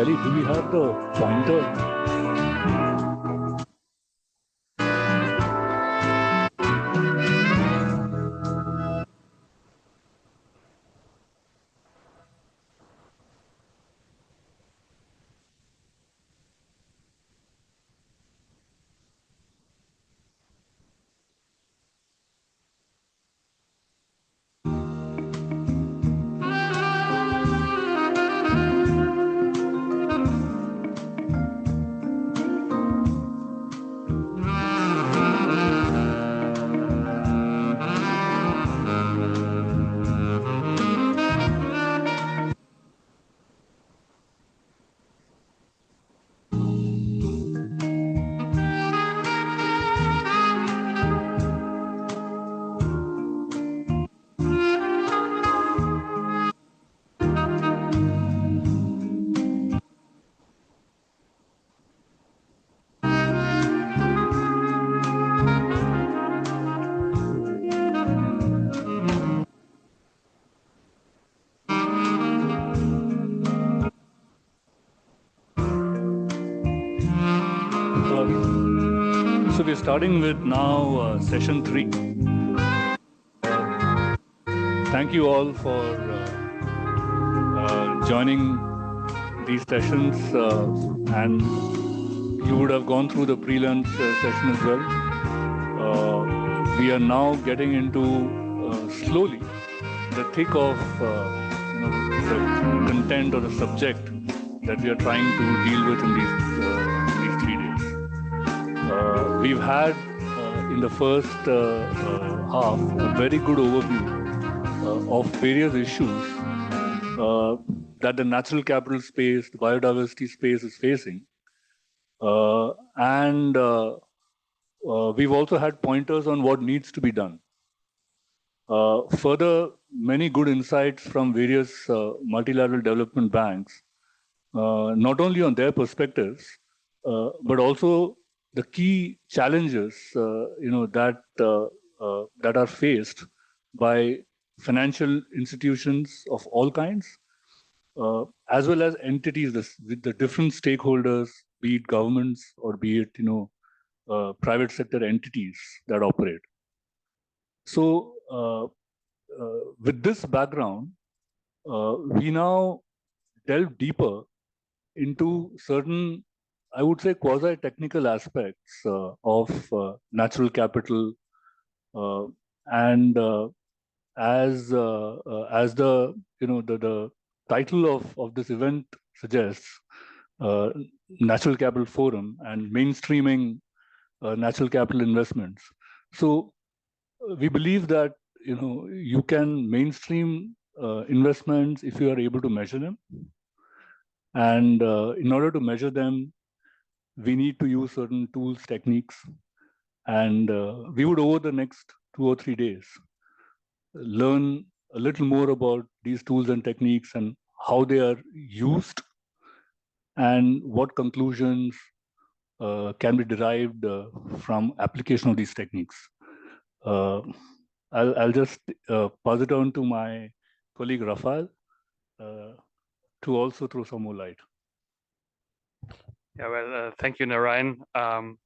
Ferry, do we have the pointer? So we're starting with now session 3. Thank you all for joining these sessions, and you would have gone through the pre-lunch session as well. We are now getting into slowly the thick of the content or the subject that we are trying to deal with in these 3 days. We've had in the first half a very good overview of various issues that the natural capital space, the biodiversity space is facing. And we've also had pointers on what needs to be done. Further, many good insights from various multilateral development banks, not only on their perspectives, but also the key challenges that are faced by financial institutions of all kinds, as well as entities with the different stakeholders, be it governments or be it private sector entities that operate. So with this background, we now delve deeper into certain, I would say, quasi-technical aspects of natural capital, and as the the title of this event suggests, Natural Capital Forum and mainstreaming natural capital investments. So we believe that you can mainstream investments if you are able to measure them, and in order to measure them, we need to use certain tools, techniques, and we would, over the next 2 or 3 days, learn a little more about these tools and techniques and how they are used and what conclusions can be derived from application of these techniques. I'll just pass it on to my colleague Rafael to also throw some more light. Yeah, well, thank you, Narayan,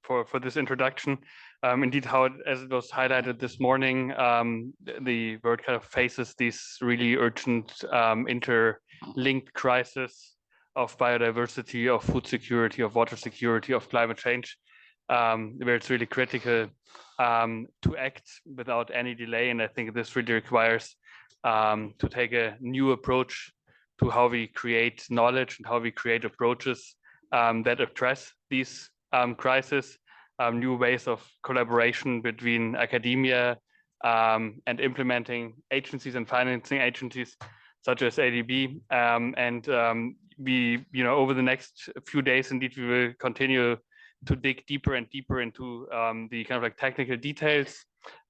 for this introduction. Indeed, as it was highlighted this morning, the world kind of faces these really urgent interlinked crises of biodiversity, of food security, of water security, of climate change, where it's really critical to act without any delay. And I think this really requires to take a new approach to how we create knowledge and how we create approaches that address these crises, new ways of collaboration between academia and implementing agencies and financing agencies such as ADB. We, over the next few days, indeed, we will continue to dig deeper and deeper into the kind of like technical details.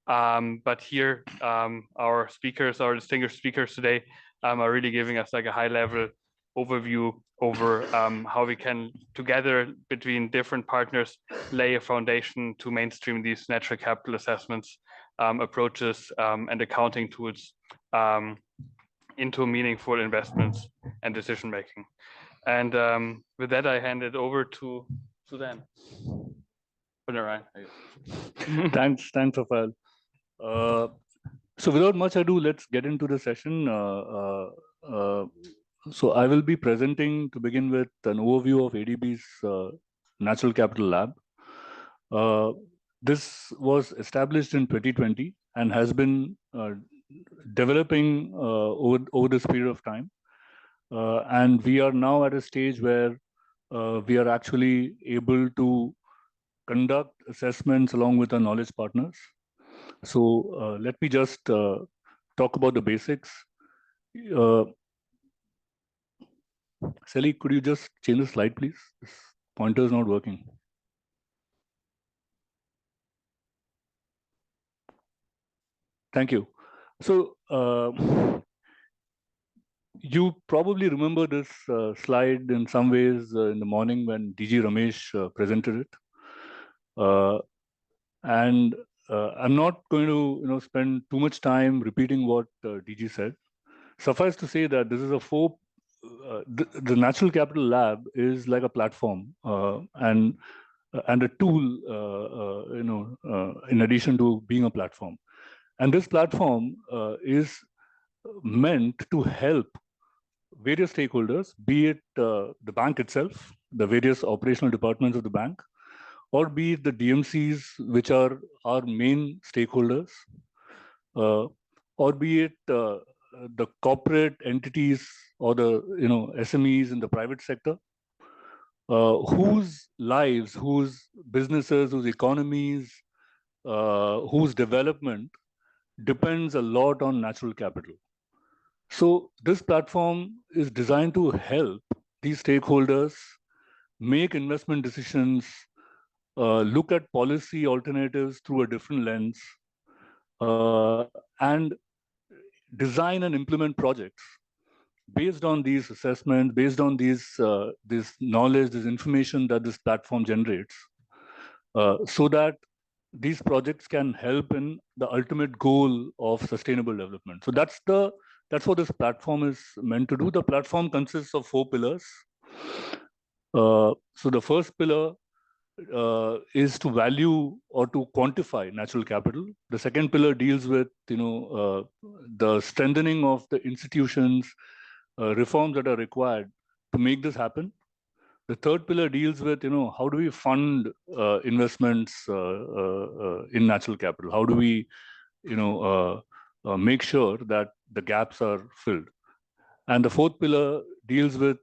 But here, our distinguished speakers today are really giving us like a high level overview over how we can together between different partners lay a foundation to mainstream these natural capital assessments, approaches, and accounting tools into meaningful investments and decision making. And with that, I hand it over to Dan. Thanks, Rafael. So without much ado, let's get into the session. So I will be presenting to begin with an overview of ADB's Natural Capital Lab. This was established in 2020 and has been developing over this period of time. And we are now at a stage where we are actually able to conduct assessments along with our knowledge partners. So let me just talk about the basics. Sally, could you just change the slide, please? This pointer is not working. Thank you. So you probably remember this slide in some ways in the morning when DG Ramesh presented it. And I'm not going to spend too much time repeating what DG said. Suffice to say that this is a the Natural Capital Lab is like a platform and a tool, in addition to being a platform. And this platform is meant to help various stakeholders, be it the bank itself, the various operational departments of the bank, or be it the DMCs, which are our main stakeholders, or be it the corporate entities or the SMEs in the private sector, whose lives, whose businesses, whose economies, whose development depends a lot on natural capital. So this platform is designed to help these stakeholders make investment decisions, look at policy alternatives through a different lens, and design and implement projects based on these assessments, based on this knowledge, this information that this platform generates, so that these projects can help in the ultimate goal of sustainable development. So that's what this platform is meant to do. The platform consists of 4 pillars. So the first pillar is to value or to quantify natural capital. The second pillar deals with the strengthening of the institutions, reforms that are required to make this happen. The third pillar deals with how do we fund investments in natural capital? How do we make sure that the gaps are filled? And the fourth pillar deals with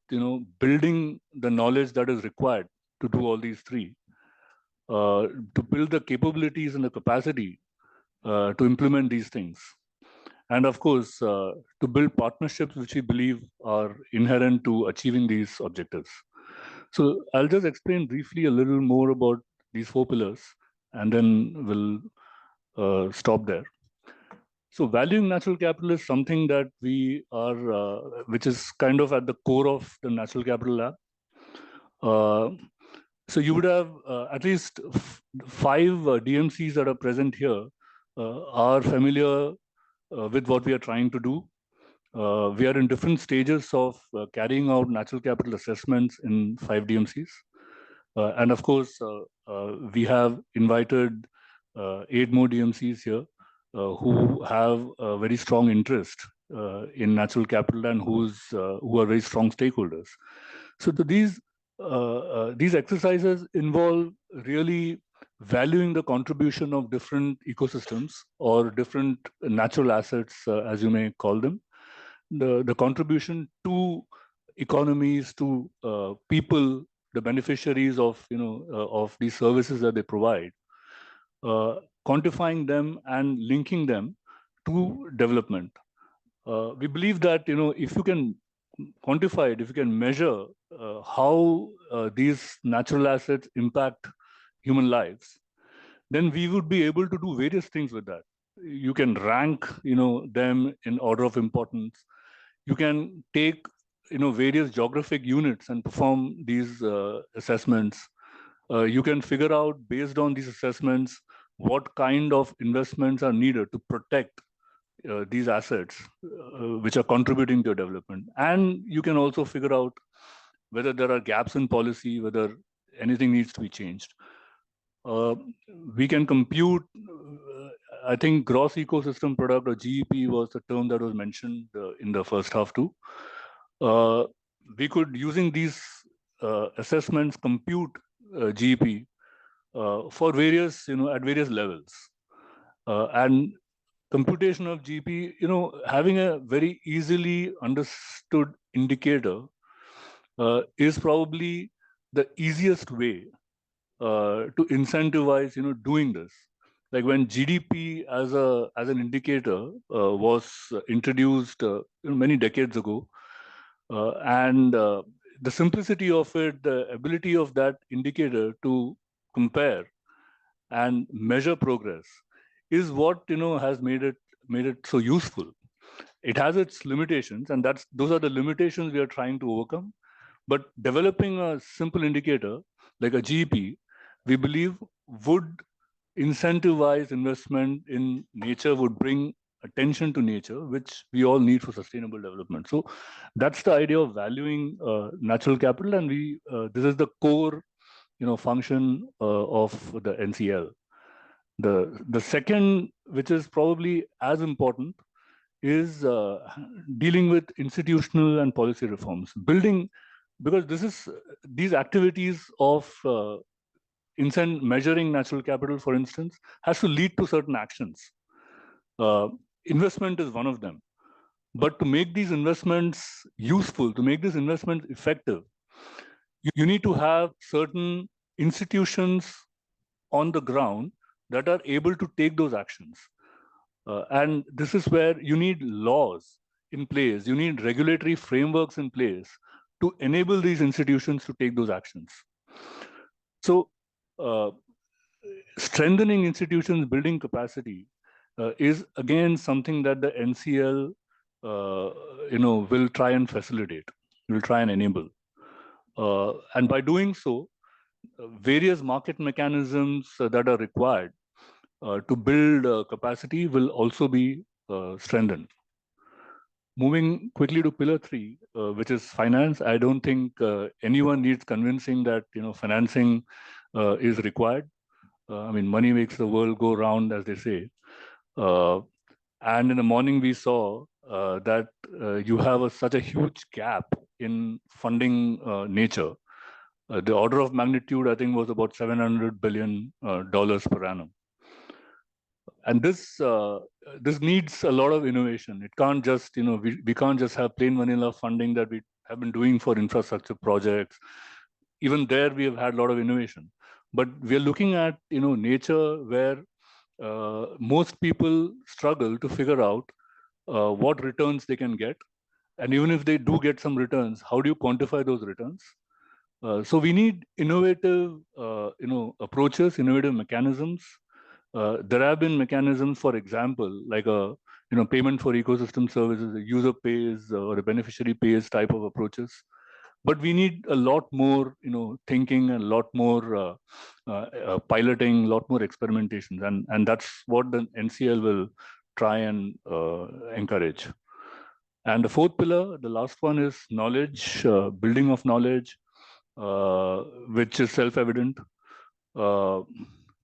building the knowledge that is required to do all these three, to build the capabilities and the capacity to implement these things. And of course, to build partnerships which we believe are inherent to achieving these objectives. So I'll just explain briefly a little more about these 4 pillars, and then we'll stop there. So valuing natural capital is something that we are, which is kind of at the core of the Natural Capital Lab. So you would have at least 5 DMCs that are present here are familiar with what we are trying to do. We are in different stages of carrying out natural capital assessments in 5 DMCs. And of course, we have invited 8 more DMCs here who have a very strong interest in natural capital and who are very strong stakeholders. So these exercises involve really valuing the contribution of different ecosystems or different natural assets, as you may call them, the contribution to economies, to people, the beneficiaries of of these services that they provide, quantifying them and linking them to development. We believe that if you can quantify it, if you can measure how these natural assets impact human lives, then we would be able to do various things with that. You can rank them in order of importance. You can take various geographic units and perform these assessments. You can figure out based on these assessments what kind of investments are needed to protect these assets which are contributing to development. And you can also figure out whether there are gaps in policy, whether anything needs to be changed. We can compute, I think gross ecosystem product, or GEP, was the term that was mentioned in the first half too. We could, using these assessments, compute GEP for various, at various levels. And computation of GP, having a very easily understood indicator is probably the easiest way to incentivize, doing this. Like when GDP as an indicator was introduced many decades ago, and the simplicity of it, the ability of that indicator to compare and measure progress is what has made it so useful. It has its limitations, and those are the limitations we are trying to overcome. But developing a simple indicator like a GEP, we believe, would incentivize investment in nature, would bring attention to nature, which we all need for sustainable development. So that's the idea of valuing natural capital, and this is the core function of the NCL. The second, which is probably as important, is dealing with institutional and policy reforms, building, because these activities of measuring natural capital, for instance, has to lead to certain actions. Investment is one of them. But to make these investments useful, to make these investments effective, you need to have certain institutions on the ground that are able to take those actions. And this is where you need laws in place, you need regulatory frameworks in place to enable these institutions to take those actions. So strengthening institutions, building capacity is again something that the NCL will try and facilitate, will try and enable. And by doing so, various market mechanisms that are required to build capacity will also be strengthened. Moving quickly to pillar 3, which is finance, I don't think anyone needs convincing that financing is required. I mean, money makes the world go round, as they say. And in the morning, we saw that you have such a huge gap in funding nature. The order of magnitude, I think, was about $700 billion per annum. And this needs a lot of innovation. It can't just, we can't just have plain vanilla funding that we have been doing for infrastructure projects. Even there, we have had a lot of innovation. But we are looking at, nature where most people struggle to figure out what returns they can get. And even if they do get some returns, how do you quantify those returns? So we need innovative, approaches, innovative mechanisms. There have been mechanisms, for example, like a payment for ecosystem services, a user pays or a beneficiary pays type of approaches. But we need a lot more, thinking, a lot more piloting, a lot more experimentations, and that's what the NCL will try and encourage. And the fourth pillar, the last one, is knowledge, building of knowledge, which is self-evident.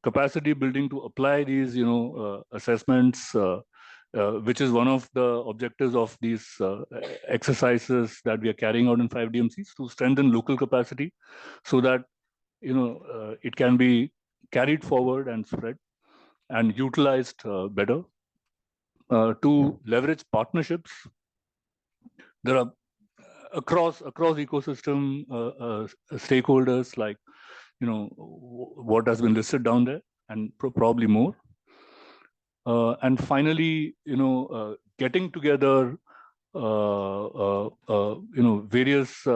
Capacity building to apply these, assessments, which is one of the objectives of these exercises that we are carrying out in 5DMCs, to strengthen local capacity so that, it can be carried forward and spread and utilized better. To leverage partnerships, there are across ecosystem stakeholders, like what has been listed down there, and probably more. And finally, getting together, various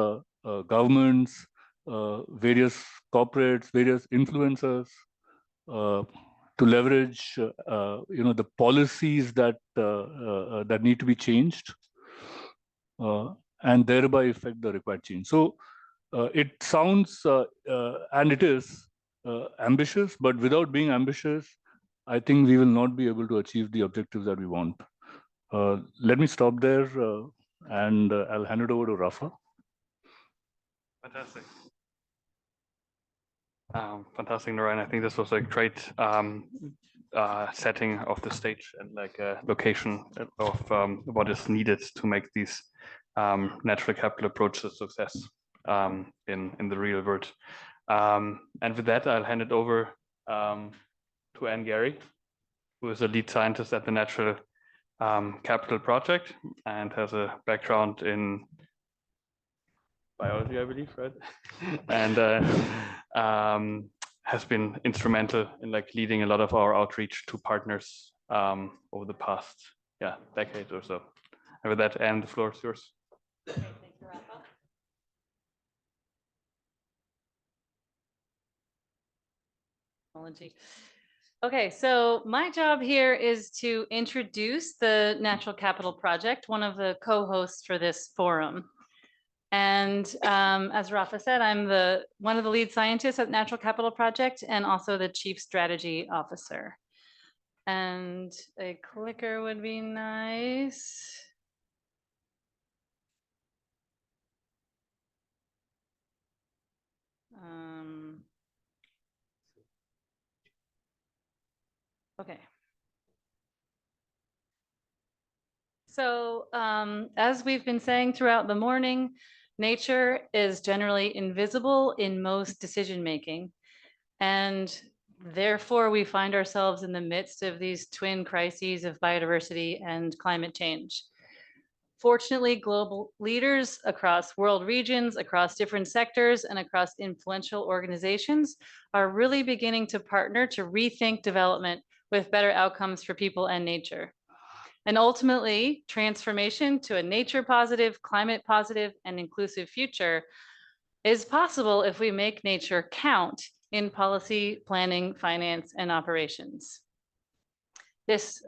governments, various corporates, various influencers, to leverage, the policies that that need to be changed, and thereby affect the required change. So it sounds, and it is ambitious, but without being ambitious, I think we will not be able to achieve the objectives that we want. Let me stop there, and I'll hand it over to Rafa. Fantastic. Fantastic, Narayan. I think this was a great setting of the stage and like a location of what is needed to make these natural capital approaches a success in the real world. And with that, I'll hand it over to Anne Gary, who is a lead scientist at the Natural Capital Project and has a background in biology, I believe, right? And has been instrumental in like leading a lot of our outreach to partners over the past decade or so. And with that, Anne, the floor is yours. Okay, thank you, Rafa. Technology. Okay, so my job here is to introduce the Natural Capital Project, one of the co-hosts for this forum. And as Rafa said, I'm one of the lead scientists at Natural Capital Project and also the Chief Strategy Officer. And a clicker would be nice. Okay. So as we've been saying throughout the morning, nature is generally invisible in most decision-making. And therefore, we find ourselves in the midst of these twin crises of biodiversity and climate change. Fortunately, global leaders across world regions, across different sectors, and across influential organizations are really beginning to partner to rethink development with better outcomes for people and nature. And ultimately, transformation to a nature positive, climate positive, and inclusive future is possible if we make nature count in policy, planning, finance, and operations. This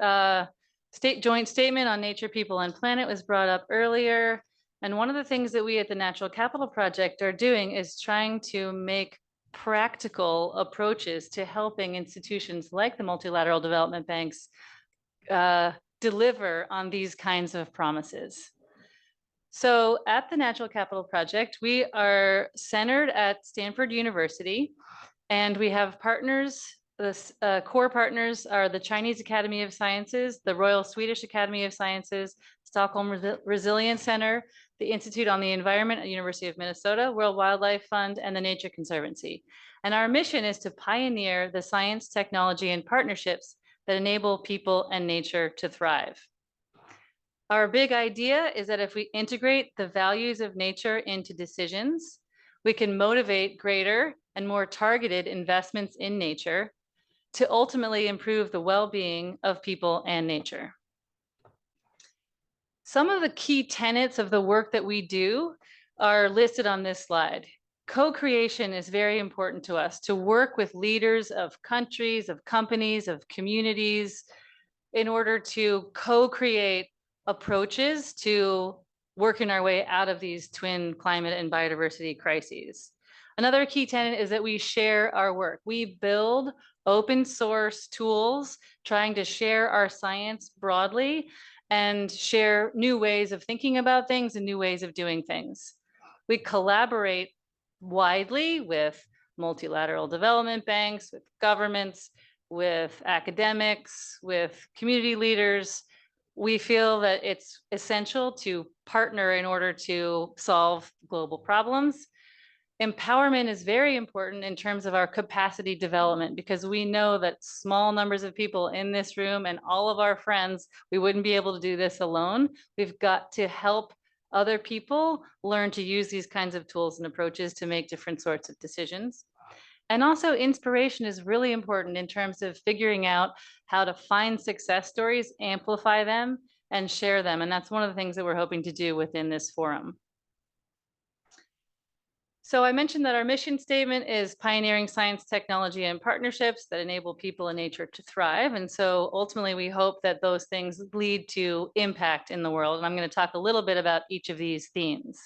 joint statement on nature, people, and planet was brought up earlier. And one of the things that we at the Natural Capital Project are doing is trying to make practical approaches to helping institutions like the multilateral development banks deliver on these kinds of promises. So at the Natural Capital Project, we are centered at Stanford University, and we have partners. The core partners are the Chinese Academy of Sciences, the Royal Swedish Academy of Sciences, Stockholm Resilience Center, the Institute on the Environment at University of Minnesota, World Wildlife Fund, and the Nature Conservancy. And our mission is to pioneer the science, technology, and partnerships that enable people and nature to thrive. Our big idea is that if we integrate the values of nature into decisions, we can motivate greater and more targeted investments in nature to ultimately improve the well-being of people and nature. Some of the key tenets of the work that we do are listed on this slide. Co-creation is very important to us, to work with leaders of countries, of companies, of communities, in order to co-create approaches to working our way out of these twin climate and biodiversity crises. Another key tenet is that we share our work. We build open source tools, trying to share our science broadly and share new ways of thinking about things and new ways of doing things. We collaborate widely with multilateral development banks, with governments, with academics, with community leaders. We feel that it's essential to partner in order to solve global problems. Empowerment is very important in terms of our capacity development, because we know that small numbers of people in this room and all of our friends, we wouldn't be able to do this alone. We've got to help other people learn to use these kinds of tools and approaches to make different sorts of decisions. And also inspiration is really important in terms of figuring out how to find success stories, amplify them, and share them. And that's one of the things that we're hoping to do within this forum. So I mentioned that our mission statement is pioneering science, technology, and partnerships that enable people and nature to thrive. And so ultimately, we hope that those things lead to impact in the world. And I'm going to talk a little bit about each of these themes.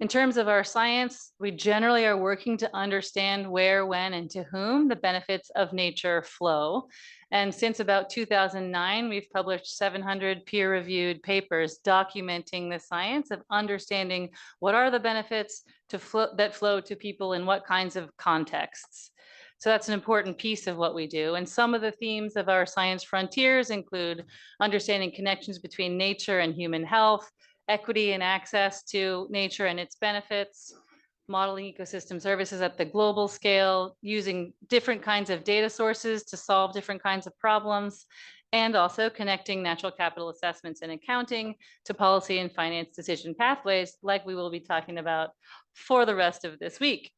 In terms of our science, we generally are working to understand where, when, and to whom the benefits of nature flow. And since about 2009, we've published 700 peer-reviewed papers documenting the science of understanding what are the benefits that flow to people in what kinds of contexts. So that's an important piece of what we do. And some of the themes of our science frontiers include understanding connections between nature and human health, equity and access to nature and its benefits, modeling ecosystem services at the global scale, using different kinds of data sources to solve different kinds of problems, and also connecting natural capital assessments and accounting to policy and finance decision pathways, like we will be talking about for the rest of this week.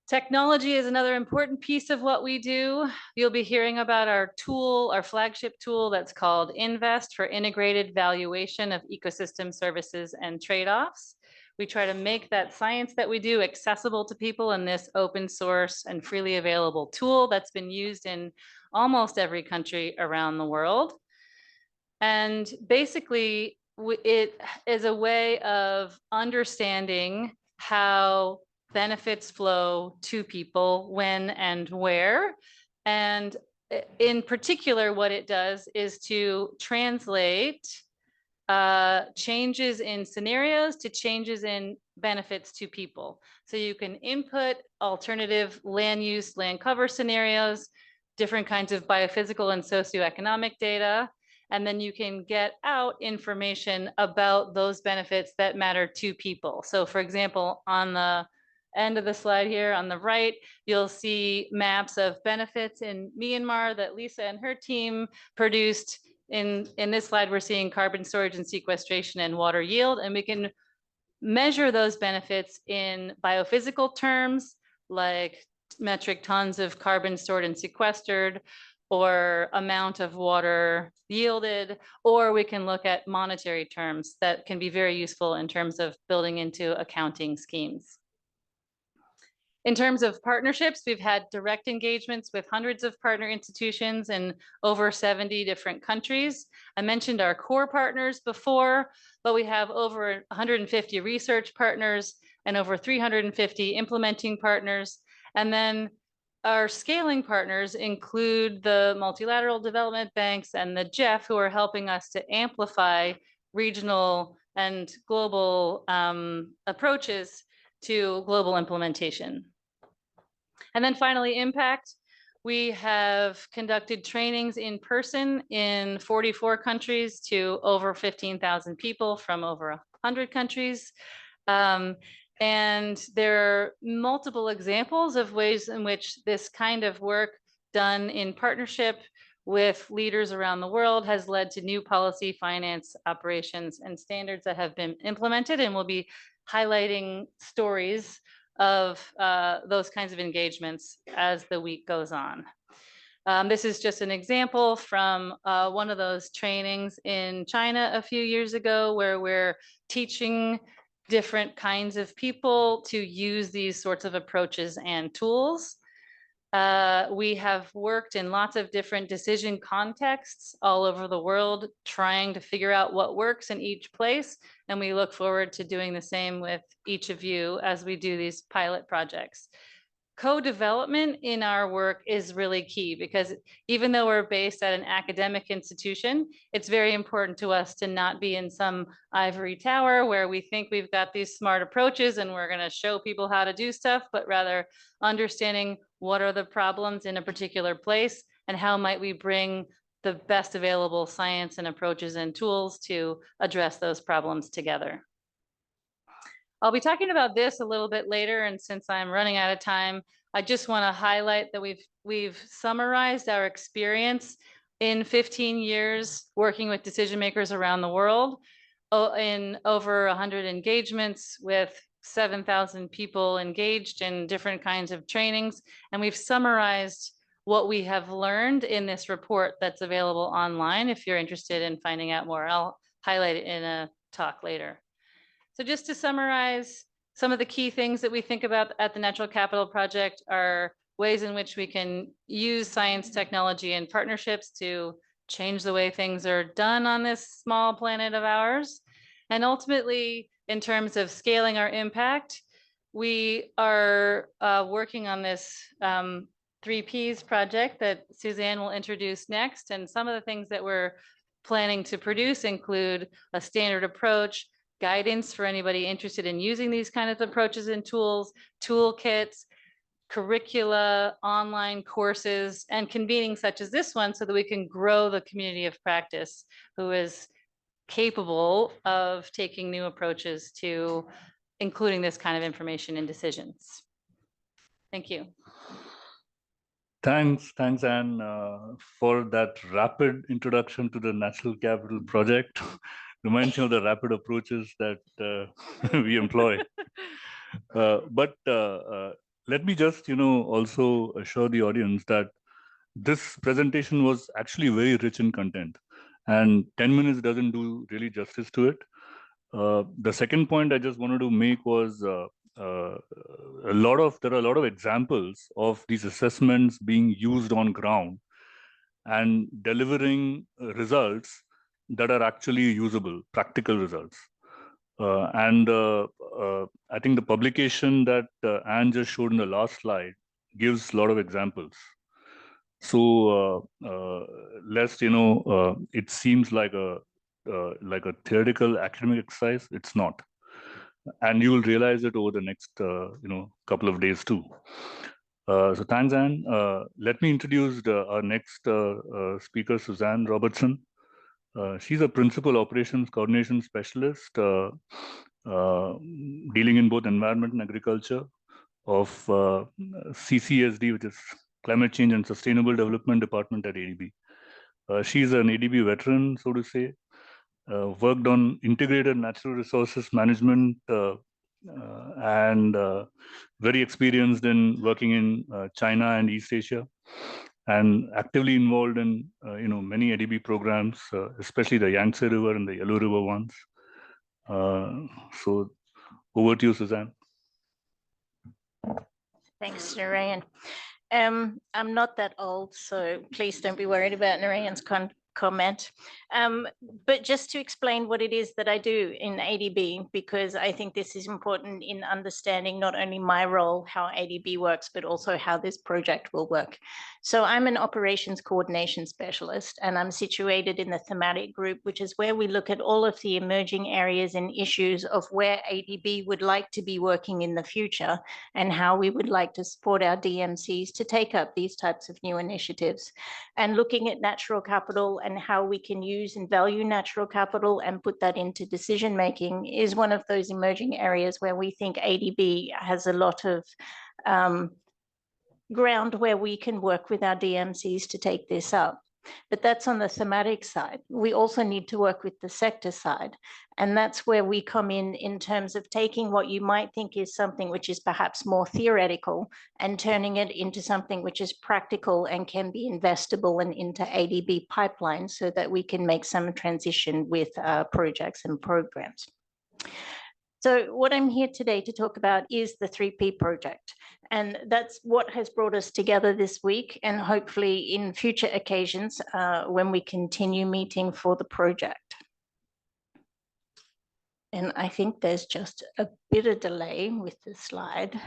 Technology is another important piece of what we do. You'll be hearing about our tool, our flagship tool that's called Invest for integrated valuation of ecosystem services and trade-offs. We try to make that science that we do accessible to people in this open source and freely available tool that's been used in almost every country around the world. And basically, it is a way of understanding how benefits flow to people when and where. And in particular, what it does is to translate changes in scenarios to changes in benefits to people. So you can input alternative land use, land cover scenarios, different kinds of biophysical and socioeconomic data, and then you can get out information about those benefits that matter to people. So for example, on the end of the slide here on the right, you'll see maps of benefits in Myanmar that Lisa and her team produced. In this slide, we're seeing carbon storage and sequestration and water yield, and we can measure those benefits in biophysical terms, like metric tons of carbon stored and sequestered, or amount of water yielded, or we can look at monetary terms that can be very useful in terms of building into accounting schemes. In terms of partnerships, we've had direct engagements with hundreds of partner institutions in over 70 different countries. I mentioned our core partners before, but we have over 150 research partners and over 350 implementing partners. And then our scaling partners include the multilateral development banks and the GEF, who are helping us to amplify regional and global approaches to global implementation. And then finally, impact. We have conducted trainings in person in 44 countries to over 15,000 people from over 100 countries. And there are multiple examples of ways in which this kind of work done in partnership with leaders around the world has led to new policy, finance, operations, and standards that have been implemented, and we'll be highlighting stories of those kinds of engagements as the week goes on. This is just an example from one of those trainings in China a few years ago, where we're teaching different kinds of people to use these sorts of approaches and tools. We have worked in lots of different decision contexts all over the world, trying to figure out what works in each place. And we look forward to doing the same with each of you as we do these pilot projects. Co-development in our work is really key, because even though we're based at an academic institution, it's very important to us to not be in some ivory tower where we think we've got these smart approaches and we're going to show people how to do stuff, but rather understanding what are the problems in a particular place and how might we bring the best available science and approaches and tools to address those problems together. I'll be talking about this a little bit later, and since I'm running out of time, I just want to highlight that we've summarized our experience in 15 years working with decision makers around the world in over 100 engagements with 7,000 people engaged in different kinds of trainings, and we've summarized what we have learned in this report that's available online if you're interested in finding out more. I'll highlight it in a talk later. So just to summarize, some of the key things that we think about at the Natural Capital Project are ways in which we can use science, technology, and partnerships to change the way things are done on this small planet of ours. And ultimately, in terms of scaling our impact, we are working on this 3Ps project that Suzanne will introduce next. And some of the things that we're planning to produce include a standard approach, guidance for anybody interested in using these kinds of approaches and tools, toolkits, curricula, online courses, and convening such as this one so that we can grow the community of practice who is capable of taking new approaches to including this kind of information in decisions. Thank you. Thanks, Anne, for that rapid introduction to the Natural Capital Project. Reminds me of the rapid approaches that we employ. But let me just, also assure the audience that this presentation was actually very rich in content, and 10 minutes doesn't do really justice to it. The second point I just wanted to make was there are a lot of examples of these assessments being used on ground and delivering results that are actually usable, practical results. I think the publication that Anne just showed in the last slide gives a lot of examples. So lest it seems like a theoretical academic exercise. It's not, and you will realize it over the next couple of days too. So thanks, Anne. Let me introduce our next speaker, Suzanne Robertson. She's a principal operations coordination specialist dealing in both environment and agriculture of CCSD, which is Climate Change and Sustainable Development Department at ADB. She's an ADB veteran, so to say, worked on integrated natural resources management and very experienced in working in China and East Asia, and actively involved in many ADB programs, especially the Yangtze River and the Yellow River ones. So over to you, Suzanne. Thanks, Narayan. I'm not that old, so please don't be worried about Narayan's comment. But just to explain what it is that I do in ADB, because I think this is important in understanding not only my role, how ADB works, but also how this project will work. So I'm an operations coordination specialist, and I'm situated in the thematic group, which is where we look at all of the emerging areas and issues of where ADB would like to be working in the future and how we would like to support our DMCs to take up these types of new initiatives. And looking at natural capital and how we can use and value natural capital and put that into decision making is one of those emerging areas where we think ADB has a lot of ground where we can work with our DMCs to take this up. But that's on the thematic side. We also need to work with the sector side. And that's where we come in terms of taking what you might think is something which is perhaps more theoretical and turning it into something which is practical and can be investable and into ADB pipelines so that we can make some transition with projects and programs. So what I'm here today to talk about is the 3P project. And that's what has brought us together this week, and hopefully in future occasions when we continue meeting for the project. And I think there's just a bit of delay with the slide.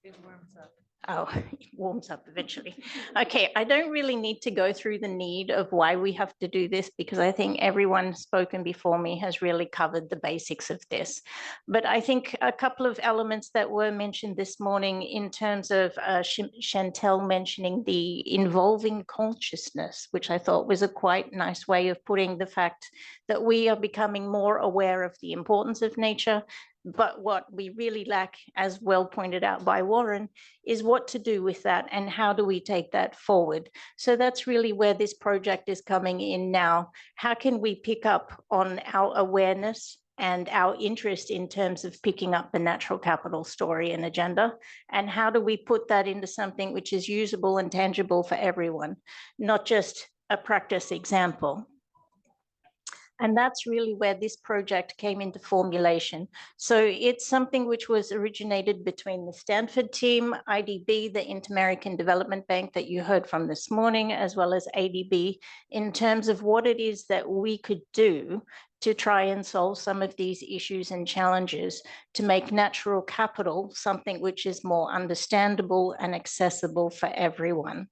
It warms up. Oh, it warms up eventually. Okay, I don't really need to go through the need of why we have to do this, because I think everyone spoken before me has really covered the basics of this. But I think a couple of elements that were mentioned this morning in terms of Chantel mentioning the involving consciousness, which I thought was a quite nice way of putting the fact that we are becoming more aware of the importance of nature. But what we really lack, as well pointed out by Warren, is what to do with that and how do we take that forward. So that's really where this project is coming in now. How can we pick up on our awareness and our interest in terms of picking up the natural capital story and agenda? And how do we put that into something which is usable and tangible for everyone, not just a practice example? And that's really where this project came into formulation. So it's something which was originated between the Stanford team, IDB, the Inter-American Development Bank that you heard from this morning, as well as ADB, in terms of what it is that we could do to try and solve some of these issues and challenges to make natural capital something which is more understandable and accessible for everyone.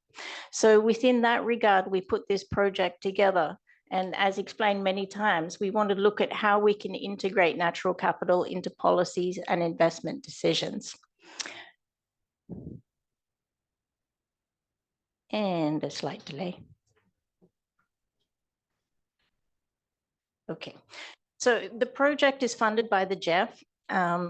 So within that regard, we put this project together. And as explained many times, we want to look at how we can integrate natural capital into policies and investment decisions. And a slight delay. Okay, so the project is funded by the GEF.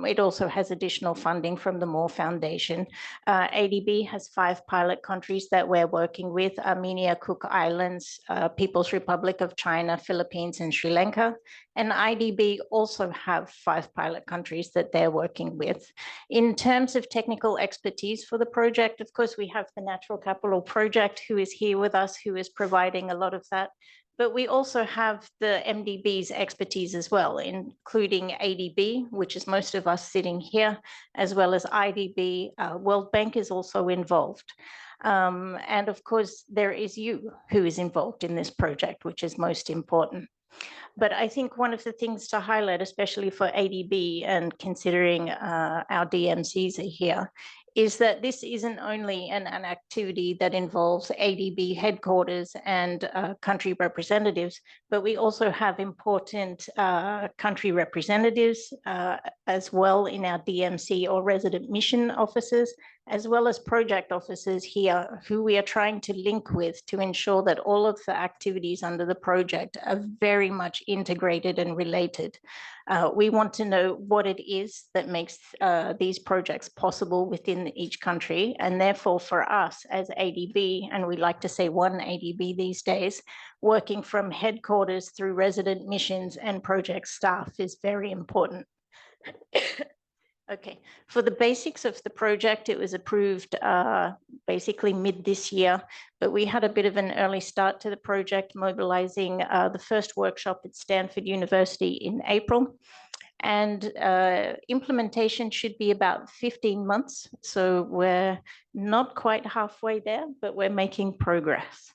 It also has additional funding from the Moore Foundation. ADB has 5 pilot countries that we're working with: Armenia, Cook Islands, People's Republic of China, Philippines, and Sri Lanka. And IDB also have 5 pilot countries that they're working with. In terms of technical expertise for the project, of course, we have the Natural Capital Project, who is here with us, who is providing a lot of that. But we also have the MDB's expertise as well, including ADB, which is most of us sitting here, as well as IDB. World Bank is also involved. And of course, there is you who is involved in this project, which is most important. But I think one of the things to highlight, especially for ADB and considering our DMCs are here, is that this isn't only an activity that involves ADB headquarters and country representatives, but we also have important country representatives as well in our DMC or resident mission officers, as well as project officers here who we are trying to link with to ensure that all of the activities under the project are very much integrated and related. We want to know what it is that makes these projects possible within each country. And therefore for us as ADB, and we like to say one ADB these days, working from headquarters through resident missions and project staff is very important. Okay, for the basics of the project, it was approved basically mid this year, but we had a bit of an early start to the project, mobilizing the first workshop at Stanford University in April. And implementation should be about 15 months. So we're not quite halfway there, but we're making progress.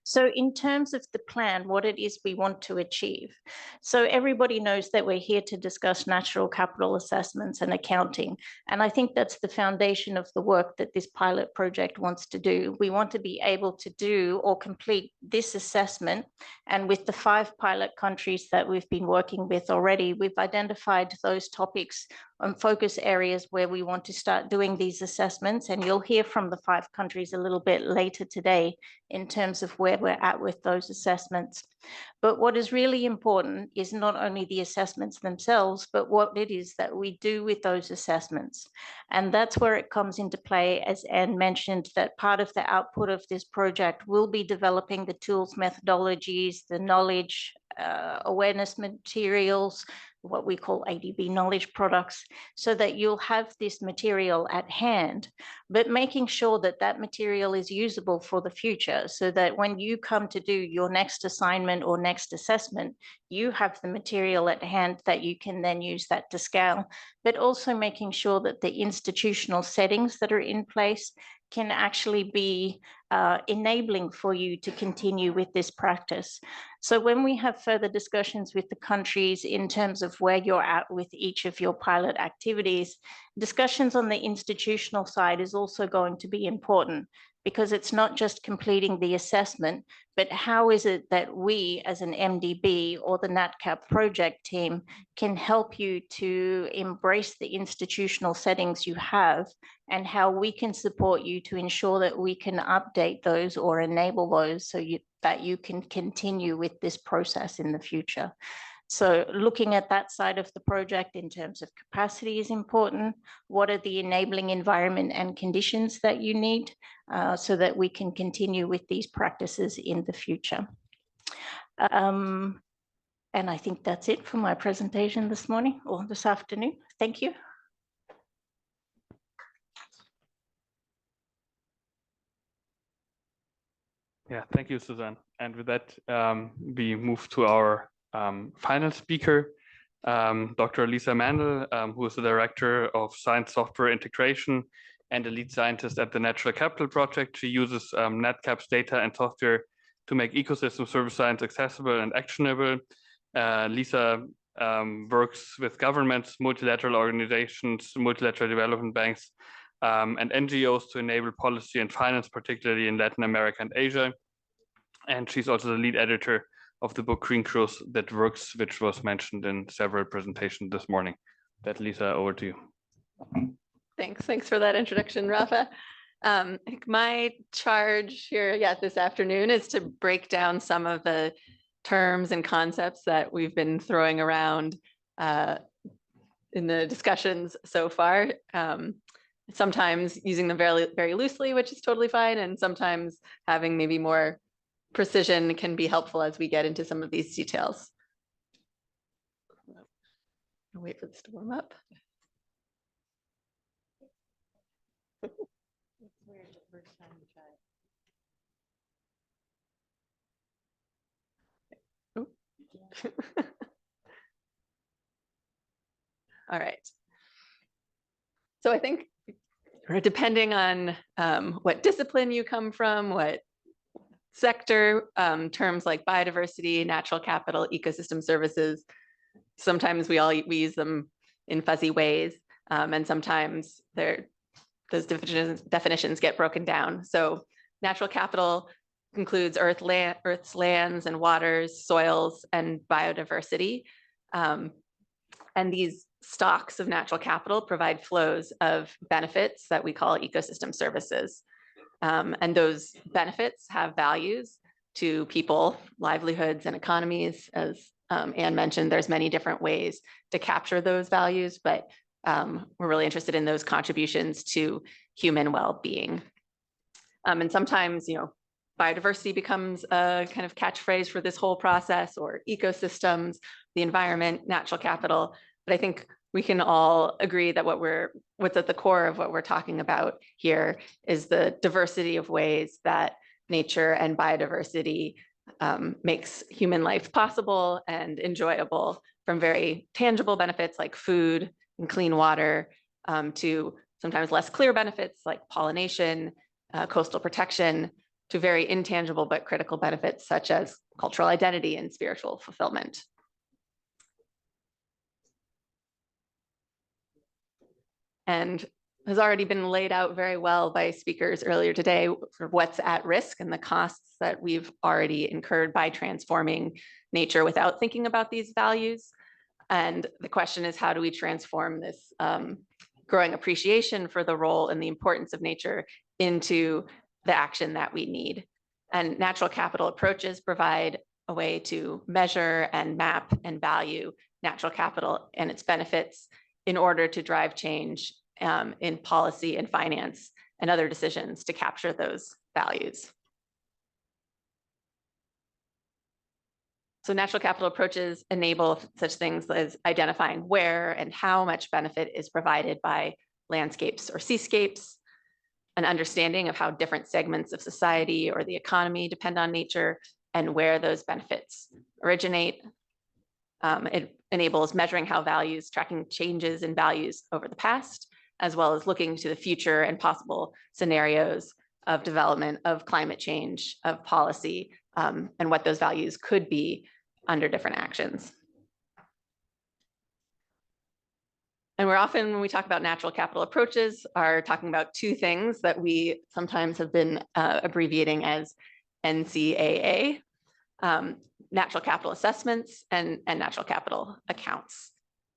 So in terms of the plan, what it is we want to achieve. So everybody knows that we're here to discuss natural capital assessments and accounting. And I think that's the foundation of the work that this pilot project wants to do. We want to be able to do or complete this assessment. And with the 5 pilot countries that we've been working with already, we've identified those topics and focus areas where we want to start doing these assessments. And you'll hear from the 5 countries a little bit later today in terms of where we're at with those assessments. But what is really important is not only the assessments themselves, but what it is that we do with those assessments. And that's where it comes into play, as Anne mentioned, that part of the output of this project will be developing the tools, methodologies, the knowledge, awareness materials, what we call ADB knowledge products, so that you'll have this material at hand, but making sure that that material is usable for the future, so that when you come to do your next assignment or next assessment, you have the material at hand that you can then use that to scale, but also making sure that the institutional settings that are in place can actually be enabling for you to continue with this practice. So when we have further discussions with the countries in terms of where you're at with each of your pilot activities, discussions on the institutional side is also going to be important, because it's not just completing the assessment, but how is it that we as an MDB or the NatCap project team can help you to embrace the institutional settings you have, and how we can support you to ensure that we can update those or enable those so that you can continue with this process in the future. So looking at that side of the project in terms of capacity is important. What are the enabling environment and conditions that you need so that we can continue with these practices in the future? And I think that's it for my presentation this morning or this afternoon. Thank you. Yeah, thank you, Suzanne. And with that, we move to our final speaker, Dr. Lisa Mandel, who is the Director of Science Software Integration and a lead scientist at the Natural Capital Project. She uses NatCap's data and software to make ecosystem service science accessible and actionable. Lisa works with governments, multilateral organizations, multilateral development banks, and NGOs to enable policy and finance, particularly in Latin America and Asia. And she's also the lead editor of the book Green Growth That Works, which was mentioned in several presentations this morning. That, Lisa, over to you. Thanks for that introduction, Rafa. I think my charge here this afternoon is to break down some of the terms and concepts that we've been throwing around in the discussions so far. Sometimes using them very, very loosely, which is totally fine, and sometimes having maybe more precision can be helpful as we get into some of these details. I'll wait for this to warm up. All right. So I think depending on what discipline you come from, what sector, terms like biodiversity, natural capital, ecosystem services, sometimes we use them in fuzzy ways, and sometimes those definitions get broken down. So natural capital includes Earth's lands and waters, soils, and biodiversity. And these stocks of natural capital provide flows of benefits that we call ecosystem services. And those benefits have values to people, livelihoods, and economies. As Anne mentioned, there's many different ways to capture those values, but we're really interested in those contributions to human well-being. And sometimes, biodiversity becomes a kind of catchphrase for this whole process, or ecosystems, the environment, natural capital. But I think we can all agree that what's at the core of what we're talking about here is the diversity of ways that nature and biodiversity makes human life possible and enjoyable, from very tangible benefits like food and clean water, to sometimes less clear benefits like pollination, coastal protection, to very intangible but critical benefits such as cultural identity and spiritual fulfillment. And has already been laid out very well by speakers earlier today, for what's at risk and the costs that we've already incurred by transforming nature without thinking about these values. And the question is, how do we transform this growing appreciation for the role and the importance of nature into the action that we need? And natural capital approaches provide a way to measure and map and value natural capital and its benefits in order to drive change in policy and finance and other decisions to capture those values. So natural capital approaches enable such things as identifying where and how much benefit is provided by landscapes or seascapes, an understanding of how different segments of society or the economy depend on nature and where those benefits originate. It enables measuring how values, tracking changes in values over the past, as well as looking to the future and possible scenarios of development, of climate change, of policy, and what those values could be under different actions. And we're often, when we talk about natural capital approaches, are talking about two things that we sometimes have been abbreviating as NCAA, natural capital assessments and natural capital accounts.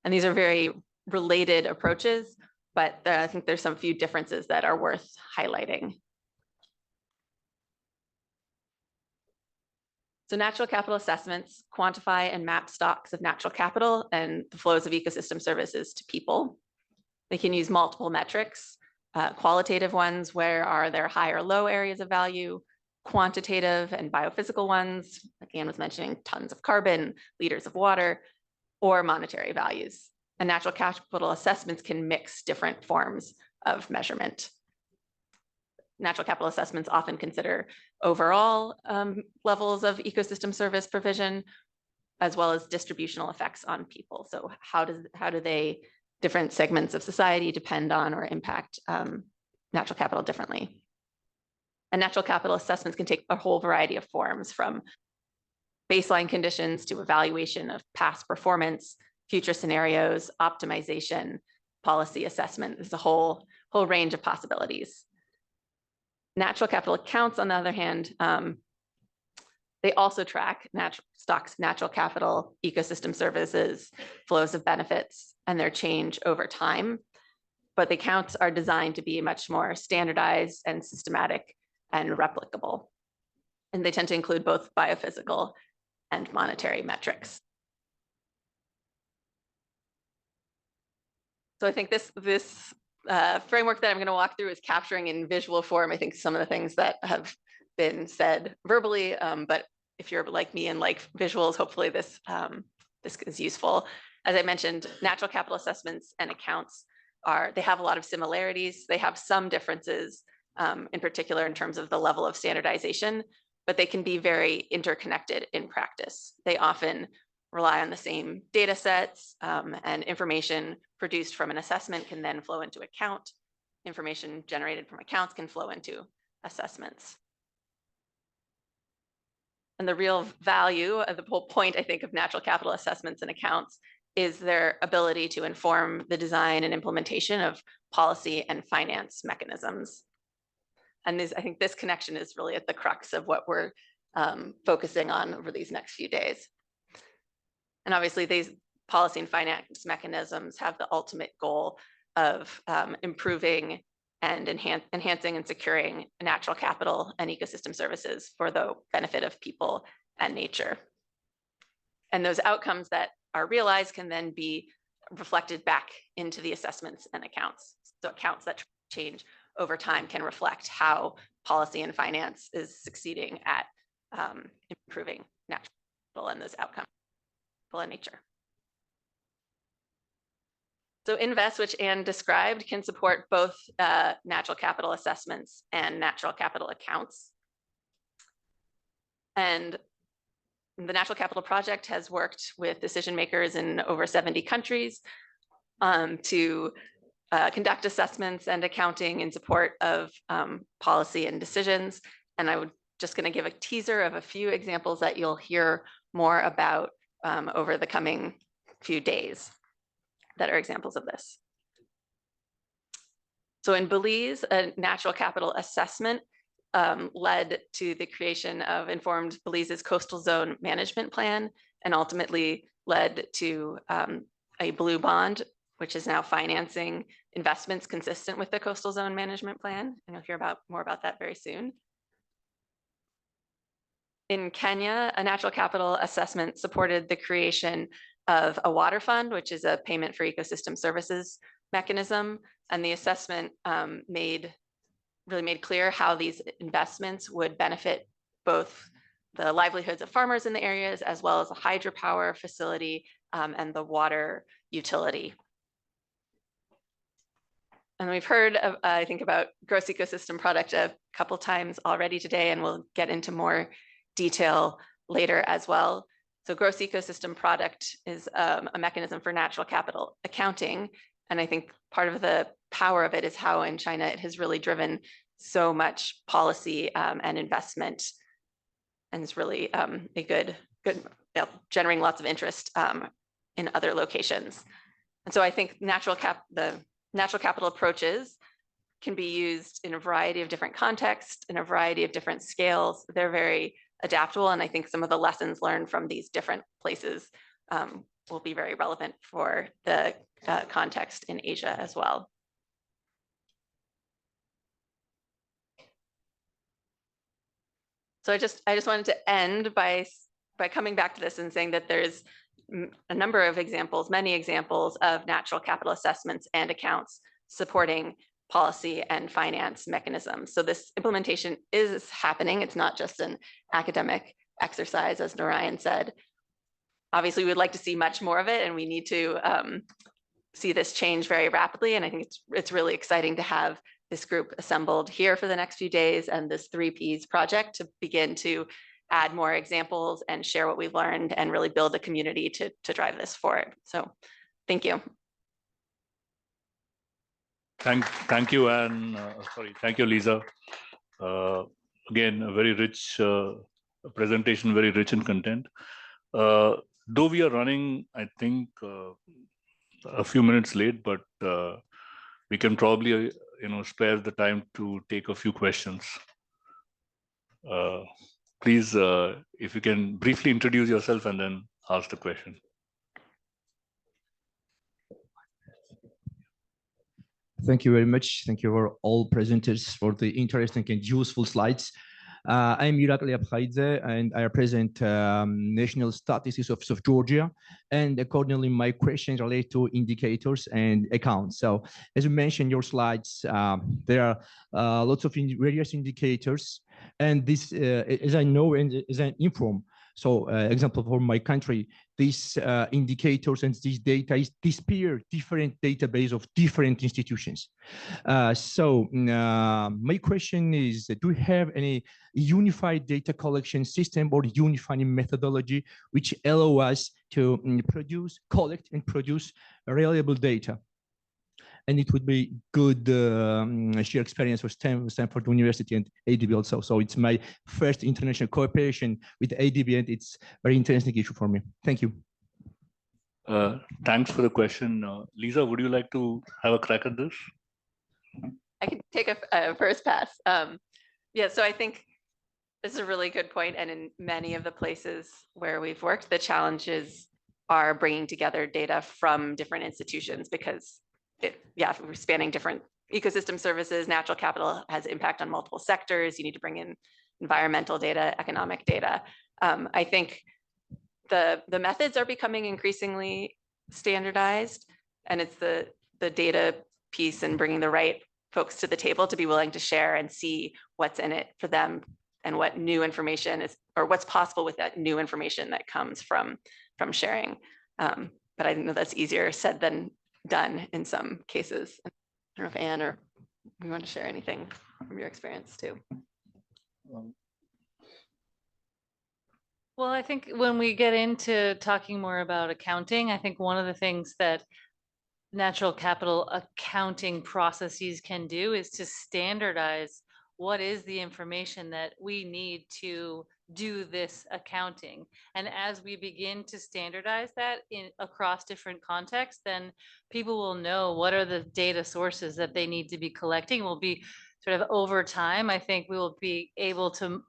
And these are very related approaches, but I think there's some few differences that are worth highlighting. So natural capital assessments quantify and map stocks of natural capital and the flows of ecosystem services to people. They can use multiple metrics, qualitative ones, where are there high or low areas of value, quantitative and biophysical ones, like Anne was mentioning, tons of carbon, liters of water, or monetary values. And natural capital assessments can mix different forms of measurement. Natural capital assessments often consider overall levels of ecosystem service provision, as well as distributional effects on people. So how do they, different segments of society, depend on or impact natural capital differently? And natural capital assessments can take a whole variety of forms, from baseline conditions to evaluation of past performance, future scenarios, optimization, policy assessment. There's a whole range of possibilities. Natural capital accounts, on the other hand, they also track natural capital ecosystem services, flows of benefits, and their change over time. But the accounts are designed to be much more standardized and systematic and replicable. And they tend to include both biophysical and monetary metrics. So I think this framework that I'm going to walk through is capturing in visual form, I think, some of the things that have been said verbally, but if you're like me and like visuals, hopefully this is useful. As I mentioned, natural capital assessments and accounts they have a lot of similarities. They have some differences, in particular in terms of the level of standardization, but they can be very interconnected in practice. They often rely on the same data sets, and information produced from an assessment can then flow into account. Information generated from accounts can flow into assessments. And the real value, the whole point, I think, of natural capital assessments and accounts is their ability to inform the design and implementation of policy and finance mechanisms. And I think this connection is really at the crux of what we're focusing on over these next few days. And obviously, these policy and finance mechanisms have the ultimate goal of improving and enhancing and securing natural capital and ecosystem services for the benefit of people and nature. And those outcomes that are realized can then be reflected back into the assessments and accounts. So accounts that change over time can reflect how policy and finance is succeeding at improving natural capital and those outcomes for people and nature. So Invest, which Anne described, can support both natural capital assessments and natural capital accounts. And the Natural Capital Project has worked with decision makers in over 70 countries to conduct assessments and accounting in support of policy and decisions. And I would just going to give a teaser of a few examples that you'll hear more about over the coming few days that are examples of this. So in Belize, a natural capital assessment led to the creation of informed Belize's coastal zone management plan, and ultimately led to a blue bond, which is now financing investments consistent with the coastal zone management plan. And you'll hear more about that very soon. In Kenya, a natural capital assessment supported the creation of a water fund, which is a payment for ecosystem services mechanism. And the assessment really made clear how these investments would benefit both the livelihoods of farmers in the areas, as well as a hydropower facility and the water utility. And we've heard, I think, about Gross Ecosystem Product a couple times already today, and we'll get into more detail later as well. So Gross Ecosystem Product is a mechanism for natural capital accounting. And I think part of the power of it is how in China it has really driven so much policy and investment, and is really a good generating lots of interest in other locations. And so I think the natural capital approaches can be used in a variety of different contexts, in a variety of different scales. They're very adaptable, and I think some of the lessons learned from these different places will be very relevant for the context in Asia as well. So I just wanted to end by coming back to this and saying that there's a number of examples, many examples of natural capital assessments and accounts supporting policy and finance mechanisms. So this implementation is happening. It's not just an academic exercise, as Narayan said. Obviously, we would like to see much more of it, and we need to see this change very rapidly. And I think it's really exciting to have this group assembled here for the next few days and this 3Ps project to begin to add more examples and share what we've learned and really build a community to drive this forward. So thank you. Thank you, Anne. Thank you, Lisa. Again, a very rich presentation, very rich in content. Though we are running, I think, a few minutes late, but we can probably, spare the time to take a few questions. Please, if you can briefly introduce yourself and then ask the question. Thank you very much. Thank you for all presenters for the interesting and useful slides. I'm Irakli Abkhaidze, and I represent National Statistics Office of Georgia. And accordingly, my questions relate to indicators and accounts. So as you mentioned in your slides, there are lots of various indicators. And this, as I know and as I inform, so example for my country, these indicators and these data is disappear different database of different institutions. My question is, do you have any unified data collection system or unifying methodology which allow us to collect and produce reliable data? And it would be good share experience with Stanford University and ADB also. So it's my first international cooperation with ADB, and it's a very interesting issue for me. Thank you. Thanks for the question. Lisa, would you like to have a crack at this? I can take a first pass. Yeah, so I think this is a really good point. And in many of the places where we've worked, the challenges are bringing together data from different institutions because we're spanning different ecosystem services. Natural capital has impact on multiple sectors. You need to bring in environmental data, economic data. I think the methods are becoming increasingly standardized, and it's the data piece and bringing the right folks to the table to be willing to share and see what's in it for them and what new information is, or what's possible with that new information that comes from sharing. But I know that's easier said than done in some cases. I don't know if Anne or you want to share anything from your experience too. Well, I think when we get into talking more about accounting, I think one of the things that natural capital accounting processes can do is to standardize what is the information that we need to do this accounting. And as we begin to standardize that across different contexts, then people will know what are the data sources that they need to be collecting. Will be sort of over time, I think we will be able to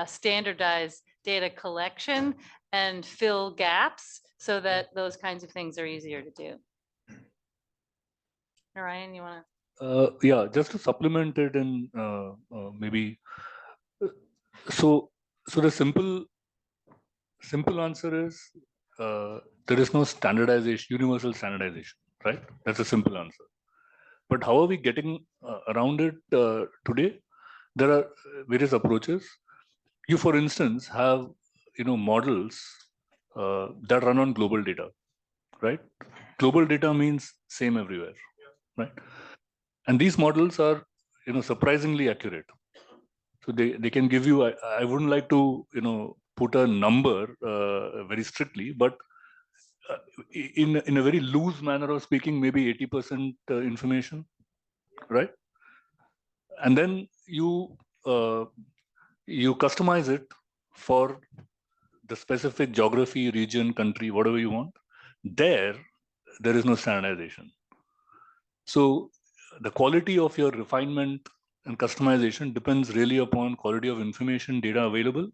standardize data collection and fill gaps so that those kinds of things are easier to do. Ryan, you want to? Yeah, just to supplement it and maybe, so the simple answer is there is no standardization, universal standardization, right? That's a simple answer. But how are we getting around it today? There are various approaches. You, for instance, have models that run on global data, right? Global data means same everywhere, right? And these models are surprisingly accurate. So they can give you. I wouldn't like to put a number very strictly, but in a very loose manner of speaking, maybe 80% information, right? And then you customize it for the specific geography, region, country, whatever you want. There is no standardization. So the quality of your refinement and customization depends really upon quality of information, data available.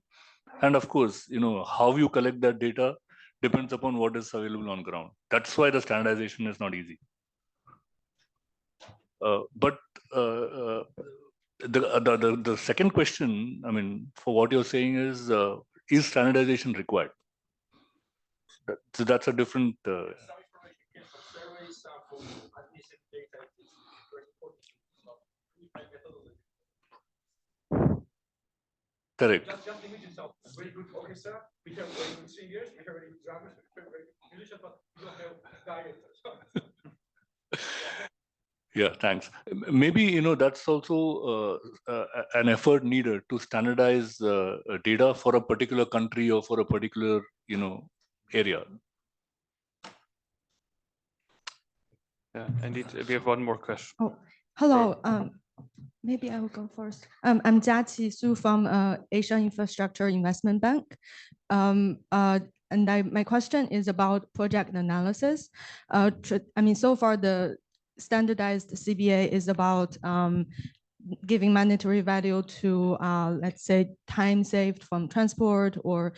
And of course, how you collect that data depends upon what is available on ground. That's why the standardization is not easy. But the second question, I mean, for what you're saying is standardization required? So that's a different. Correct. Just imagine yourself, very good officer. We have very good singers. We have very good drummers. We have very good musicians, but we don't have directors. Yeah, thanks. Maybe, you know, that's also an effort needed to standardize data for a particular country or for a particular, you know, area. Yeah, indeed. We have one more question. Oh, hello. Maybe I will go first. I'm Jiaqi Su from Asian Infrastructure Investment Bank. And my question is about project analysis. I mean, so far the standardized CBA is about giving monetary value to, let's say, time saved from transport or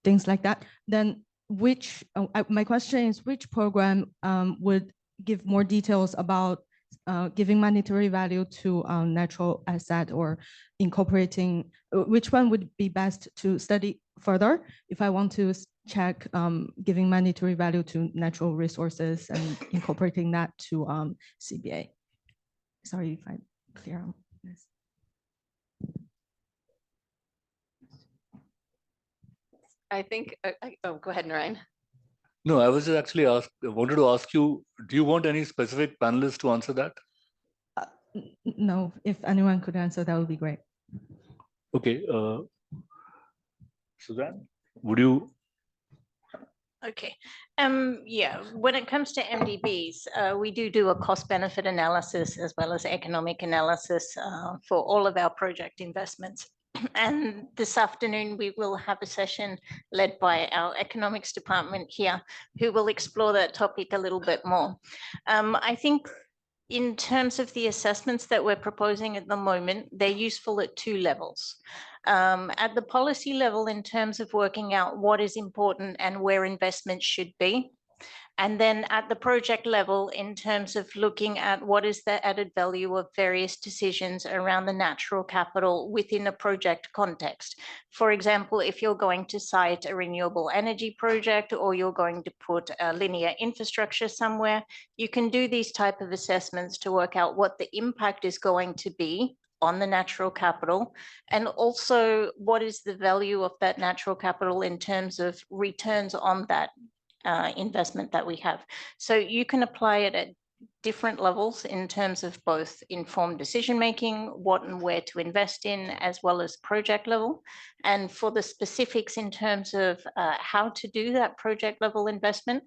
things like that. Then my question is, which program would give more details about giving monetary value to natural asset or incorporating, which one would be best to study further if I want to check giving monetary value to natural resources and incorporating that to CBA? Sorry if I'm clear on this. I think, oh, go ahead, Narayan. No, I was just actually wanted to ask you, do you want any specific panelists to answer that? No, if anyone could answer, that would be great. Okay, Suzanne, would you? Okay. Yeah, when it comes to MDBs, we do a cost benefit analysis as well as economic analysis for all of our project investments. And this afternoon, we will have a session led by our economics department here, who will explore that topic a little bit more. I think in terms of the assessments that we're proposing at the moment, they're useful at two levels. At the policy level, in terms of working out what is important and where investments should be. And then at the project level, in terms of looking at what is the added value of various decisions around the natural capital within a project context. For example, if you're going to site a renewable energy project or you're going to put a linear infrastructure somewhere, you can do these type of assessments to work out what the impact is going to be on the natural capital, and also what is the value of that natural capital in terms of returns on that investment that we have. So you can apply it at different levels in terms of both informed decision-making, what and where to invest in, as well as project level. And for the specifics in terms of how to do that project level investment,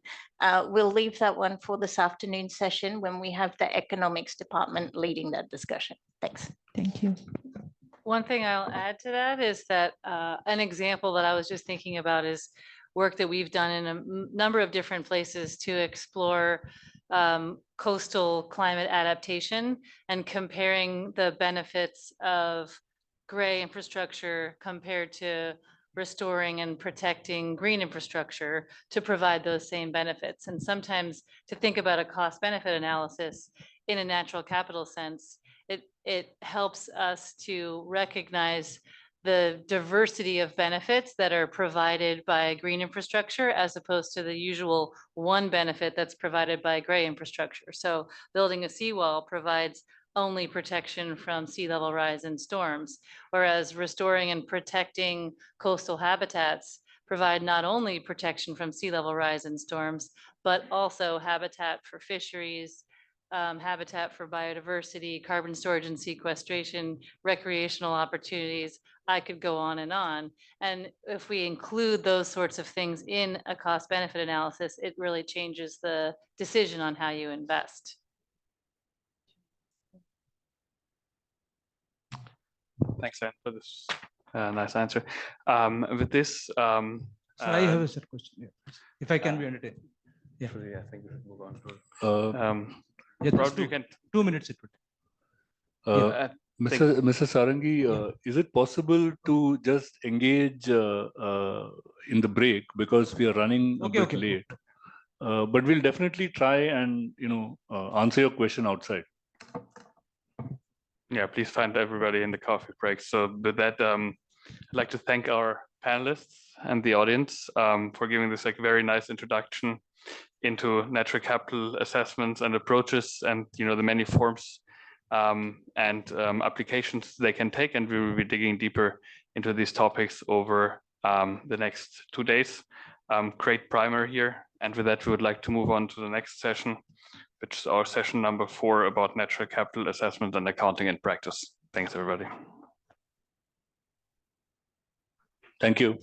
we'll leave that one for this afternoon session when we have the economics department leading that discussion. Thanks. Thank you. One thing I'll add to that is that an example that I was just thinking about is work that we've done in a number of different places to explore coastal climate adaptation and comparing the benefits of gray infrastructure compared to restoring and protecting green infrastructure to provide those same benefits. And sometimes to think about a cost benefit analysis in a natural capital sense, it helps us to recognize the diversity of benefits that are provided by green infrastructure as opposed to the usual one benefit that's provided by gray infrastructure. So building a seawall provides only protection from sea level rise and storms, whereas restoring and protecting coastal habitats provide not only protection from sea level rise and storms, but also habitat for fisheries, habitat for biodiversity, carbon storage and sequestration, recreational opportunities. I could go on. And if we include those sorts of things in a cost benefit analysis, it really changes the decision on how you invest. Thanks, Anne, for this nice answer. With this, So I have a set question. Yeah. If I can be entertained. Yeah. I think we should move on. Yeah, Probably you can 2 minutes it would. Mr. Sarangi, is it possible to just engage in the break because we are running a bit late? But we'll definitely try and answer your question outside. Yeah, please find everybody in the coffee break. So with that, I'd like to thank our panelists and the audience for giving this very nice introduction into natural capital assessments and approaches and the many forms and applications they can take. And we will be digging deeper into these topics over the next 2 days. Great primer here. And with that, we would like to move on to the next session, which is our session number 4 about natural capital assessment and accounting in practice. Thanks, everybody. Thank you.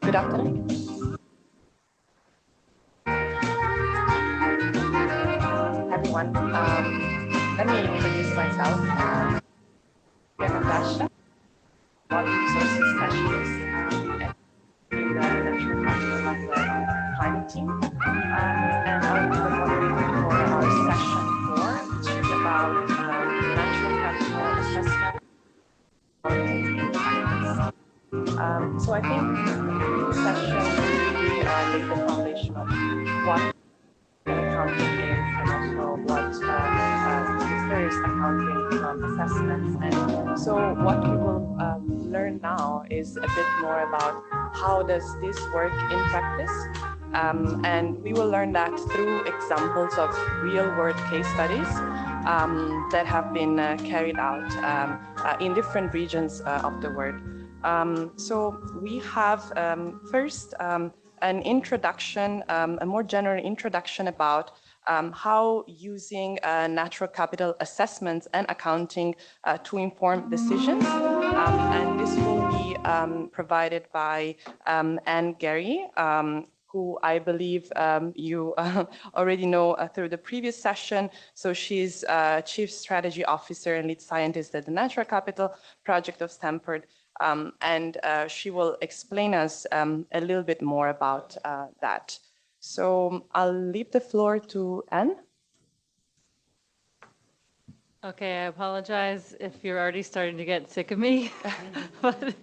Good afternoon. Everyone, let me introduce myself. I'm Natasha, Water Resources Specialist in the Natural Capital of the Climate Team. And I'll be the moderator for our session 4, which is about natural capital assessment in practice. So I think this session really laid the foundation of what accounting is and also what differs accounting from assessments. And so what we will learn now is a bit more about how does this work in practice. And we will learn that through examples of real-world case studies that have been carried out in different regions of the world. So we have first an introduction, a more general introduction about how using natural capital assessments and accounting to inform decisions. And this will be provided by Anne Gary, who I believe you already know through the previous session. So she's Chief Strategy Officer and Lead Scientist at the Natural Capital Project of Stanford. And she will explain us a little bit more about that. So I'll leave the floor to Anne. Okay, I apologize if you're already starting to get sick of me. But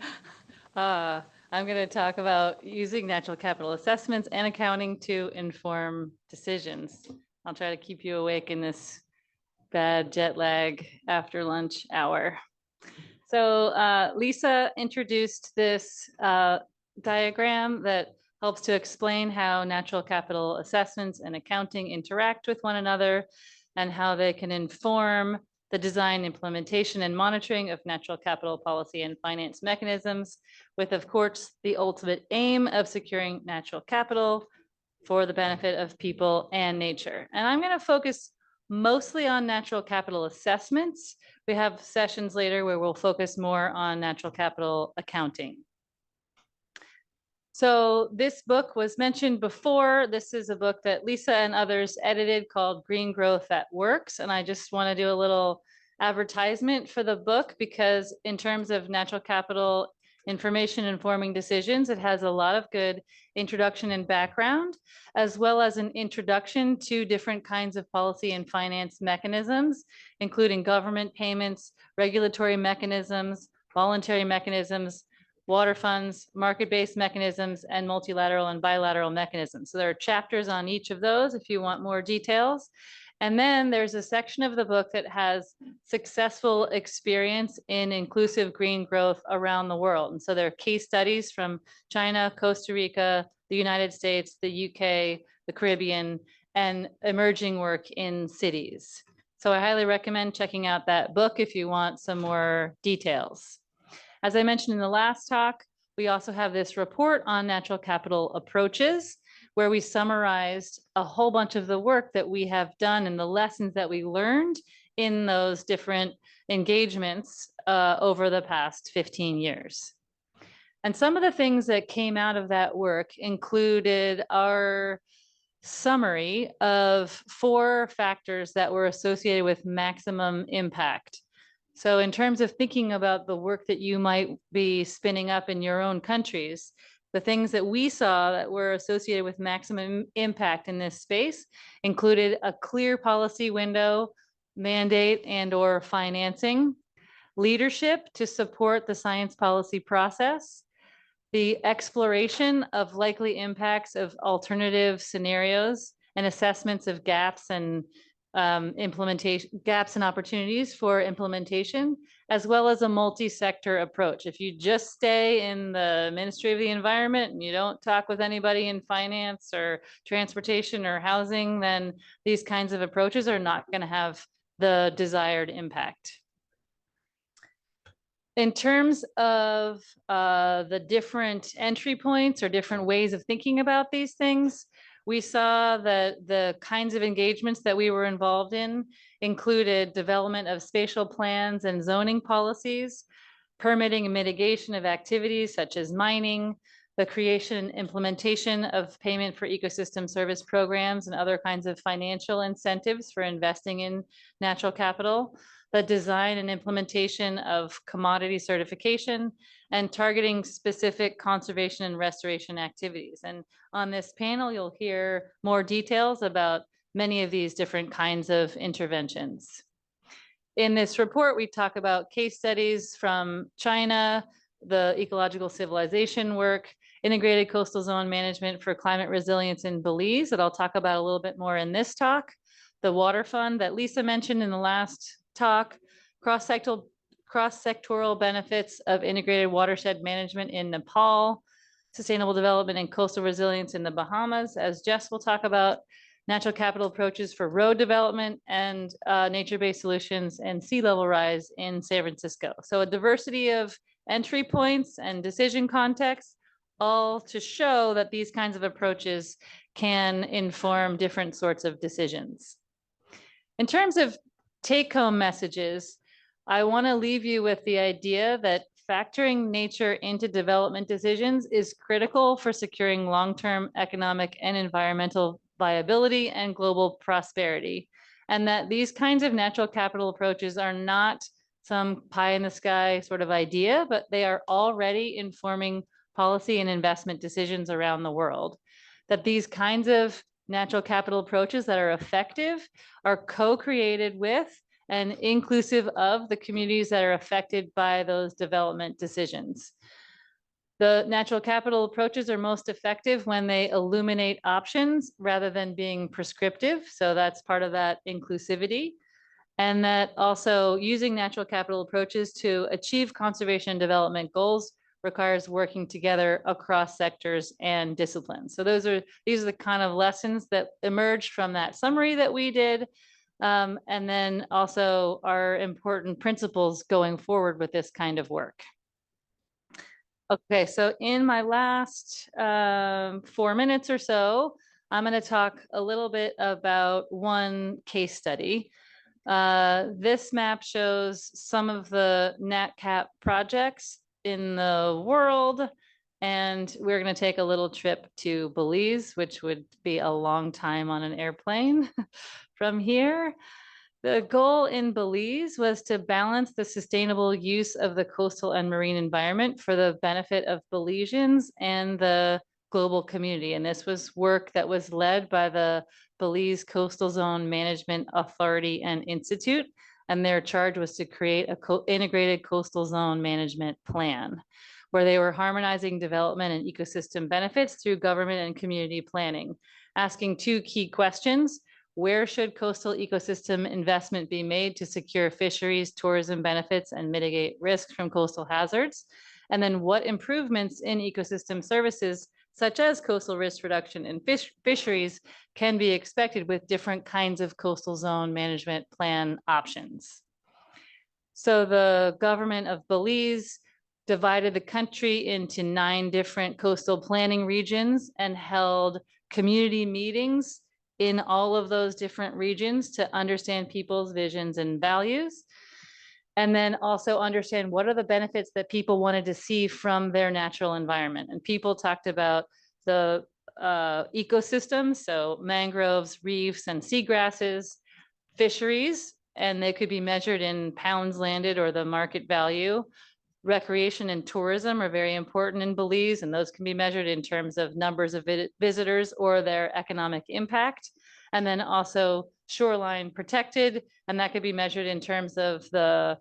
I'm going to talk about using natural capital assessments and accounting to inform decisions. I'll try to keep you awake in this bad jet lag after lunch hour. So Lisa introduced this diagram that helps to explain how natural capital assessments and accounting interact with one another and how they can inform the design, implementation, and monitoring of natural capital policy and finance mechanisms, with, of course, the ultimate aim of securing natural capital for the benefit of people and nature. And I'm going to focus mostly on natural capital assessments. We have sessions later where we'll focus more on natural capital accounting. So this book was mentioned before. This is a book that Lisa and others edited called Green Growth That Works. And I just want to do a little advertisement for the book because in terms of natural capital information informing decisions, it has a lot of good introduction and background, as well as an introduction to different kinds of policy and finance mechanisms, including government payments, regulatory mechanisms, voluntary mechanisms, water funds, market-based mechanisms, and multilateral and bilateral mechanisms. So there are chapters on each of those if you want more details. And then there's a section of the book that has successful experience in inclusive green growth around the world. And so there are case studies from China, Costa Rica, the United States, the UK, the Caribbean, and emerging work in cities. So I highly recommend checking out that book if you want some more details. As I mentioned in the last talk, we also have this report on natural capital approaches, where we summarized a whole bunch of the work that we have done and the lessons that we learned in those different engagements over the past 15 years. And some of the things that came out of that work included our summary of 4 factors that were associated with maximum impact. So in terms of thinking about the work that you might be spinning up in your own countries, the things that we saw that were associated with maximum impact in this space included a clear policy window, mandate and/or financing, leadership to support the science policy process, the exploration of likely impacts of alternative scenarios and assessments of gaps and gaps and opportunities for implementation, as well as a multi-sector approach. If you just stay in the Ministry of the Environment and you don't talk with anybody in finance or transportation or housing, then these kinds of approaches are not going to have the desired impact. In terms of the different entry points or different ways of thinking about these things, we saw that the kinds of engagements that we were involved in included development of spatial plans and zoning policies, permitting and mitigation of activities such as mining, the creation and implementation of payment for ecosystem service programs and other kinds of financial incentives for investing in natural capital, the design and implementation of commodity certification, and targeting specific conservation and restoration activities. And on this panel, you'll hear more details about many of these different kinds of interventions. In this report, we talk about case studies from China, the ecological civilization work, integrated coastal zone management for climate resilience in Belize that I'll talk about a little bit more in this talk, the water fund that Lisa mentioned in the last talk, cross-sectoral benefits of integrated watershed management in Nepal, sustainable development and coastal resilience in the Bahamas, as Jess will talk about, natural capital approaches for road development and nature-based solutions and sea level rise in San Francisco. So a diversity of entry points and decision contexts, all to show that these kinds of approaches can inform different sorts of decisions. In terms of take-home messages, I want to leave you with the idea that factoring nature into development decisions is critical for securing long-term economic and environmental viability and global prosperity, and that these kinds of natural capital approaches are not some pie in the sky sort of idea, but they are already informing policy and investment decisions around the world. That these kinds of natural capital approaches that are effective are co-created with and inclusive of the communities that are affected by those development decisions. The natural capital approaches are most effective when they illuminate options rather than being prescriptive. So that's part of that inclusivity. And that also using natural capital approaches to achieve conservation and development goals requires working together across sectors and disciplines. So these are the kind of lessons that emerged from that summary that we did. And then also our important principles going forward with this kind of work. Okay, so in my last 4 minutes or so, I'm going to talk a little bit about one case study. This map shows some of the NatCap projects in the world, and we're going to take a little trip to Belize, which would be a long time on an airplane from here. The goal in Belize was to balance the sustainable use of the coastal and marine environment for the benefit of Belizeans and the global community. And this was work that was led by the Belize Coastal Zone Management Authority and Institute. And their charge was to create a integrated coastal zone management plan, where they were harmonizing development and ecosystem benefits through government and community planning, asking two key questions. Where should coastal ecosystem investment be made to secure fisheries, tourism benefits, and mitigate risks from coastal hazards? And then what improvements in ecosystem services, such as coastal risk reduction and fisheries, can be expected with different kinds of coastal zone management plan options? So the government of Belize divided the country into 9 different coastal planning regions and held community meetings in all of those different regions to understand people's visions and values. And then also understand what are the benefits that people wanted to see from their natural environment. And people talked about the ecosystems, so mangroves, reefs, and seagrasses, fisheries, and they could be measured in pounds landed or the market value. Recreation and tourism are very important in Belize, and those can be measured in terms of numbers of visitors or their economic impact. And then also shoreline protected, and that could be measured in terms of the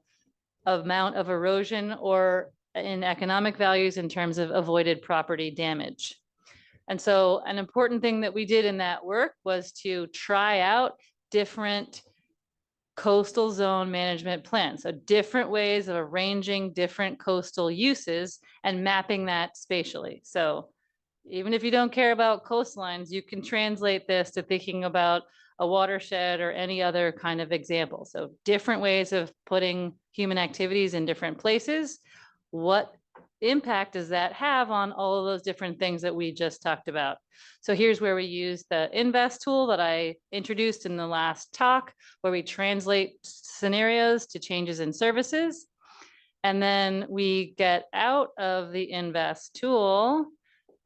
amount of erosion or in economic values in terms of avoided property damage. And so an important thing that we did in that work was to try out different coastal zone management plans. So different ways of arranging different coastal uses and mapping that spatially. So even if you don't care about coastlines, you can translate this to thinking about a watershed or any other kind of example. So different ways of putting human activities in different places. What impact does that have on all of those different things that we just talked about? So here's where we use the Invest tool that I introduced in the last talk, where we translate scenarios to changes in services. And then we get out of the Invest tool.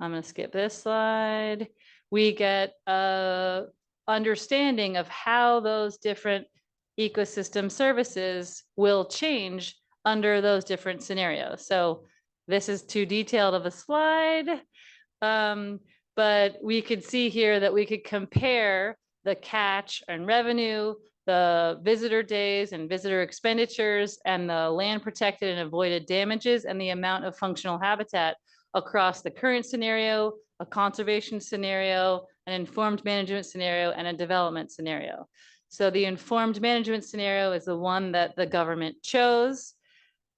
I'm going to skip this slide. We get a understanding of how those different ecosystem services will change under those different scenarios. So this is too detailed of a slide, but we could see here that we could compare the catch and revenue, the visitor days and visitor expenditures, and the land protected and avoided damages, and the amount of functional habitat across the current scenario, a conservation scenario, an informed management scenario, and a development scenario. So the informed management scenario is the one that the government chose.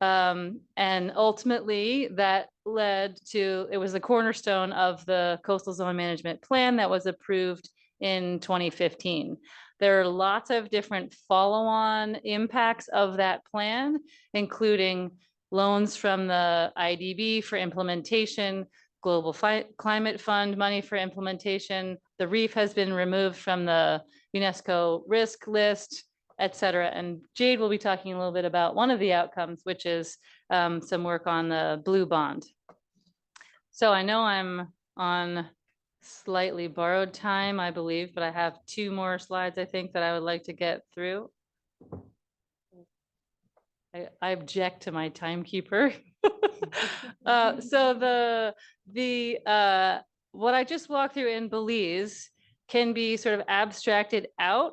And ultimately that led to, it was the cornerstone of the coastal zone management plan that was approved in 2015. There are lots of different follow-on impacts of that plan, including loans from the IDB for implementation, Global Climate Fund money for implementation. The reef has been removed from the UNESCO risk list, et cetera. And Jade will be talking a little bit about one of the outcomes, which is some work on the blue bond. So I know I'm on slightly borrowed time, I believe, but I have 2 more slides, I think, that I would like to get through. I object to my timekeeper. So what I just walked through in Belize can be sort of abstracted out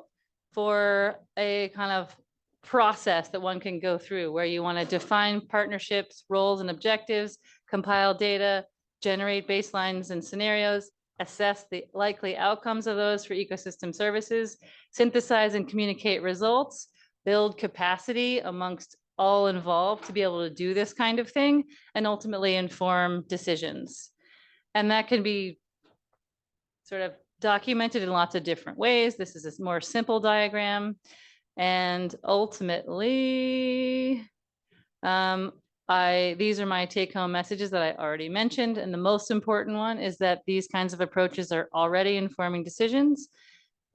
for a kind of process that one can go through, where you want to define partnerships, roles, and objectives, compile data, generate baselines and scenarios, assess the likely outcomes of those for ecosystem services, synthesize and communicate results, build capacity amongst all involved to be able to do this kind of thing, and ultimately inform decisions. And that can be sort of documented in lots of different ways. This is a more simple diagram. And ultimately, These are my take-home messages that I already mentioned, and the most important one is that these kinds of approaches are already informing decisions.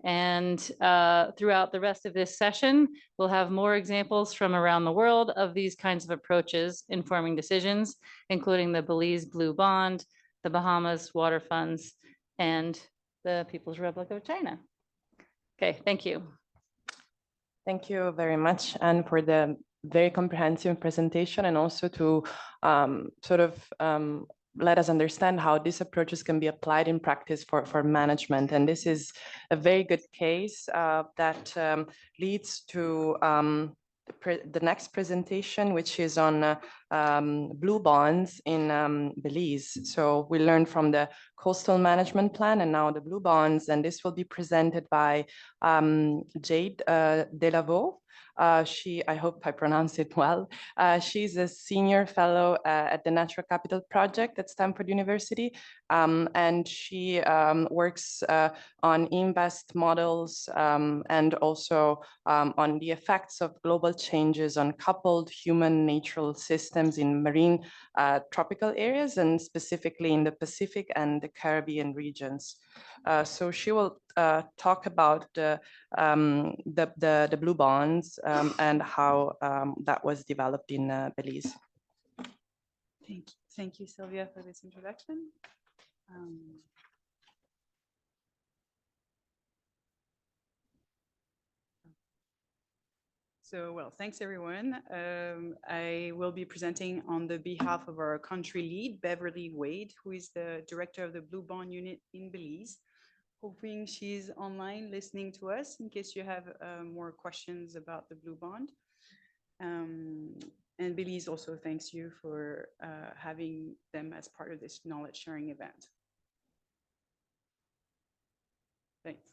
And throughout the rest of this session, we'll have more examples from around the world of these kinds of approaches informing decisions, including the Belize Blue Bond, the Bahamas Water Funds, and the People's Republic of China. Okay, thank you. Thank you very much, Anne, for the very comprehensive presentation, and also to let us understand how these approaches can be applied in practice for management. And this is a very good case that leads to the next presentation, which is on blue bonds in Belize. So we learned from the coastal management plan and now the blue bonds, and this will be presented by Jade Delavaux. I hope I pronounced it well. She's a senior fellow at the Natural Capital Project at Stanford University, and she works on invest models and also on the effects of global changes on coupled human natural systems in marine tropical areas, and specifically in the Pacific and the Caribbean regions. So she will talk about the blue bonds and how that was developed in Belize. Thank you, Sylvia, for this introduction. Well, thanks everyone. I will be presenting on the behalf of our country lead, Beverly Wade, who is the director of the Blue Bond Unit in Belize. Hoping she's online listening to us in case you have more questions about the Blue Bond. And Belize also thanks you for having them as part of this knowledge sharing event. Thanks.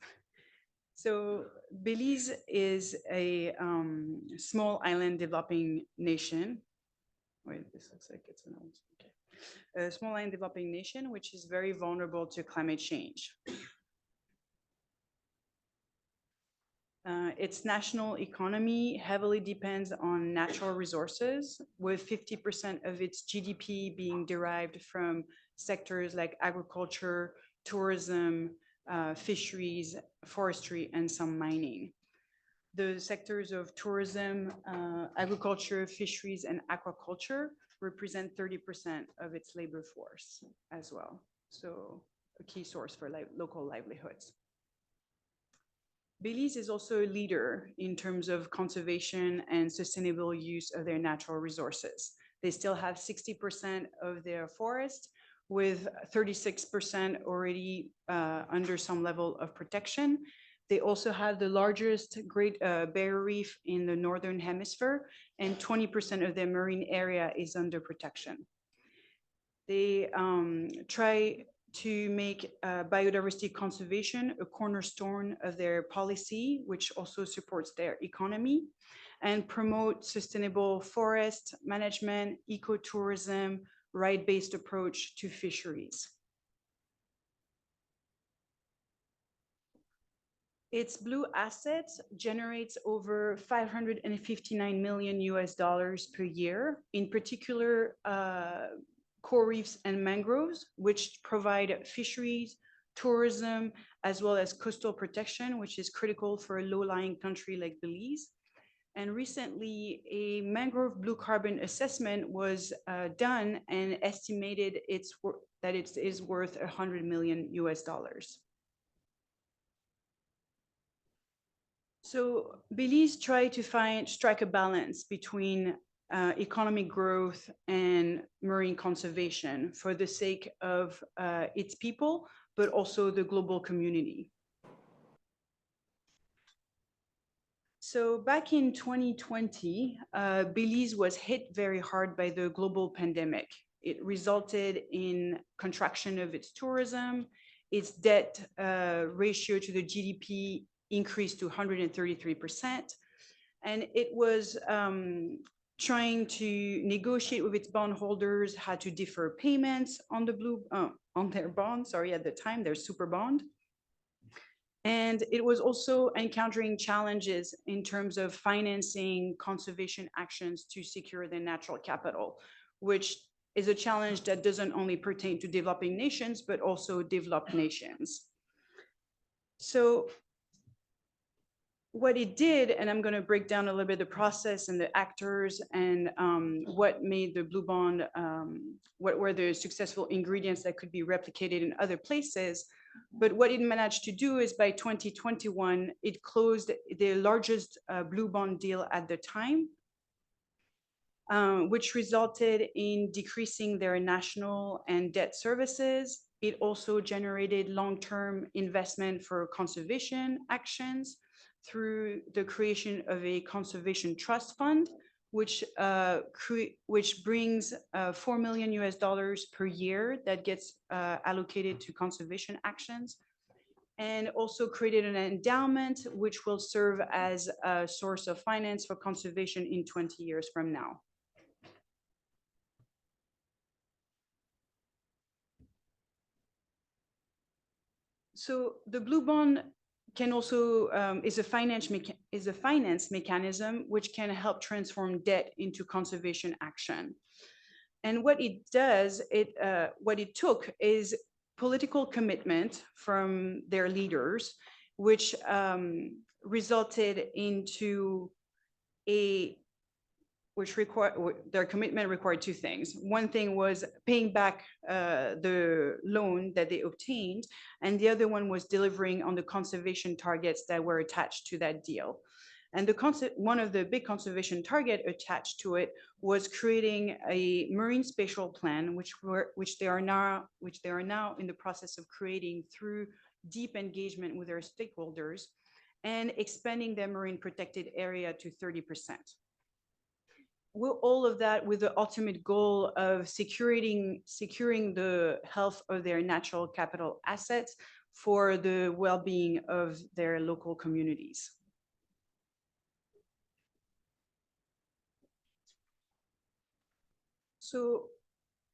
So Belize is a small island developing nation. Wait, this looks like it's an old, okay. A small island developing nation, which is very vulnerable to climate change. Its national economy heavily depends on natural resources, with 50% of its GDP being derived from sectors like agriculture, tourism, fisheries, forestry, and some mining. The sectors of tourism, agriculture, fisheries, and aquaculture represent 30% of its labor force as well. So a key source for local livelihoods. Belize is also a leader in terms of conservation and sustainable use of their natural resources. They still have 60% of their forest, with 36% already under some level of protection. They also have the largest Great Barrier Reef in the Northern Hemisphere, and 20% of their marine area is under protection. They try to make biodiversity conservation a cornerstone of their policy, which also supports their economy, and promote sustainable forest management, ecotourism, right-based approach to fisheries. Its blue assets generates over $559 million per year, in particular, coral reefs and mangroves, which provide fisheries, tourism, as well as coastal protection, which is critical for a low-lying country like Belize. And recently, a mangrove blue carbon assessment was done and estimated that it is worth $100 million. So Belize tried to strike a balance between economic growth and marine conservation for the sake of its people, but also the global community. So back in 2020, Belize was hit very hard by the global pandemic. It resulted in contraction of its tourism. Its debt ratio to the GDP increased to 133%. And it was trying to negotiate with its bondholders how to defer payments on the on their bond, sorry, at the time, their super bond. And it was also encountering challenges in terms of financing conservation actions to secure their natural capital, which is a challenge that doesn't only pertain to developing nations, but also developed nations. So what it did, and I'm going to break down a little bit the process and the actors and what made the blue bond, what were the successful ingredients that could be replicated in other places. But what it managed to do is by 2021, it closed the largest blue bond deal at the time, which resulted in decreasing their national and debt services. It also generated long-term investment for conservation actions through the creation of a conservation trust fund, which brings $4 million per year that gets allocated to conservation actions, and also created an endowment which will serve as a source of finance for conservation in 20 years from now. So the blue bond can also is a finance mechanism which can help transform debt into conservation action. And what it does, what it took is political commitment from their leaders, which resulted into their commitment required two things. One thing was paying back the loan that they obtained, and the other one was delivering on the conservation targets that were attached to that deal. And one of the big conservation target attached to it was creating a marine spatial plan, which they are now in the process of creating through deep engagement with their stakeholders, and expanding their marine protected area to 30%. All of that with the ultimate goal of securing the health of their natural capital assets for the well-being of their local communities. So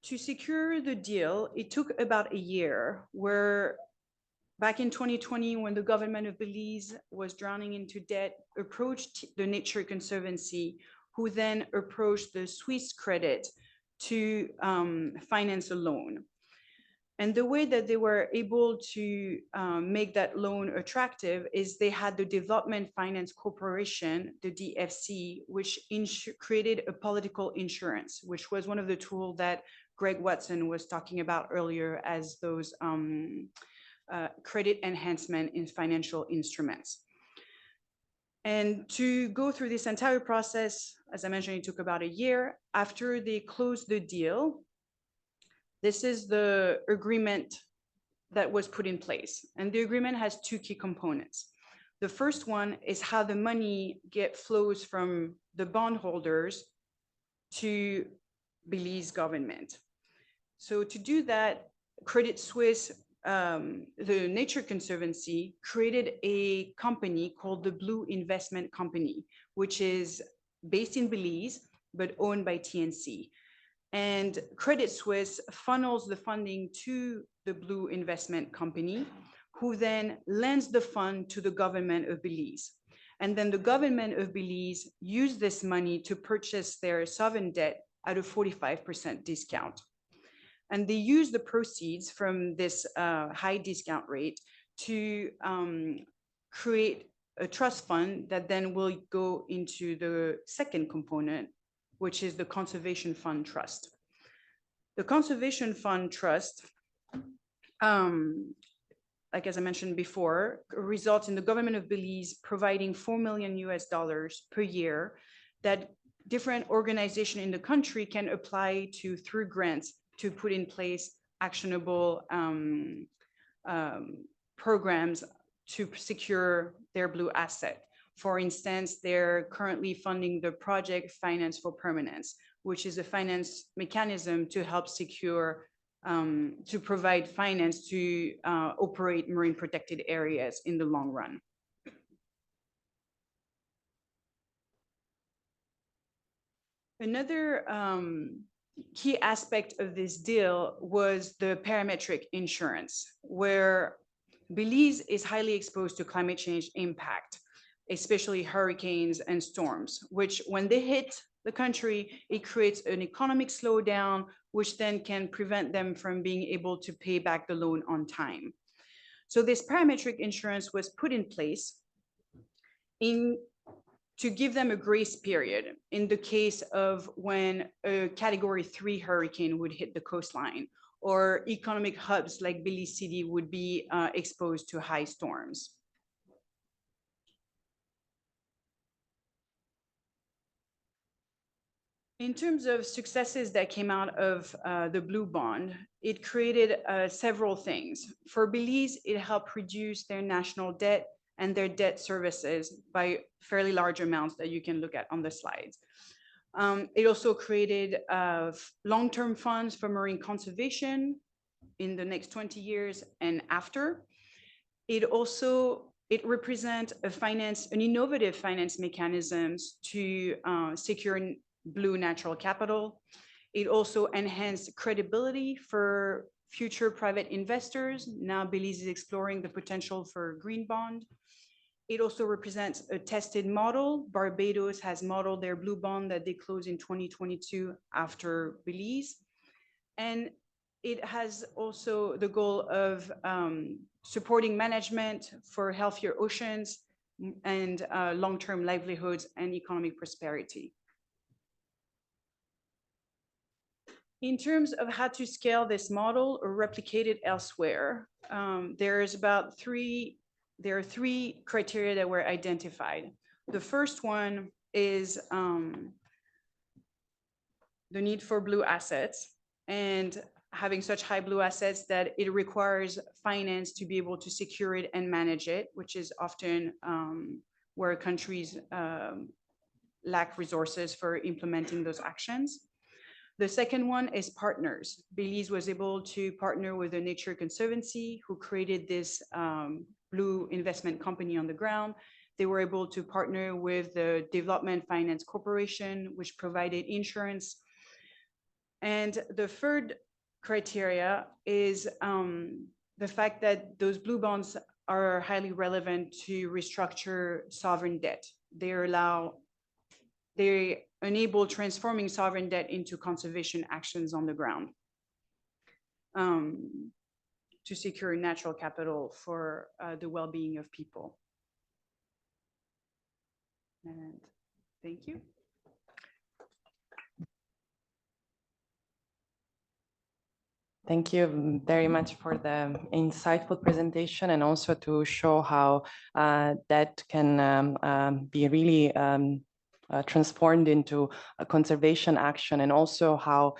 to secure the deal, it took about a year, where back in 2020, when the government of Belize was drowning into debt, approached the Nature Conservancy, who then approached the Swiss credit to finance a loan. And the way that they were able to make that loan attractive is they had the Development Finance Corporation, the DFC, which created a political insurance, which was one of the tools that Greg Watson was talking about earlier as those credit enhancement in financial instruments. And to go through this entire process, as I mentioned, it took about a year. After they closed the deal, this is the agreement that was put in place. And the agreement has two key components. The first one is how the money flows from the bondholders to Belize government. So to do that, Credit Suisse, the Nature Conservancy, created a company called the Blue Investment Company, which is based in Belize, but owned by TNC. And Credit Suisse funnels the funding to the Blue Investment Company, who then lends the fund to the government of Belize. And then the government of Belize used this money to purchase their sovereign debt at a 45% discount. And they use the proceeds from this high discount rate to create a trust fund that then will go into the second component, which is the Conservation Fund Trust. The Conservation Fund Trust, like as I mentioned before, results in the government of Belize providing $4 million per year that different organizations in the country can apply to through grants to put in place actionable programs to secure their blue asset. For instance, they're currently funding the project Finance for Permanence, which is a finance mechanism to help secure, to provide finance to operate marine protected areas in the long run. Another key aspect of this deal was the parametric insurance, where Belize is highly exposed to climate change impact, especially hurricanes and storms, which when they hit the country, it creates an economic slowdown, which then can prevent them from being able to pay back the loan on time. So this parametric insurance was put in place to give them a grace period in the case of when a Category 3 hurricane would hit the coastline, or economic hubs like Belize City would be exposed to high storms. In terms of successes that came out of the Blue Bond, it created several things. For Belize, it helped reduce their national debt and their debt services by fairly large amounts that you can look at on the slides. It also created long-term funds for marine conservation in the next 20 years and after. It represents an innovative finance mechanisms to secure blue natural capital. It also enhanced credibility for future private investors. Now Belize is exploring the potential for a green bond. It also represents a tested model. Barbados has modeled their blue bond that they closed in 2022 after Belize. And it has also the goal of supporting management for healthier oceans and long-term livelihoods and economic prosperity. In terms of how to scale this model or replicate it elsewhere, there are three criteria that were identified. The first one is the need for blue assets, and having such high blue assets that it requires finance to be able to secure it and manage it, which is often where countries lack resources for implementing those actions. The second one is partners. Belize was able to partner with the Nature Conservancy, who created this blue investment company on the ground. They were able to partner with the Development Finance Corporation, which provided insurance. And the third criteria is the fact that those blue bonds are highly relevant to restructure sovereign debt. They enable transforming sovereign debt into conservation actions on the ground to secure natural capital for the well-being of people. And thank you. Thank you very much for the insightful presentation, and also to show how that can be really transformed into a conservation action, and also how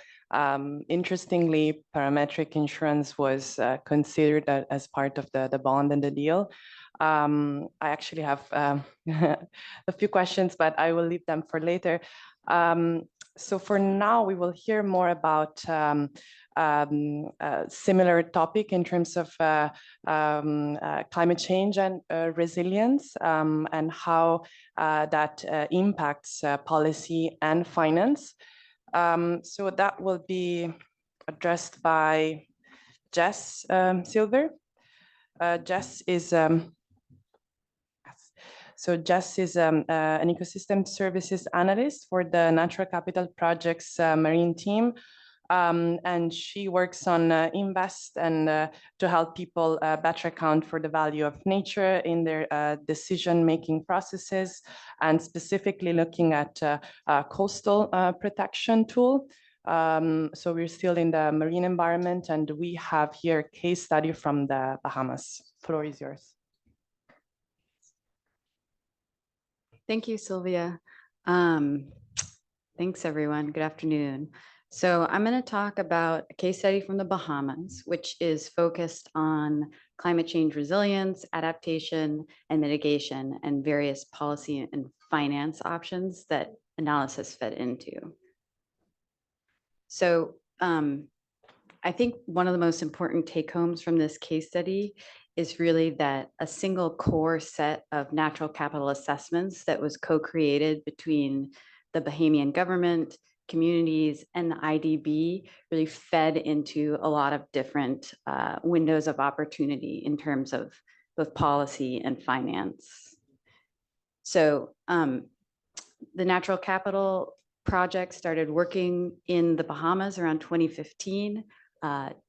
interestingly parametric insurance was considered as part of the bond and the deal. I actually have a few questions, but I will leave them for later. So for now, we will hear more about a similar topic in terms of climate change and resilience, and how that impacts policy and finance. So that will be addressed by Jess Silver. Jess is Jess is an ecosystem services analyst for the Natural Capital Project's marine team. And she works on invest and to help people better account for the value of nature in their decision-making processes, and specifically looking at a coastal protection tool. So we're still in the marine environment, and we have here a case study from the Bahamas. Floor is yours. Thank you, Sylvia. Thanks, everyone. Good afternoon. So I'm going to talk about a case study from the Bahamas, which is focused on climate change resilience, adaptation, and mitigation, and various policy and finance options that analysis fed into. So I think one of the most important take-homes from this case study is really that a single core set of natural capital assessments that was co-created between the Bahamian government, communities, and the IDB really fed into a lot of different windows of opportunity in terms of both policy and finance. So the Natural Capital Project started working in the Bahamas around 2015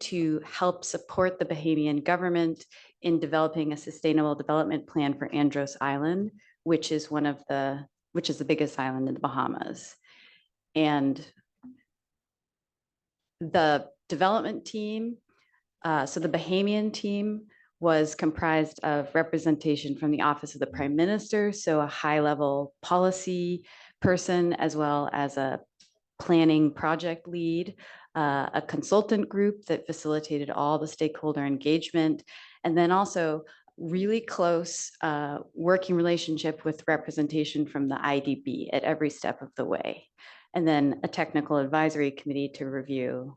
to help support the Bahamian government in developing a sustainable development plan for Andros Island, which is the biggest island in the Bahamas. And the development team, so the Bahamian team was comprised of representation from the Office of the Prime Minister, so a high-level policy person, as well as a planning project lead, a consultant group that facilitated all the stakeholder engagement, and then also really close working relationship with representation from the IDB at every step of the way, and then a technical advisory committee to review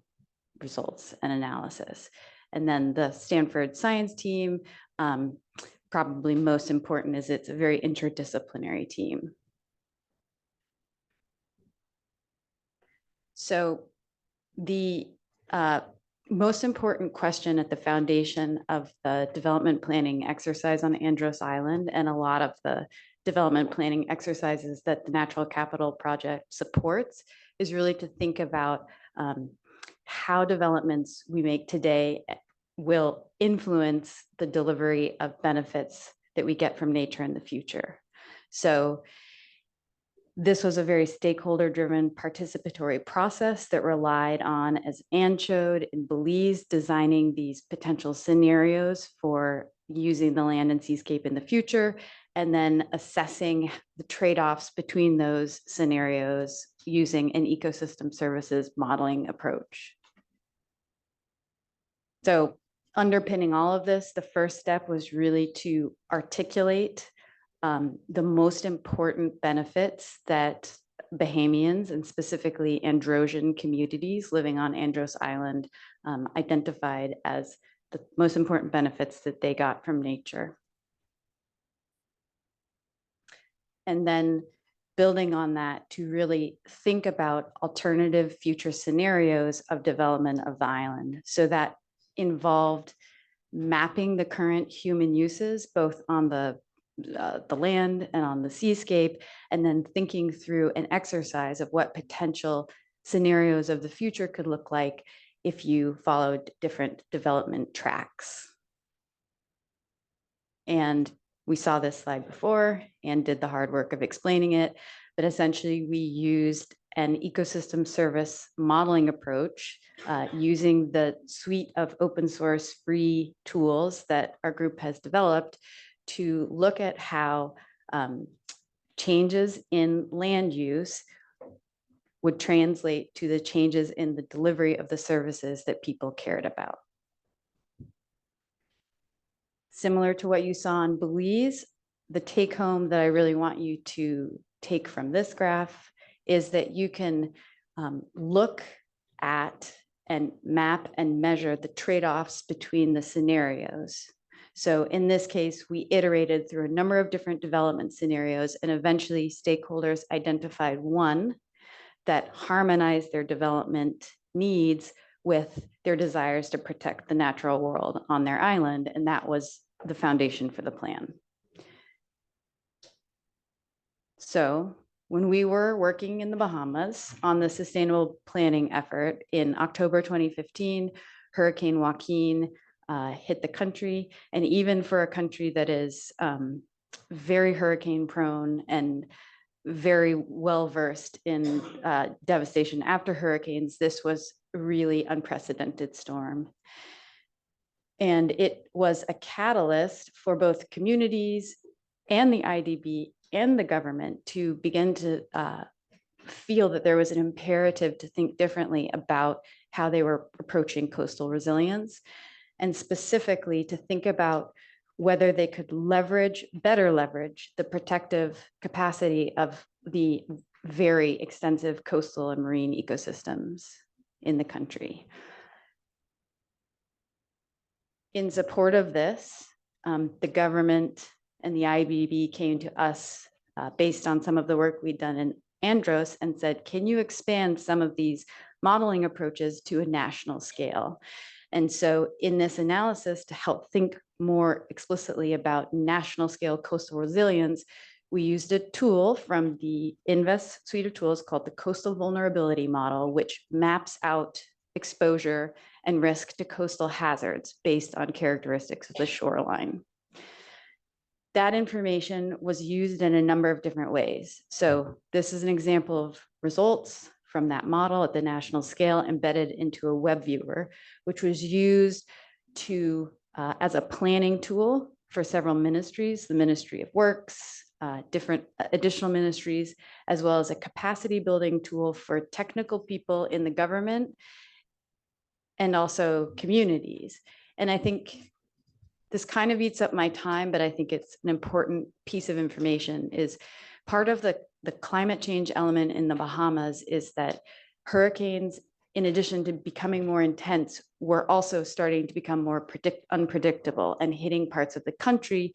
results and analysis. And then the Stanford science team, probably most important, is it's a very interdisciplinary team. So the most important question at the foundation of the development planning exercise on Andros Island, and a lot of the development planning exercises that the Natural Capital Project supports, is really to think about how developments we make today will influence the delivery of benefits that we get from nature in the future. So this was a very stakeholder-driven participatory process that relied on, as Anne showed, in Belize, designing these potential scenarios for using the land and seascape in the future, and then assessing the trade-offs between those scenarios using an ecosystem services modeling approach. So underpinning all of this, the first step was really to articulate the most important benefits that Bahamians, and specifically Androsian communities living on Andros Island, identified as the most important benefits that they got from nature. And then building on that to really think about alternative future scenarios of development of the island. So that involved mapping the current human uses, both on the land and on the seascape, and then thinking through an exercise of what potential scenarios of the future could look like if you followed different development tracks. And we saw this slide before and did the hard work of explaining it, but essentially we used an ecosystem service modeling approach using the suite of open source free tools that our group has developed to look at how changes in land use would translate to the changes in the delivery of the services that people cared about. Similar to what you saw in Belize, the take home that I really want you to take from this graph is that you can look at and map and measure the trade-offs between the scenarios. So in this case, we iterated through a number of different development scenarios, and eventually stakeholders identified one that harmonized their development needs with their desires to protect the natural world on their island, and that was the foundation for the plan. So when we were working in the Bahamas on the sustainable planning effort in October 2015, Hurricane Joaquin hit the country. And even for a country that is very hurricane prone and very well versed in devastation after hurricanes, this was a really unprecedented storm. And it was a catalyst for both communities and the IDB and the government to begin to feel that there was an imperative to think differently about how they were approaching coastal resilience, and specifically to think about whether they could better leverage the protective capacity of the very extensive coastal and marine ecosystems in the country. In support of this, the government and the IBB came to us based on some of the work we'd done in Andros and said, can you expand some of these modeling approaches to a national scale? And so in this analysis, to help think more explicitly about national scale coastal resilience, we used a tool from the Invest suite of tools called the Coastal Vulnerability Model, which maps out exposure and risk to coastal hazards based on characteristics of the shoreline. That information was used in a number of different ways. So this is an example of results from that model at the national scale embedded into a web viewer, which was used to as a planning tool for several ministries, the Ministry of Works, different additional ministries, as well as a capacity building tool for technical people in the government and also communities. And I think this kind of eats up my time, but I think it's an important piece of information. Is part of the climate change element in the Bahamas is that hurricanes, in addition to becoming more intense, were also starting to become more unpredictable and hitting parts of the country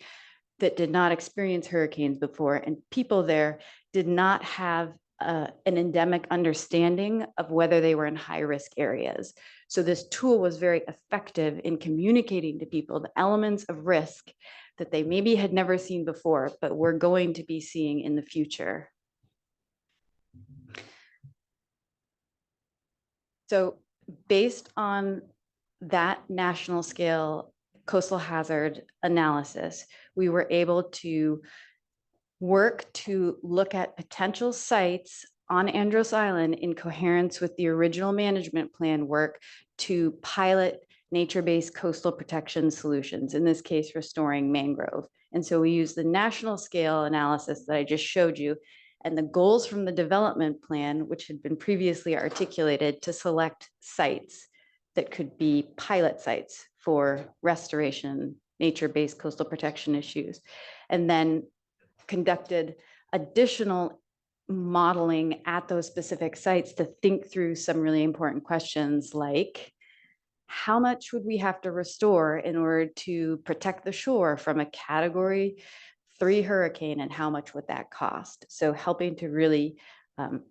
that did not experience hurricanes before. And people there did not have an endemic understanding of whether they were in high risk areas. So this tool was very effective in communicating to people the elements of risk that they maybe had never seen before, but were going to be seeing in the future. So based on that national scale coastal hazard analysis, we were able to work to look at potential sites on Andros Island in coherence with the original management plan work to pilot nature-based coastal protection solutions, in this case, restoring mangrove. And so we use the national scale analysis that I just showed you and the goals from the development plan, which had been previously articulated, to select sites that could be pilot sites for restoration, nature-based coastal protection issues, and then conducted additional modeling at those specific sites to think through some really important questions like, how much would we have to restore in order to protect the shore from a Category 3 hurricane, and how much would that cost? So helping to really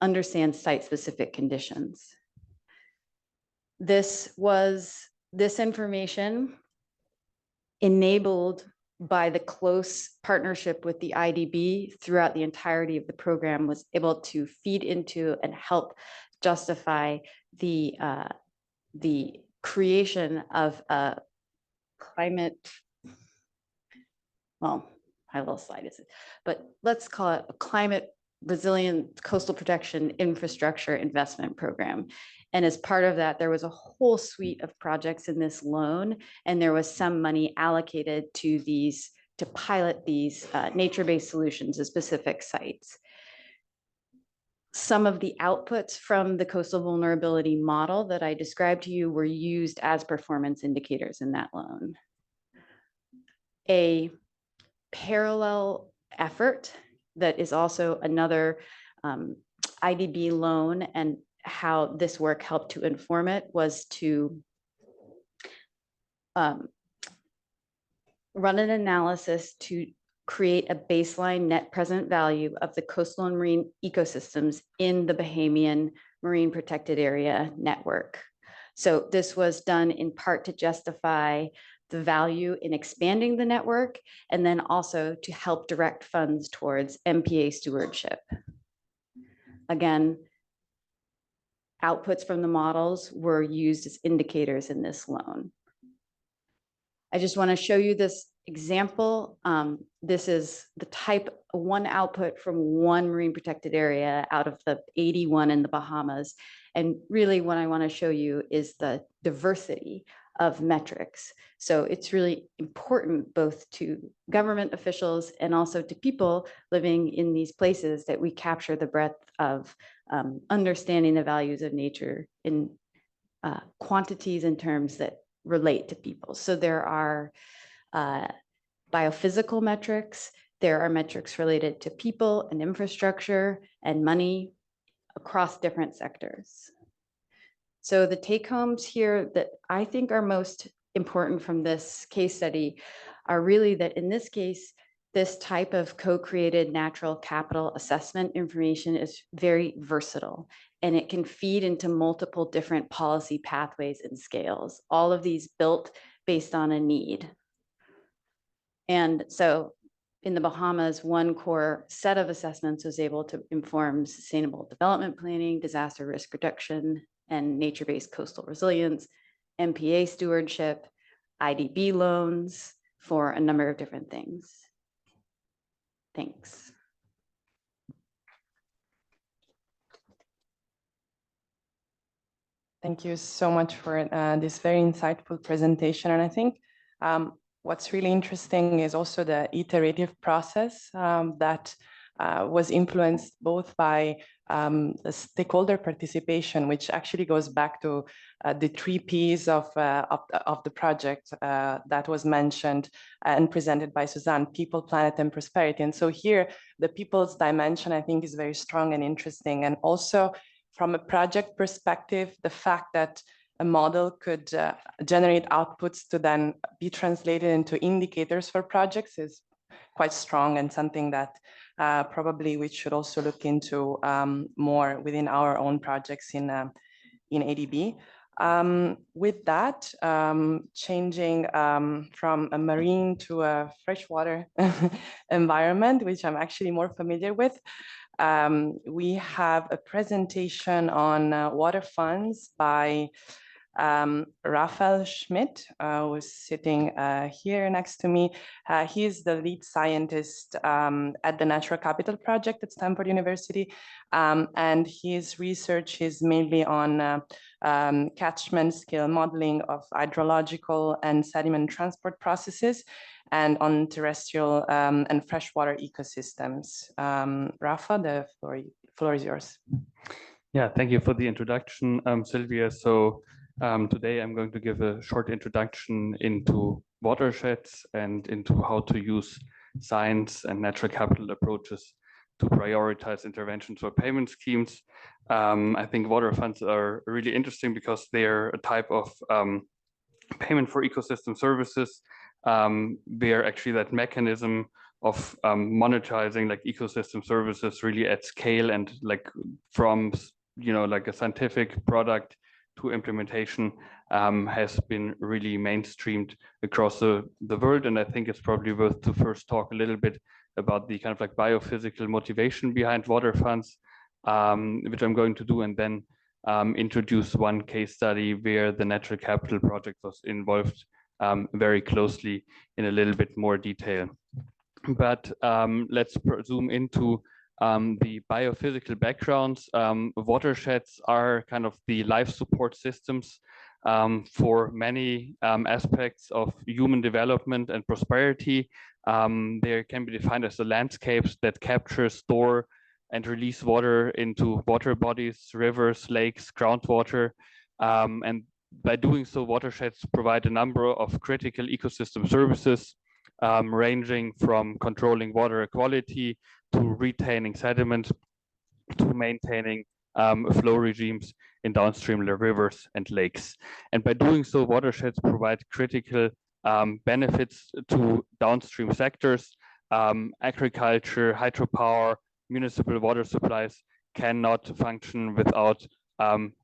understand site-specific conditions. This information enabled by the close partnership with the IDB throughout the entirety of the program was able to feed into and help justify the creation of a climate, well, high level slide is it, but let's call it a climate resilient coastal protection infrastructure investment program. And as part of that, there was a whole suite of projects in this loan, and there was some money allocated to these, to pilot these nature-based solutions at specific sites. Some of the outputs from the coastal vulnerability model that I described to you were used as performance indicators in that loan. A parallel effort that is also another IDB loan, and how this work helped to inform it was to run an analysis to create a baseline net present value of the coastal and marine ecosystems in the Bahamian Marine Protected Area network. So this was done in part to justify the value in expanding the network, and then also to help direct funds towards MPA stewardship. Again, outputs from the models were used as indicators in this loan. I just want to show you this example. This is the type one output from one marine protected area out of the 81 in the Bahamas. And really what I want to show you is the diversity of metrics. So it's really important both to government officials and also to people living in these places that we capture the breadth of understanding the values of nature in quantities and terms that relate to people. So there are biophysical metrics, there are metrics related to people and infrastructure and money across different sectors. So the take homes here that I think are most important from this case study are really that in this case, this type of co-created natural capital assessment information is very versatile, and it can feed into multiple different policy pathways and scales, all of these built based on a need. And so in the Bahamas, one core set of assessments was able to inform sustainable development planning, disaster risk reduction, and nature-based coastal resilience, MPA stewardship, IDB loans, for a number of different things. Thanks. Thank you so much for this very insightful presentation. And I think what's really interesting is also the iterative process that was influenced both by the stakeholder participation, which actually goes back to the 3 Ps of the project that was mentioned and presented by Suzanne: people, planet, and prosperity. And so here, the people's dimension, I think, is very strong and interesting. And also from a project perspective, the fact that a model could generate outputs to then be translated into indicators for projects is quite strong, and something that probably we should also look into more within our own projects in ADB. With that, changing from a marine to a freshwater environment, which I'm actually more familiar with, we have a presentation on water funds by Raphael Schmidt, who's sitting here next to me. He is the lead scientist at the Natural Capital Project at Stanford University. And his research is mainly on catchment scale modeling of hydrological and sediment transport processes, and on terrestrial and freshwater ecosystems. Rafa, the floor is yours. Yeah, thank you for the introduction, Sylvia. So today I'm going to give a short introduction into watersheds and into how to use science and natural capital approaches to prioritize interventions or payment schemes. I think water funds are really interesting because they're a type of payment for ecosystem services, where actually that mechanism of monetizing like ecosystem services really at scale, and like from like a scientific product to implementation has been really mainstreamed across the world. And I think it's probably worth to first talk a little bit about the kind of like biophysical motivation behind water funds, which I'm going to do, and then introduce one case study where the Natural Capital Project was involved very closely in a little bit more detail. But let's zoom into the biophysical backgrounds. Watersheds are kind of the life support systems for many aspects of human development and prosperity. They can be defined as the landscapes that capture, store, and release water into water bodies, rivers, lakes, groundwater. And by doing so, watersheds provide a number of critical ecosystem services, ranging from controlling water quality to retaining sediment to maintaining flow regimes in downstream rivers and lakes. And by doing so, watersheds provide critical benefits to downstream sectors. Agriculture, hydropower, municipal water supplies cannot function without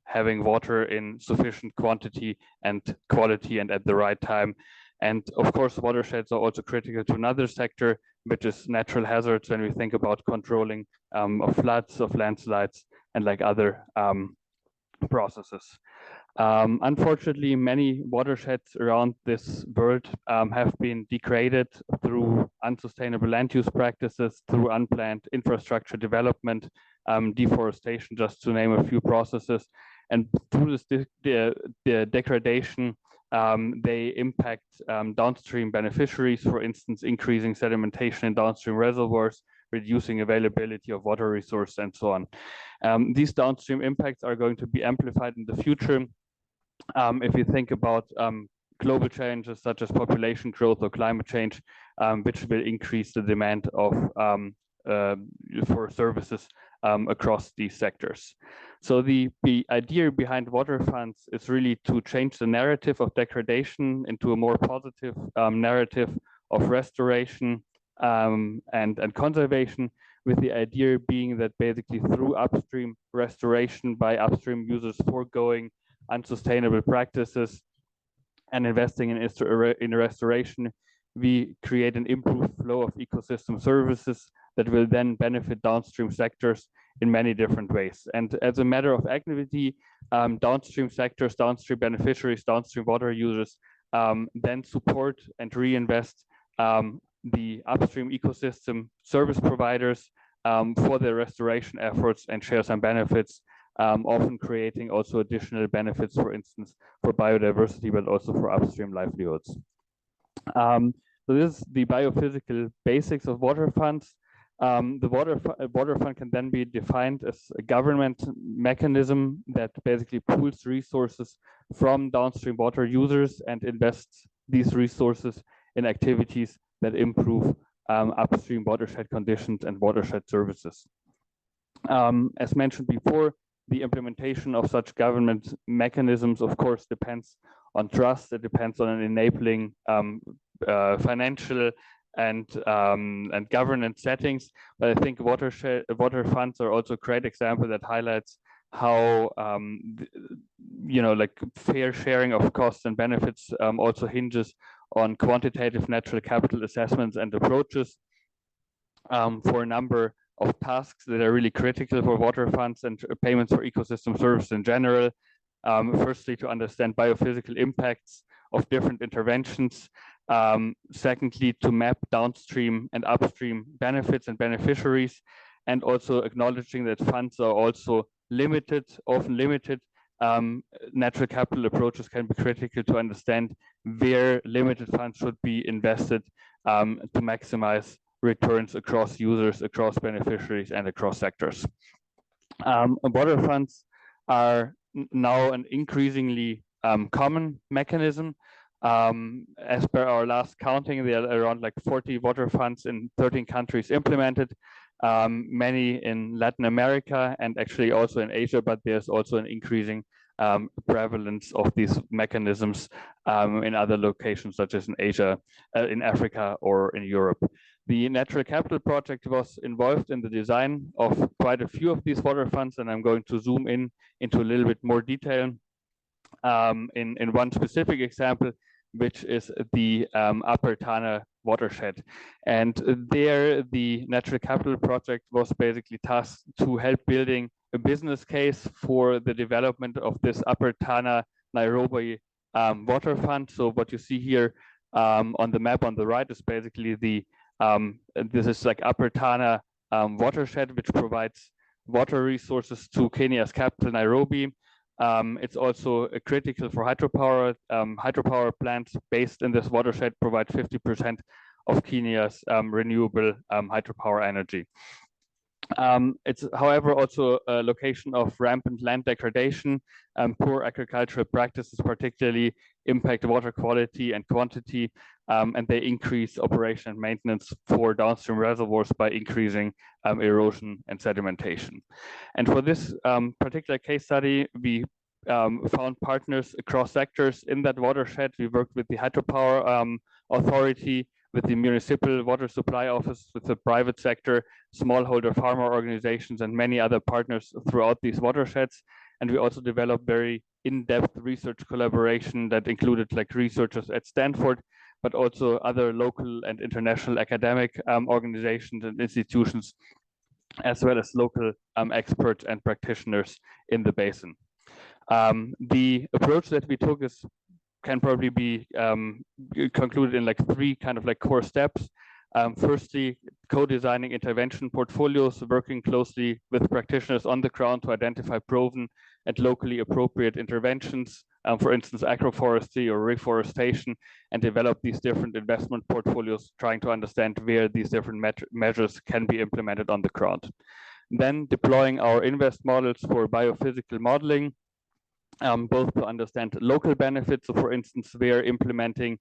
having water in sufficient quantity and quality and at the right time. And of course, watersheds are also critical to another sector, which is natural hazards, when we think about controlling of floods, of landslides, and like other processes. Unfortunately, many watersheds around this world have been degraded through unsustainable land use practices, through unplanned infrastructure development, deforestation, just to name a few processes. And through this the degradation, they impact downstream beneficiaries, for instance, increasing sedimentation in downstream reservoirs, reducing availability of water resources, and so on. These downstream impacts are going to be amplified in the future if you think about global challenges such as population growth or climate change, which will increase the demand of for services across these sectors. So the idea behind water funds is really to change the narrative of degradation into a more positive narrative of restoration, and conservation, with the idea being that basically through upstream restoration by upstream users foregoing unsustainable practices and investing in restoration, we create an improved flow of ecosystem services that will then benefit downstream sectors in many different ways. And as a matter of activity, downstream sectors, downstream beneficiaries, downstream water users then support and reinvest the upstream ecosystem service providers for their restoration efforts and share some benefits, often creating also additional benefits, for instance, for biodiversity, but also for upstream livelihoods. So this is the biophysical basics of water funds. The water fund can then be defined as a government mechanism that basically pools resources from downstream water users and invests these resources in activities that improve upstream watershed conditions and watershed services. As mentioned before, the implementation of such government mechanisms, of course, depends on trust. It depends on an enabling financial and governance settings. But I think water funds are also a great example that highlights how like fair sharing of costs and benefits also hinges on quantitative natural capital assessments and approaches for a number of tasks that are really critical for water funds and payments for ecosystem services in general. Firstly, to understand biophysical impacts of different interventions. Secondly, to map downstream and upstream benefits and beneficiaries, and also acknowledging that funds are also limited, often limited. Natural capital approaches can be critical to understand where limited funds should be invested to maximize returns across users, across beneficiaries, and across sectors. Water funds are now an increasingly common mechanism. As per our last counting, there are around like 40 water funds in 13 countries implemented, many in Latin America and actually also in Asia, but there's also an increasing prevalence of these mechanisms in other locations, such as in Asia, in Africa, or in Europe. The Natural Capital Project was involved in the design of quite a few of these water funds, and I'm going to zoom in into a little bit more detail in one specific example, which is the Upper Tana watershed. And there, the Natural Capital Project was basically tasked to help building a business case for the development of this Upper Tana Nairobi water fund. So what you see here on the map on the right is basically the this is like Upper Tana watershed, which provides water resources to Kenya's capital, Nairobi. It's also critical for hydropower. Hydropower plants based in this watershed provide 50% of Kenya's renewable hydropower energy. It's, however, also a location of rampant land degradation. Poor agricultural practices particularly impact water quality and quantity, and they increase operation and maintenance for downstream reservoirs by increasing erosion and sedimentation. And for this particular case study, we found partners across sectors in that watershed. We worked with the hydropower authority, with the municipal water supply office, with the private sector, smallholder farmer organizations, and many other partners throughout these watersheds. And we also developed very in-depth research collaboration that included like researchers at Stanford, but also other local and international academic organizations and institutions, as well as local experts and practitioners in the basin. The approach that we took can probably be concluded in like three kind of like core steps. Firstly, co-designing intervention portfolios, working closely with practitioners on the ground to identify proven and locally appropriate interventions, for instance, agroforestry or reforestation, and develop these different investment portfolios, trying to understand where these different measures can be implemented on the ground. Then deploying our invest models for biophysical modeling, both to understand local benefits. So for instance, where implementing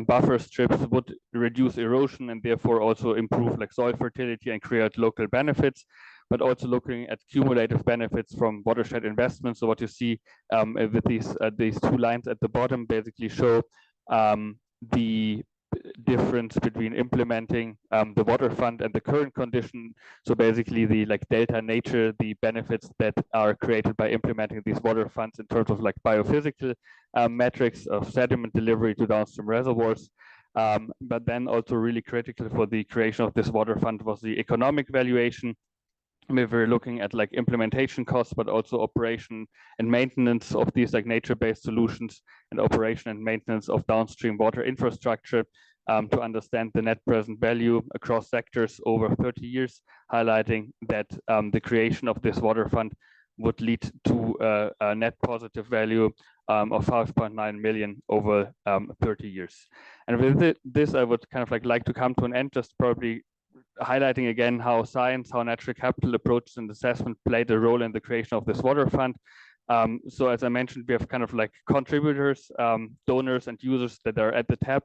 buffer strips would reduce erosion and therefore also improve like soil fertility and create local benefits, but also looking at cumulative benefits from watershed investments. So what you see with these two lines at the bottom basically show the difference between implementing the water fund and the current condition. So basically the like delta nature, the benefits that are created by implementing these water funds in terms of like biophysical metrics of sediment delivery to downstream reservoirs. But then also really critical for the creation of this water fund was the economic valuation. We were looking at like implementation costs, but also operation and maintenance of these like nature-based solutions and operation and maintenance of downstream water infrastructure to understand the net present value across sectors over 30 years, highlighting that the creation of this water fund would lead to a net positive value of 5.9 million over 30 years. And with this, I would kind of like to come to an end, just probably highlighting again how science, how natural capital approaches and assessment played a role in the creation of this water fund. So as I mentioned, we have kind of like contributors, donors and users that are at the tab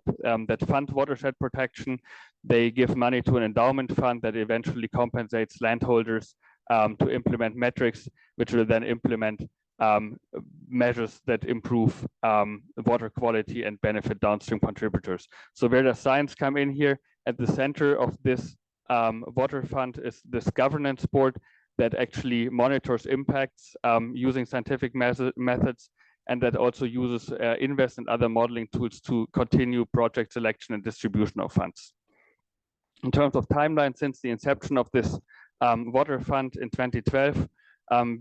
that fund watershed protection. They give money to an endowment fund that eventually compensates landholders to implement metrics, which will then implement measures that improve water quality and benefit downstream contributors. So where does science come in here? At the center of this water fund is this governance board that actually monitors impacts using scientific methods, and that also uses Invest and other modeling tools to continue project selection and distribution of funds. In terms of timeline, since the inception of this water fund in 2012,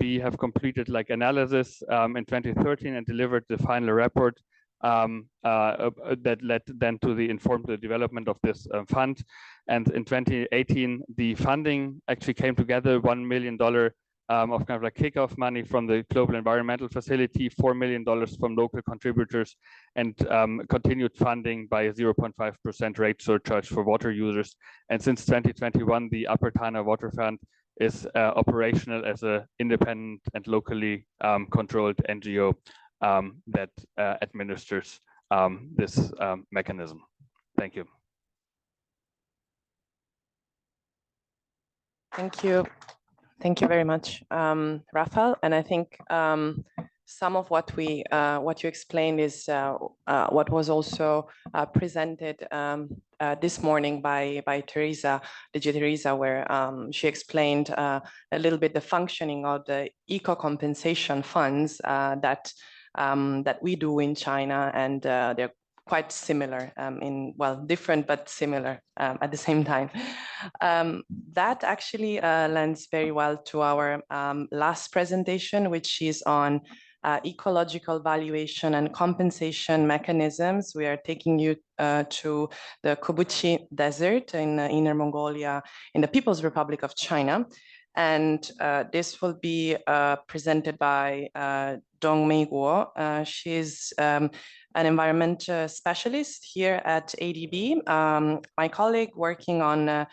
we have completed like analysis in 2013 and delivered the final report that led then to inform the development of this fund. And in 2018, the funding actually came together, $1 million of kind of like kickoff money from the Global Environmental Facility, $4 million from local contributors, and continued funding by a 0.5% rate surcharge for water users. And since 2021, the Upper Tana Water Fund is operational as an independent and locally controlled NGO that administers this mechanism. Thank you. Thank you. Thank you very much, Rafael. And I think some of what you explained is what was also presented this morning by Teresa, DG Teresa, where she explained a little bit the functioning of the eco-compensation funds that we do in China, and they're quite similar different but similar at the same time. That actually lends very well to our last presentation, which is on ecological valuation and compensation mechanisms. We are taking you to the Kubuchi Desert in Inner Mongolia, in the People's Republic of China. And this will be presented by Dongmei Guo. She's an environment specialist here at ADB, my colleague working on a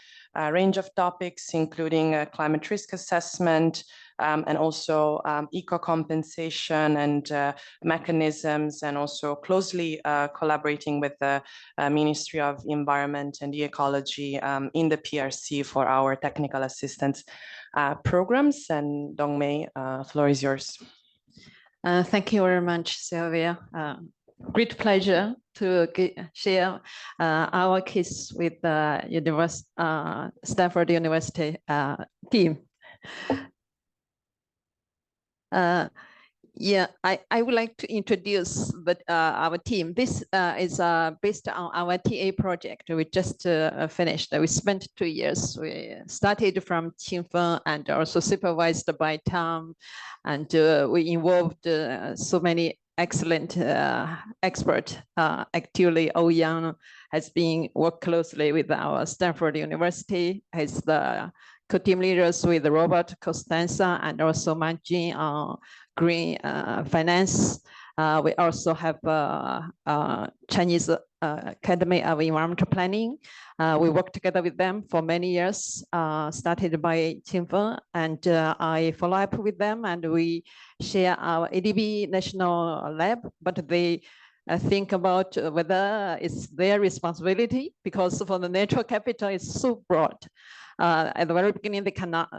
range of topics, including climate risk assessment, and also eco-compensation and mechanisms, and also closely collaborating with the Ministry of Environment and Ecology in the PRC for our technical assistance programs. And Dongmei, floor is yours. Thank you very much, Sylvia. Great pleasure to share our case with the Stanford University team. Yeah, I would like to introduce our team. This is based on our TA project. We just finished. We spent 2 years. We started from Qingfeng and also supervised by Tom, and we involved so many excellent experts. Actually, Ouyang has been worked closely with our Stanford University as the co-team leaders with Robert Costanza and also Manjin on green finance. We also have Chinese Academy of Environmental Planning. We worked together with them for many years, started by Qingfeng, and I follow up with them, and we share our ADB National Lab, but they think about whether it's their responsibility, because for the natural capital is so broad. At the very beginning, they cannot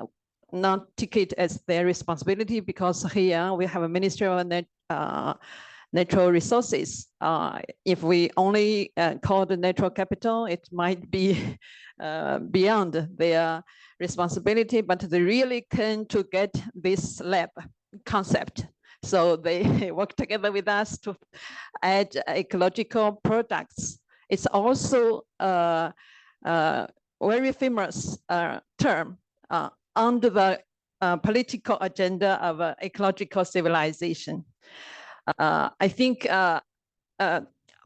not take it as their responsibility, because here we have a Ministry of natural resources. If we only call the natural capital, it might be beyond their responsibility, but they really can to get this lab concept. So they work together with us to add ecological products. It's also a very famous term under the political agenda of ecological civilization. I think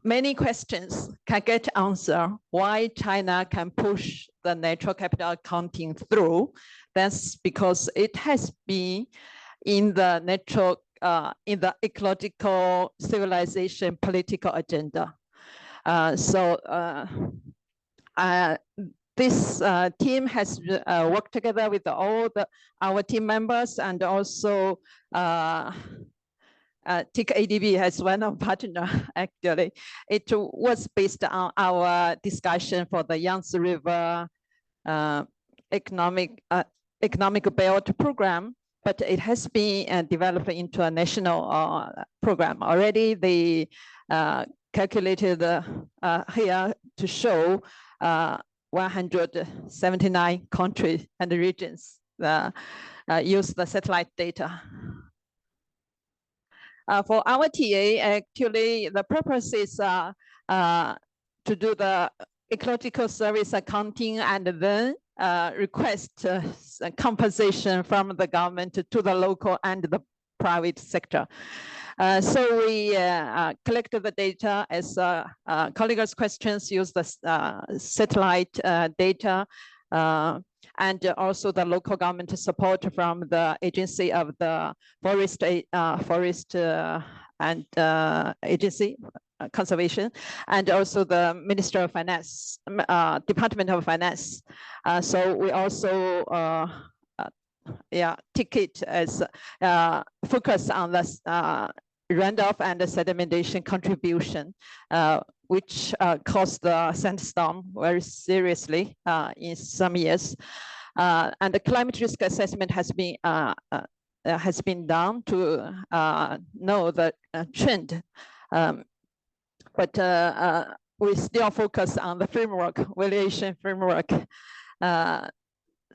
many questions can get answered why China can push the natural capital accounting through. That's because it has been in the natural, in the ecological civilization political agenda. This team has worked together with all our team members, and also TIC ADB has one of partner, actually. It was based on our discussion for the Yangtze River economic belt program, but it has been developed into a national program. Already they calculated here to show 179 countries and regions use the satellite data. For our TA, actually, the purpose is to do the ecological service accounting and then request compensation from the government to the local and the private sector. So we collected the data as colleagues' questions, use the satellite data, and also the local government support from the agency of the forest and agency conservation, and also the Minister of Finance, Department of Finance. So we also take it as focus on the runoff and the sedimentation contribution, which caused the sandstorm very seriously in some years. And the climate risk assessment has been done to know the trend. But we still focus on the framework, valuation framework.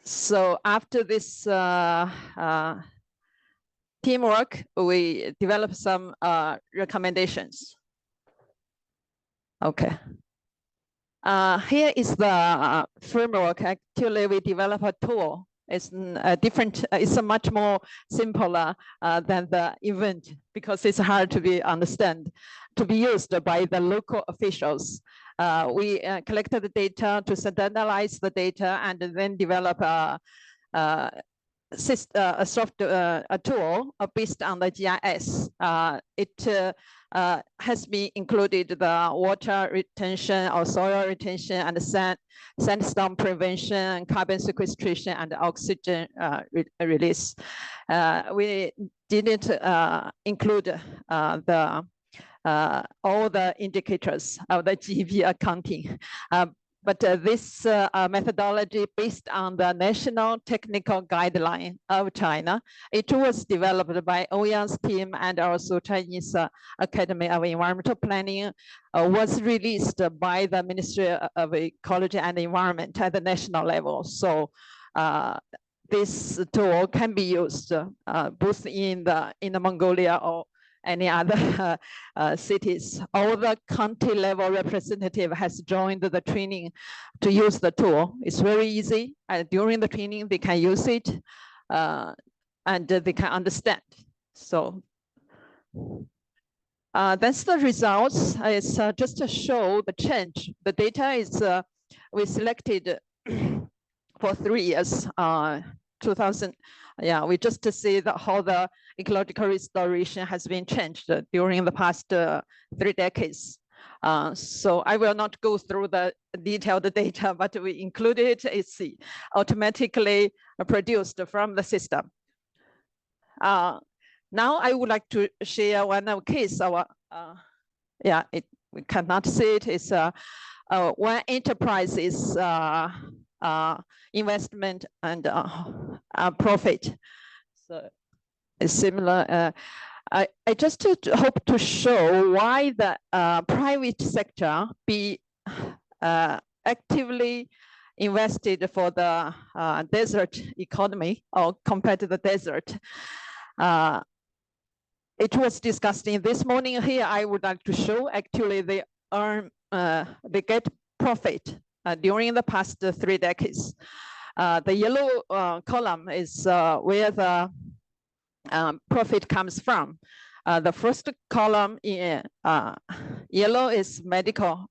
So after this teamwork, we developed some recommendations. Okay. Here is the framework. Actually, we developed a tool. It's different. It's a much more simpler than the event because it's hard to be to be used by the local officials. We collected the data to standardize the data and then develop a tool based on the GIS. It has been included the water retention or soil retention and sandstorm prevention, carbon sequestration, and oxygen release. We didn't include all the indicators of the GEV accounting. But this methodology based on the National Technical Guideline of China, it was developed by Ouyang's team and also Chinese Academy of Environmental Planning, was released by the Ministry of Ecology and Environment at the national level. So this tool can be used both in the Mongolia or any other cities. All the county level representative has joined the training to use the tool. It's very easy. During the training, they can use it and they can understand. So that's the results. It's just to show the change. The data is, we selected for 3 years, 2000. Yeah, we just to see how the ecological restoration has been changed during the past 3 decades. So I will not go through the detailed data, but we included it. It's automatically produced from the system. Now I would like to share one case. We cannot see it. It's one enterprise's investment and profit. So it's similar. I just hope to show why the private sector be actively invested for the desert economy or compared to the desert. It was discussed in this morning here. I would like to show actually they get profit during the past 3 decades. The yellow column is where the profit comes from. The first column in yellow is medicine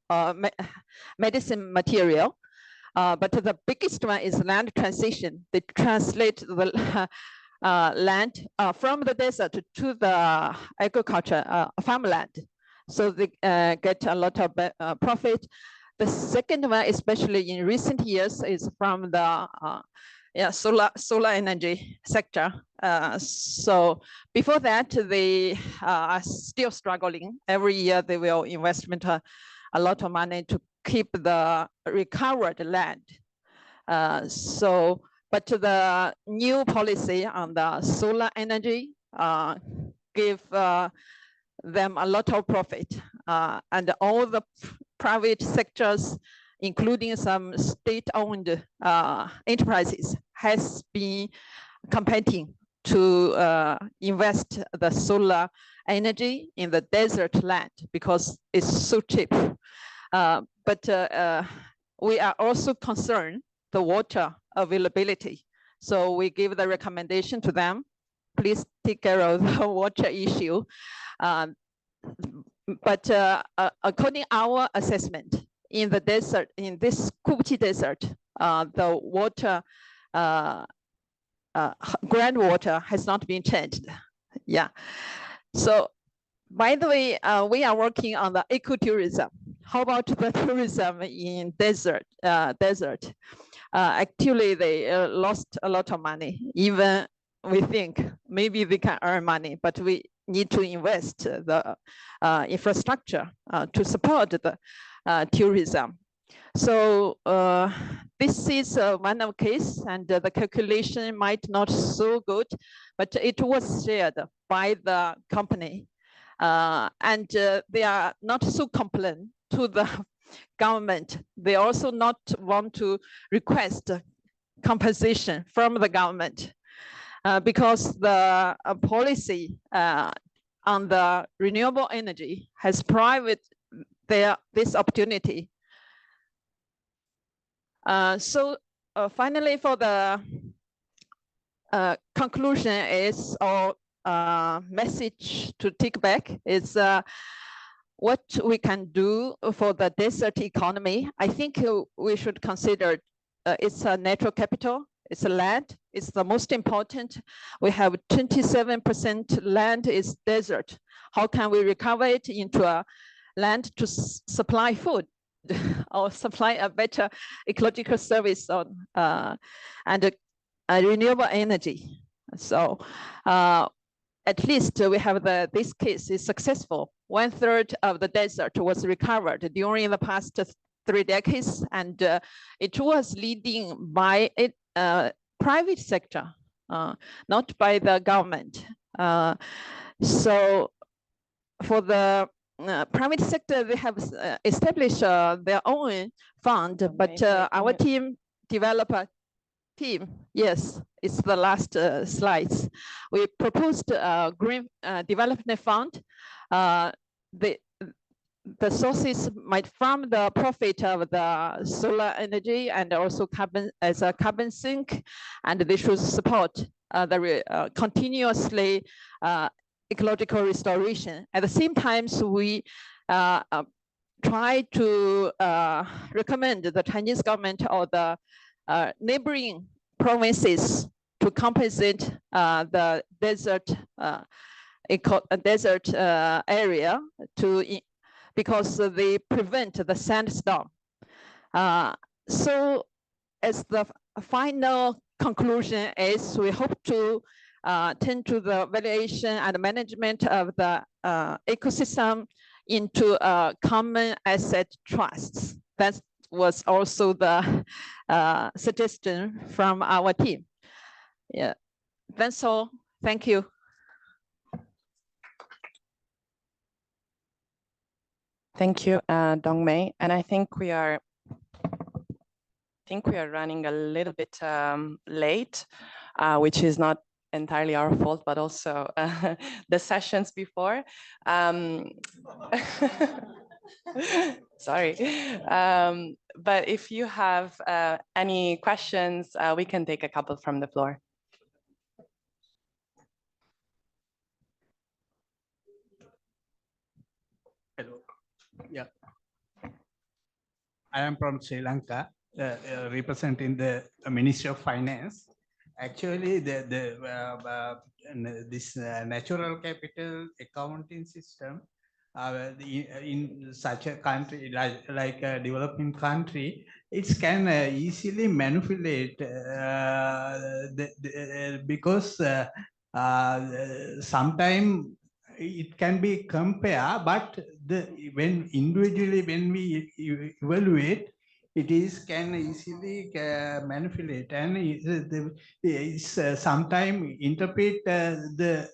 material, but the biggest one is land transition. They translate the land from the desert to the agriculture farmland. So they get a lot of profit. The second one, especially in recent years, is from the solar energy sector. So before that, they are still struggling. Every year they will investment a lot of money to keep the recovered land. But the new policy on the solar energy give them a lot of profit. And all the private sectors, including some state-owned enterprises, has been competing to invest the solar energy in the desert land because it's so cheap. But we are also concerned the water availability. So we give the recommendation to them, please take care of the water issue. But according to our assessment, in the desert, in this Kubchi desert, the water, groundwater has not been changed. Yeah. So by the way, we are working on the ecotourism. How about the tourism in desert? Actually, they lost a lot of money. Even we think maybe we can earn money, but we need to invest the infrastructure to support the tourism. So this is one of case, and the calculation might not so good, but it was shared by the company, and they are not so complain to the government. They also not want to request compensation from the government because the policy on the renewable energy has private this opportunity. So finally, for the conclusion is our message to take back is what we can do for the desert economy. I think we should consider it's a natural capital, it's a land, it's the most important. We have 27% land is desert. How can we recover it into a land to supply food or supply a better ecological service on and renewable energy? So at least we have this case is successful. 1/3 of the desert was recovered during the past 3 decades, and it was leading by private sector, not by the government. So for the private sector, they have established their own fund, but our team developed a team. Yes, it's the last slides. We proposed a green development fund. The sources might from the profit of the solar energy and also carbon as a carbon sink, and they should support the continuously ecological restoration. At the same time, we try to recommend the Chinese government or the neighboring provinces to compensate the desert area because they prevent the sandstorm. So as the final conclusion is we hope to tend to the valuation and management of the ecosystem into a common asset trusts. That was also the suggestion from our team. Yeah, that's all. Thank you. Thank you, Dongmei. And I think we are running a little bit late, which is not entirely our fault, but also the sessions before. Sorry. But if you have any questions, we can take a couple from the floor. Hello. Yeah. I am from Sri Lanka, representing the Ministry of Finance. Actually, this natural capital accounting system in such a country like a developing country, it can easily manipulate because sometimes it can be compare, but when individually when we evaluate, it is can easily manipulate and sometimes interpret the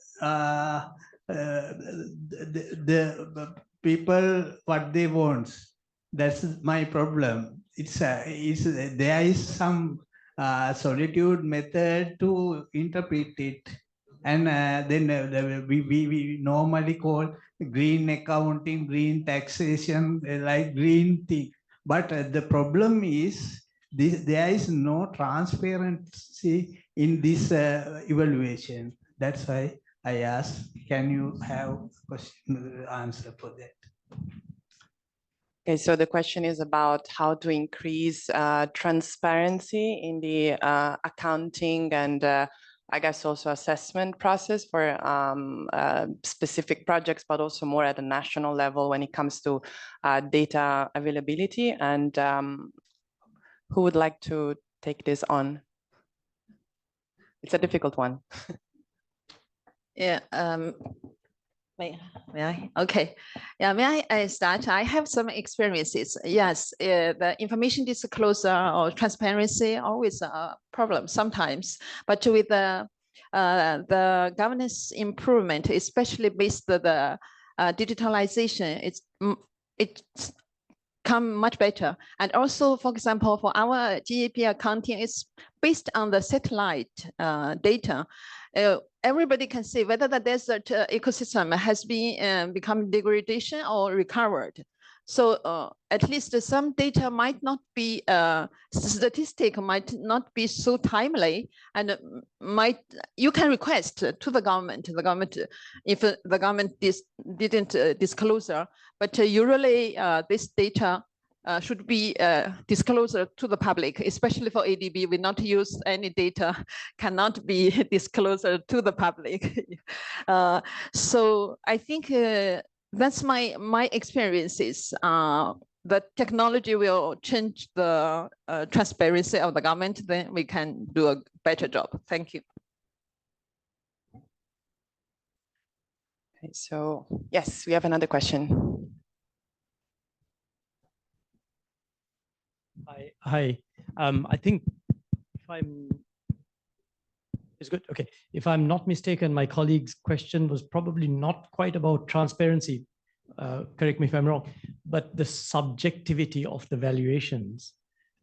people what they want. That's my problem. There is some solitude method to interpret it, and then we normally call green accounting, green taxation, like green thing. But the problem is there is no transparency in this evaluation. That's why I asked, can you have question answer for that? Okay, so the question is about how to increase transparency in the accounting and I guess also assessment process for specific projects, but also more at a national level when it comes to data availability. And who would like to take this on? It's a difficult one. Yeah. May I? Okay. Yeah, may I start? I have some experiences. Yes, the information disclosure or transparency always a problem sometimes, but with the governance improvement, especially based on the digitalization, it's come much better. And also, for example, for our GAP accounting, it's based on the satellite data. Everybody can see whether the desert ecosystem has been become degradation or recovered. So at least some data might not be, statistic might not be so timely, and you can request to the government, if the government didn't disclose, but usually this data should be disclosed to the public, especially for ADB. We not use any data cannot be disclosed to the public. So I think that's my experiences. The technology will change the transparency of the government, then we can do a better job. Thank you. Okay, so yes, we have another question. Hi. I think it's good. Okay. If I'm not mistaken, my colleague's question was probably not quite about transparency. Correct me if I'm wrong, but the subjectivity of the valuations.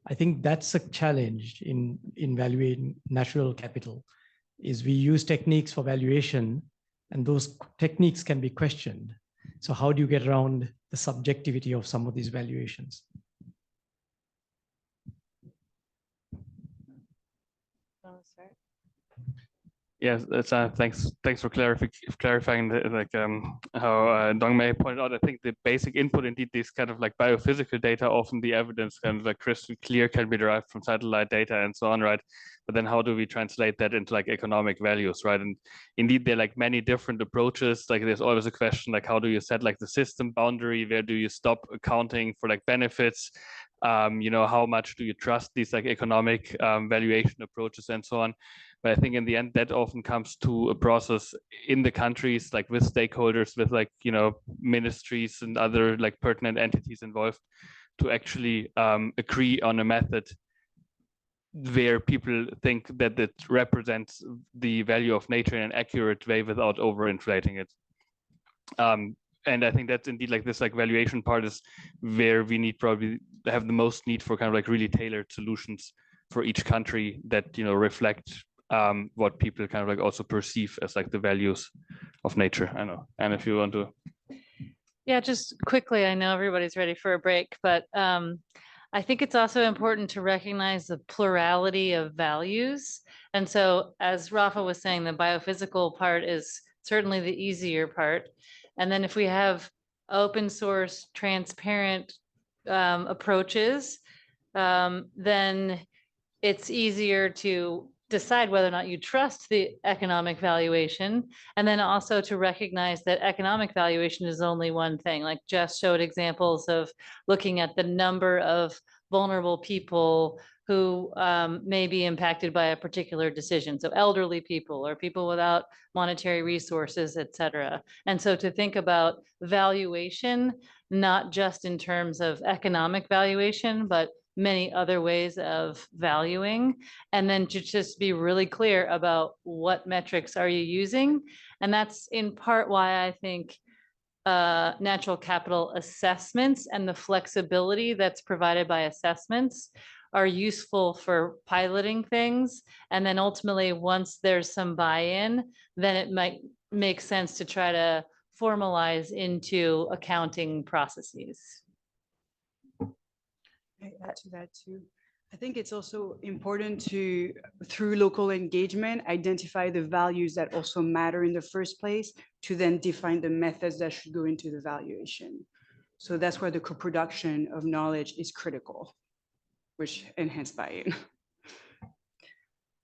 I think that's a challenge in valuing natural capital, is we use techniques for valuation and those techniques can be questioned. So how do you get around the subjectivity of some of these valuations? Yes, that's thanks for clarifying how Dongmei pointed out. I think the basic input, indeed, these kind of like biophysical data, often the evidence kind of like crystal clear can be derived from satellite data and so on, right? But then how do we translate that into like economic values, right? And indeed, there are like many different approaches. Like there's always a question like how do you set like the system boundary? Where do you stop accounting for like benefits? How much do you trust these like economic valuation approaches and so on? But I think in the end, that often comes to a process in the countries, like with stakeholders, with like, ministries and other like pertinent entities involved to actually agree on a method where people think that it represents the value of nature in an accurate way without overinflating it. And I think that's indeed like this like valuation part is where we need probably have the most need for kind of like really tailored solutions for each country that, you know, reflect what people kind of like also perceive as like the values of nature. I know. And if you want to. Yeah, just quickly, I know everybody's ready for a break, but I think it's also important to recognize the plurality of values. And so as Rafa was saying, the biophysical part is certainly the easier part. And then if we have open source, transparent approaches, then it's easier to decide whether or not you trust the economic valuation, and then also to recognize that economic valuation is only one thing. Like Jess showed examples of looking at the number of vulnerable people who may be impacted by a particular decision. So elderly people or people without monetary resources, et cetera. And so to think about valuation, not just in terms of economic valuation, but many other ways of valuing, and then to just be really clear about what metrics are you using. And that's in part why I think natural capital assessments and the flexibility that's provided by assessments are useful for piloting things. And then ultimately, once there's some buy-in, then it might make sense to try to formalize into accounting processes. I add to that too. I think it's also important to, through local engagement, identify the values that also matter in the first place to then define the methods that should go into the valuation. So that's where the co-production of knowledge is critical, which enhance buy-in.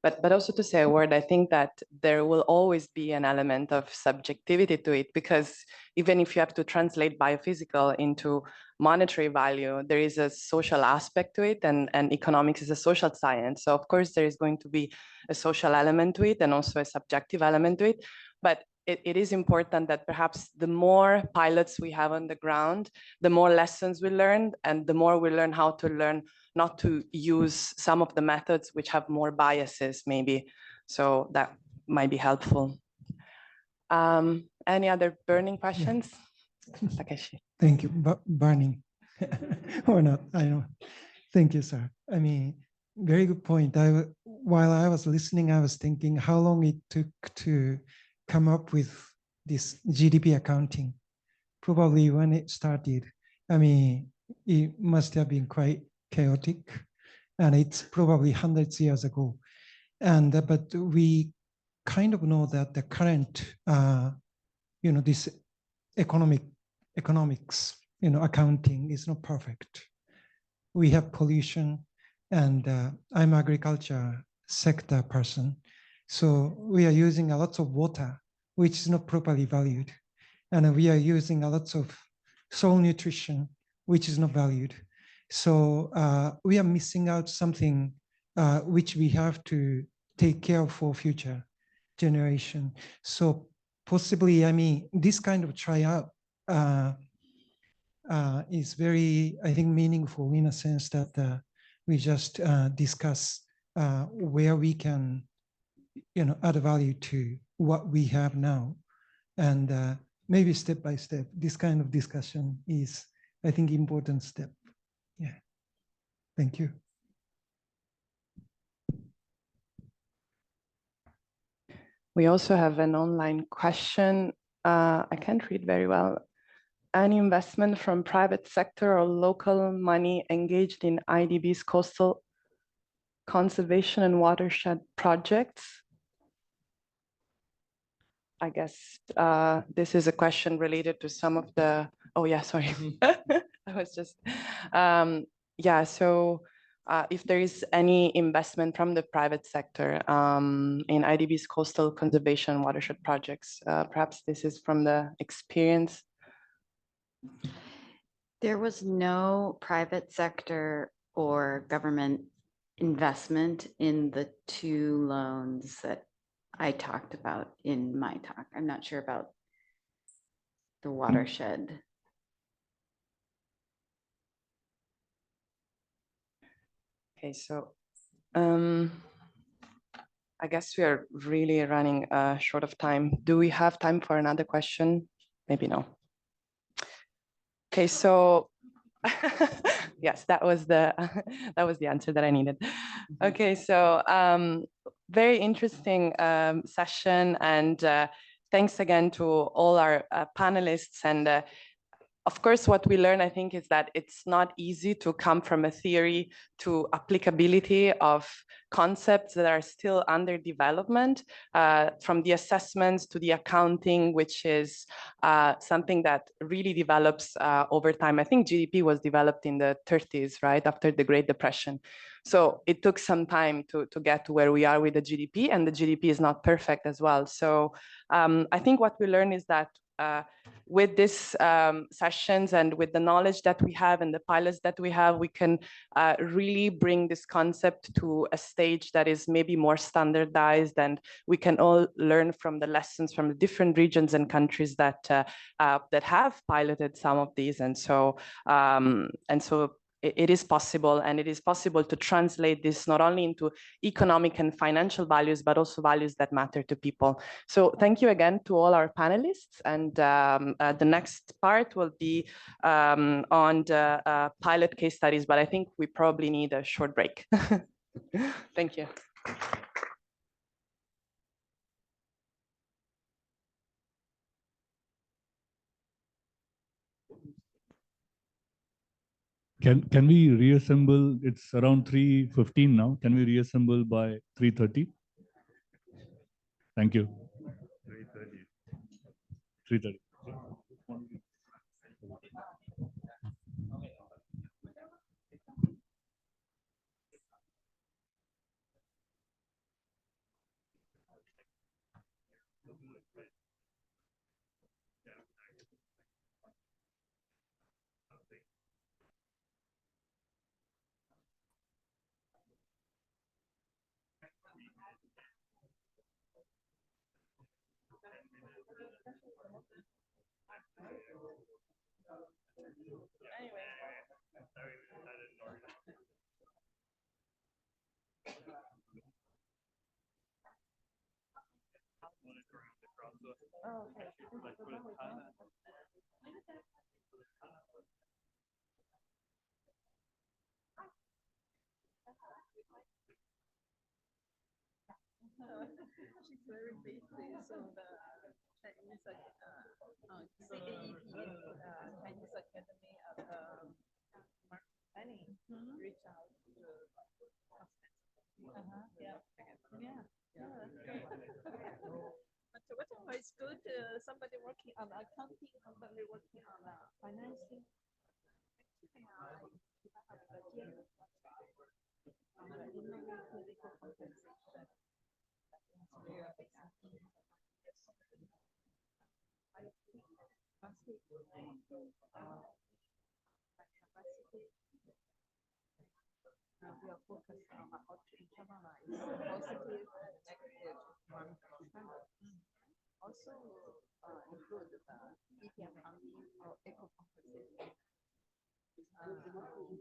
But also to say a word, I think that there will always be an element of subjectivity to it, because even if you have to translate biophysical into monetary value, there is a social aspect to it, and economics is a social science. So of course there is going to be a social element to it and also a subjective element to it. But it is important that perhaps the more pilots we have on the ground, the more lessons we learn, and the more we learn how to learn not to use some of the methods which have more biases maybe. So that might be helpful. Any other burning questions? Yeah. Takeshi. Thank you. Burning or not, I know. Thank you, sir. I mean, very good point. While I was listening, I was thinking how long it took to come up with this GDP accounting. Probably when it started, I mean, it must have been quite chaotic, and it's probably hundreds of years ago. And but we kind of know that the current, this economics, accounting is not perfect. We have pollution, and I'm agriculture sector person. So we are using a lot of water, which is not properly valued. And we are using a lot of soil nutrition, which is not valued. So we are missing out something which we have to take care of for future generation. So possibly, I mean, this kind of tryout is very, I think, meaningful in a sense that we just discuss where we can, add value to what we have now. And maybe step by step, this kind of discussion is, I think, important step. Yeah. Thank you. We also have an online question. I can't read very well. Any investment from private sector or local money engaged in IDB's coastal conservation and watershed projects? I guess this is a question related to some of the, oh yeah, sorry. I was just, yeah, so if there is any investment from the private sector in IDB's coastal conservation watershed projects, perhaps this is from the experience. There was no private sector or government investment in the 2 loans that I talked about in my talk. I'm not sure about the watershed. Okay, so I guess we are really running short of time. Do we have time for another question? Maybe no. Okay, so yes, that was the that was the answer that I needed. Okay, so very interesting session, and thanks again to all our panelists. And of course, what we learn, I think, is that it's not easy to come from a theory to applicability of concepts that are still under development, from the assessments to the accounting, which is something that really develops over time. I think GDP was developed in the 30s, right, after the Great Depression. So it took some time to get to where we are with the GDP, and the GDP is not perfect as well. So I think what we learn is that with these sessions and with the knowledge that we have and the pilots that we have, we can really bring this concept to a stage that is maybe more standardized, and we can all learn from the lessons from the different regions and countries that that have piloted some of these. And so it is possible, and it is possible to translate this not only into economic and financial values, but also values that matter to people. So thank you again to all our panelists. And the next part will be on the pilot case studies, but I think we probably need a short break. Thank you. Can we reassemble? It's around 3:15 now. Can we reassemble by 3:30? Thank you. 3:30. 3:30. She's very busy, so the Chinese CAEP, Chinese Academy of Market Planning, reach out to the yeah, yeah, yeah, that's great. But whatever is good, somebody working on accounting, somebody working on financing. We are focused on how to internalize positive and negative market. Also include the EPM accounting or eco-composition. Not only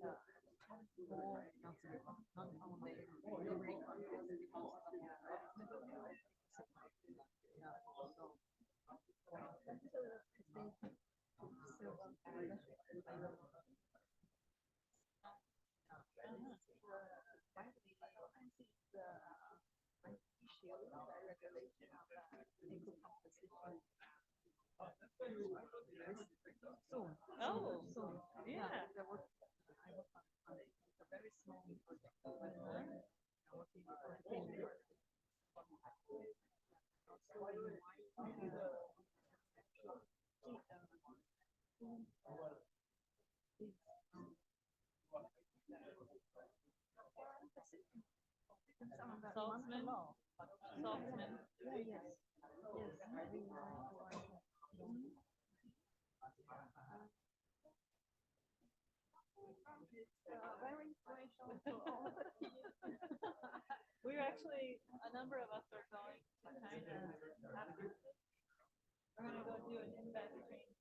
Oh, so yeah. It's a very small project. Saltzman? Saltzman? Yeah, yes. Yes. Very influential to all the team. We're actually, a number of us are going to China after this. We're going to go do an investing.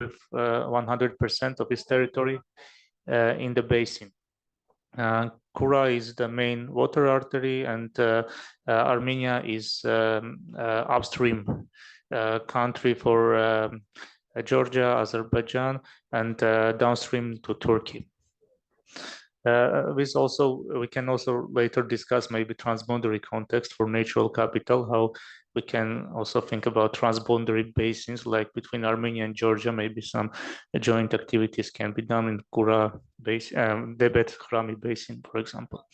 with 100% of its territory in the basin. Kura is the main water artery, and Armenia is upstream country for Georgia, Azerbaijan, and downstream to Turkey. We can also later discuss maybe transboundary context for natural capital, how we can also think about transboundary basins like between Armenia and Georgia. Maybe some joint activities can be done in Kura basin, Debet-Khrami basin, for example.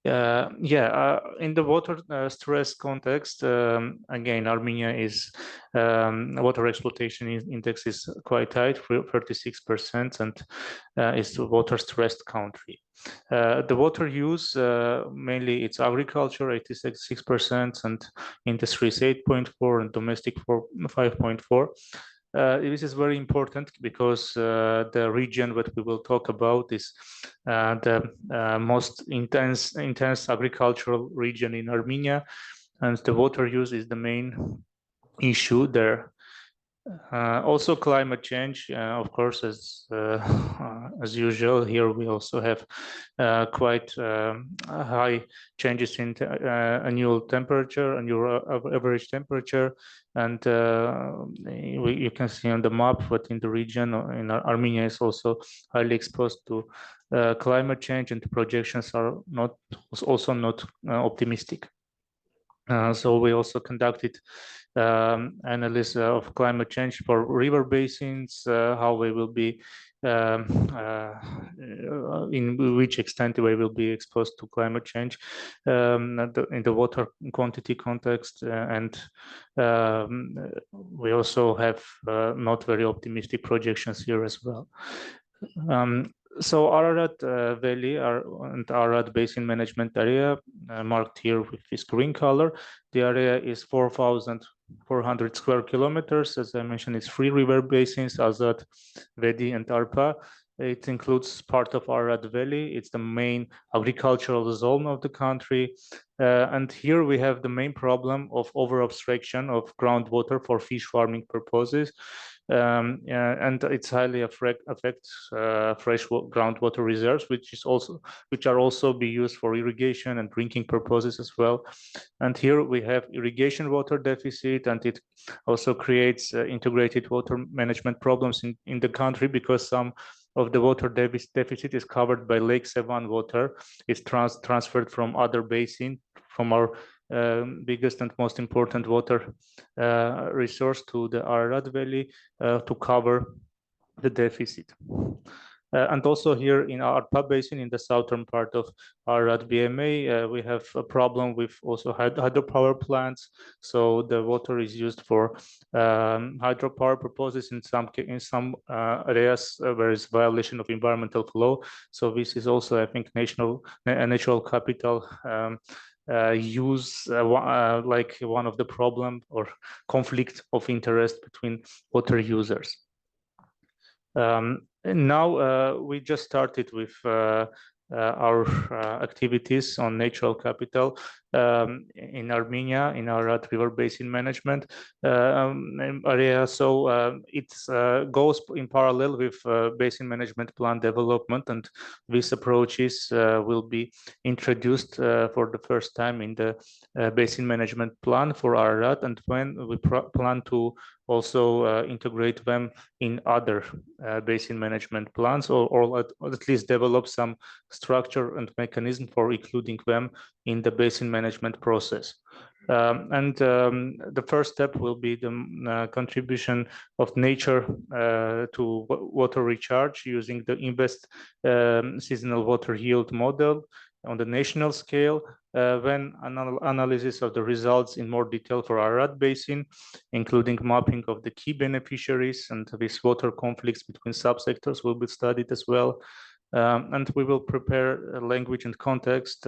In the water stress context, again, Armenia is water exploitation index is quite high, 36%, and it's a water stressed country. The water use, mainly it's agriculture, 86%, and industry is 8.4, and domestic 5.4. This is very important because the region that we will talk about is the most intense agricultural region in Armenia, and the water use is the main issue there. Also climate change, of course, as usual. Here we also have quite high changes in annual temperature, annual average temperature, and you can see on the map that in the region in Armenia is also highly exposed to climate change, and the projections are also not optimistic. So we also conducted analysis of climate change for river basins, how we will be, in which extent we will be exposed to climate change in the water quantity context, and we also have not very optimistic projections here as well. So Ararat Valley and Ararat Basin Management Area, marked here with this green color. The area is 4,400 square kilometers. As I mentioned, it's 3 river basins, Azat, Vedi, and Arpa. It includes part of Ararat Valley. It's the main agricultural zone of the country. And here we have the main problem of over-abstraction of groundwater for fish farming purposes. And it's highly affects fresh groundwater reserves, which are also be used for irrigation and drinking purposes as well. And here we have irrigation water deficit, and it also creates integrated water management problems in the country, because some of the water deficit is covered by Lake Sevan water. It's transferred from other basin, from our biggest and most important water resource to the Ararat Valley to cover the deficit. And also here in Arpa Basin, in the southern part of Ararat BMA, we have a problem with also hydropower plants. So the water is used for hydropower purposes in some areas where there is violation of environmental law. So this is also, I think, natural capital use like one of the problem or conflict of interest between water users. Now we just started with our activities on natural capital in Armenia, in Ararat River Basin Management area. So it goes in parallel with basin management plan development, and these approaches will be introduced for the first time in the basin management plan for Ararat, and when we plan to also integrate them in other basin management plans, or at least develop some structure and mechanism for including them in the basin management process. The first step will be the contribution of nature to water recharge using the INVEST seasonal water yield model on the national scale, when analysis of the results in more detail for Ararat Basin, including mapping of the key beneficiaries and these water conflicts between subsectors, will be studied as well. And we will prepare language and context,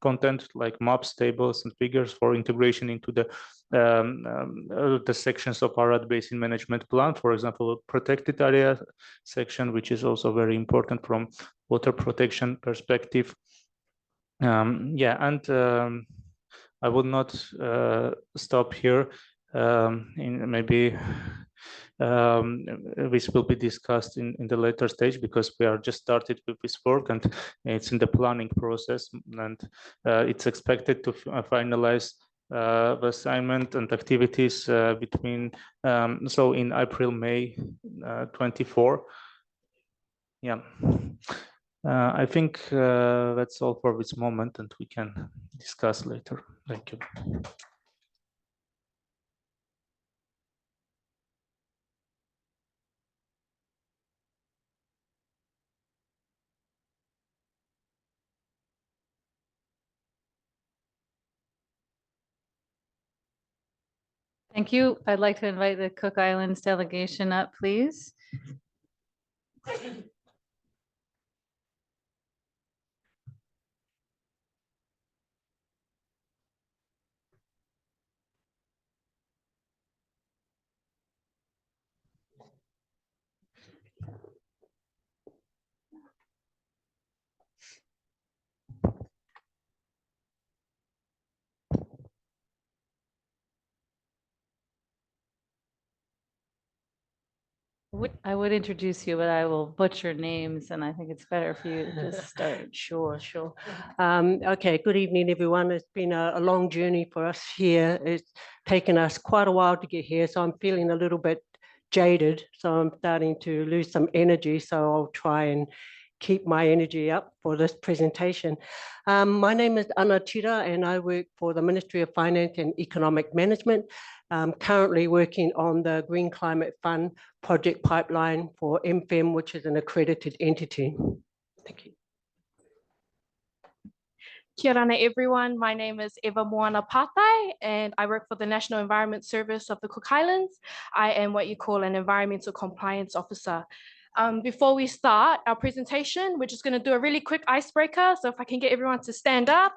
content like maps, tables, and figures for integration into the sections of Ararat Basin Management Plan. For example, protected area section, which is also very important from water protection perspective. I will not stop here. Maybe which will be discussed in the later stage, because we are just started with this work and it's in the planning process, and it's expected to finalize the assignment and activities between so in April, May 24. Yeah. I think that's all for this moment, and we can discuss later. Thank you. Thank you. I'd like to invite the Cook Islands delegation up, please. I would introduce you, but I will butcher names, and I think it's better for you to just start. Sure. Okay, good evening, everyone. It's been a long journey for us here. It's taken us quite a while to get here, so I'm feeling a little bit jaded. So I'm starting to lose some energy, so I'll try and keep my energy up for this presentation. My name is Ana Tira, and I work for the Ministry of Finance and Economic Management. I'm currently working on the Green Climate Fund project pipeline for MFEM, which is an accredited entity. Thank you. Kia ora everyone. My name is Eva Moana Patai, and I work for the National Environment Service of the Cook Islands. I am what you call an environmental compliance officer. Before we start our presentation, we're just going to do a really quick icebreaker. So if I can get everyone to stand up.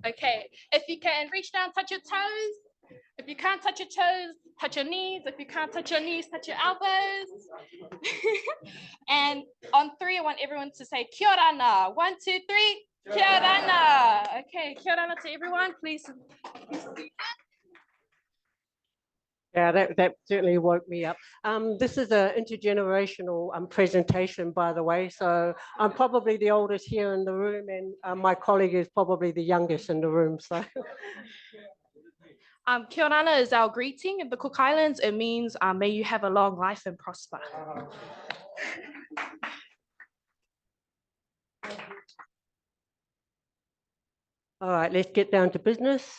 Okay, if you can reach down, touch your toes. If you can't touch your toes, touch your knees. If you can't touch your knees, touch your elbows. And on three, I want everyone to say kia ora na. 1, 2, 3. Kia ora na. Okay, kia ora na to everyone. Please. Yeah, that certainly woke me up. This is an intergenerational presentation, by the way. So I'm probably the oldest here in the room, and my colleague is probably the youngest in the room. So. Kia ora na is our greeting in the Cook Islands. It means may you have a long life and prosper. All right, let's get down to business.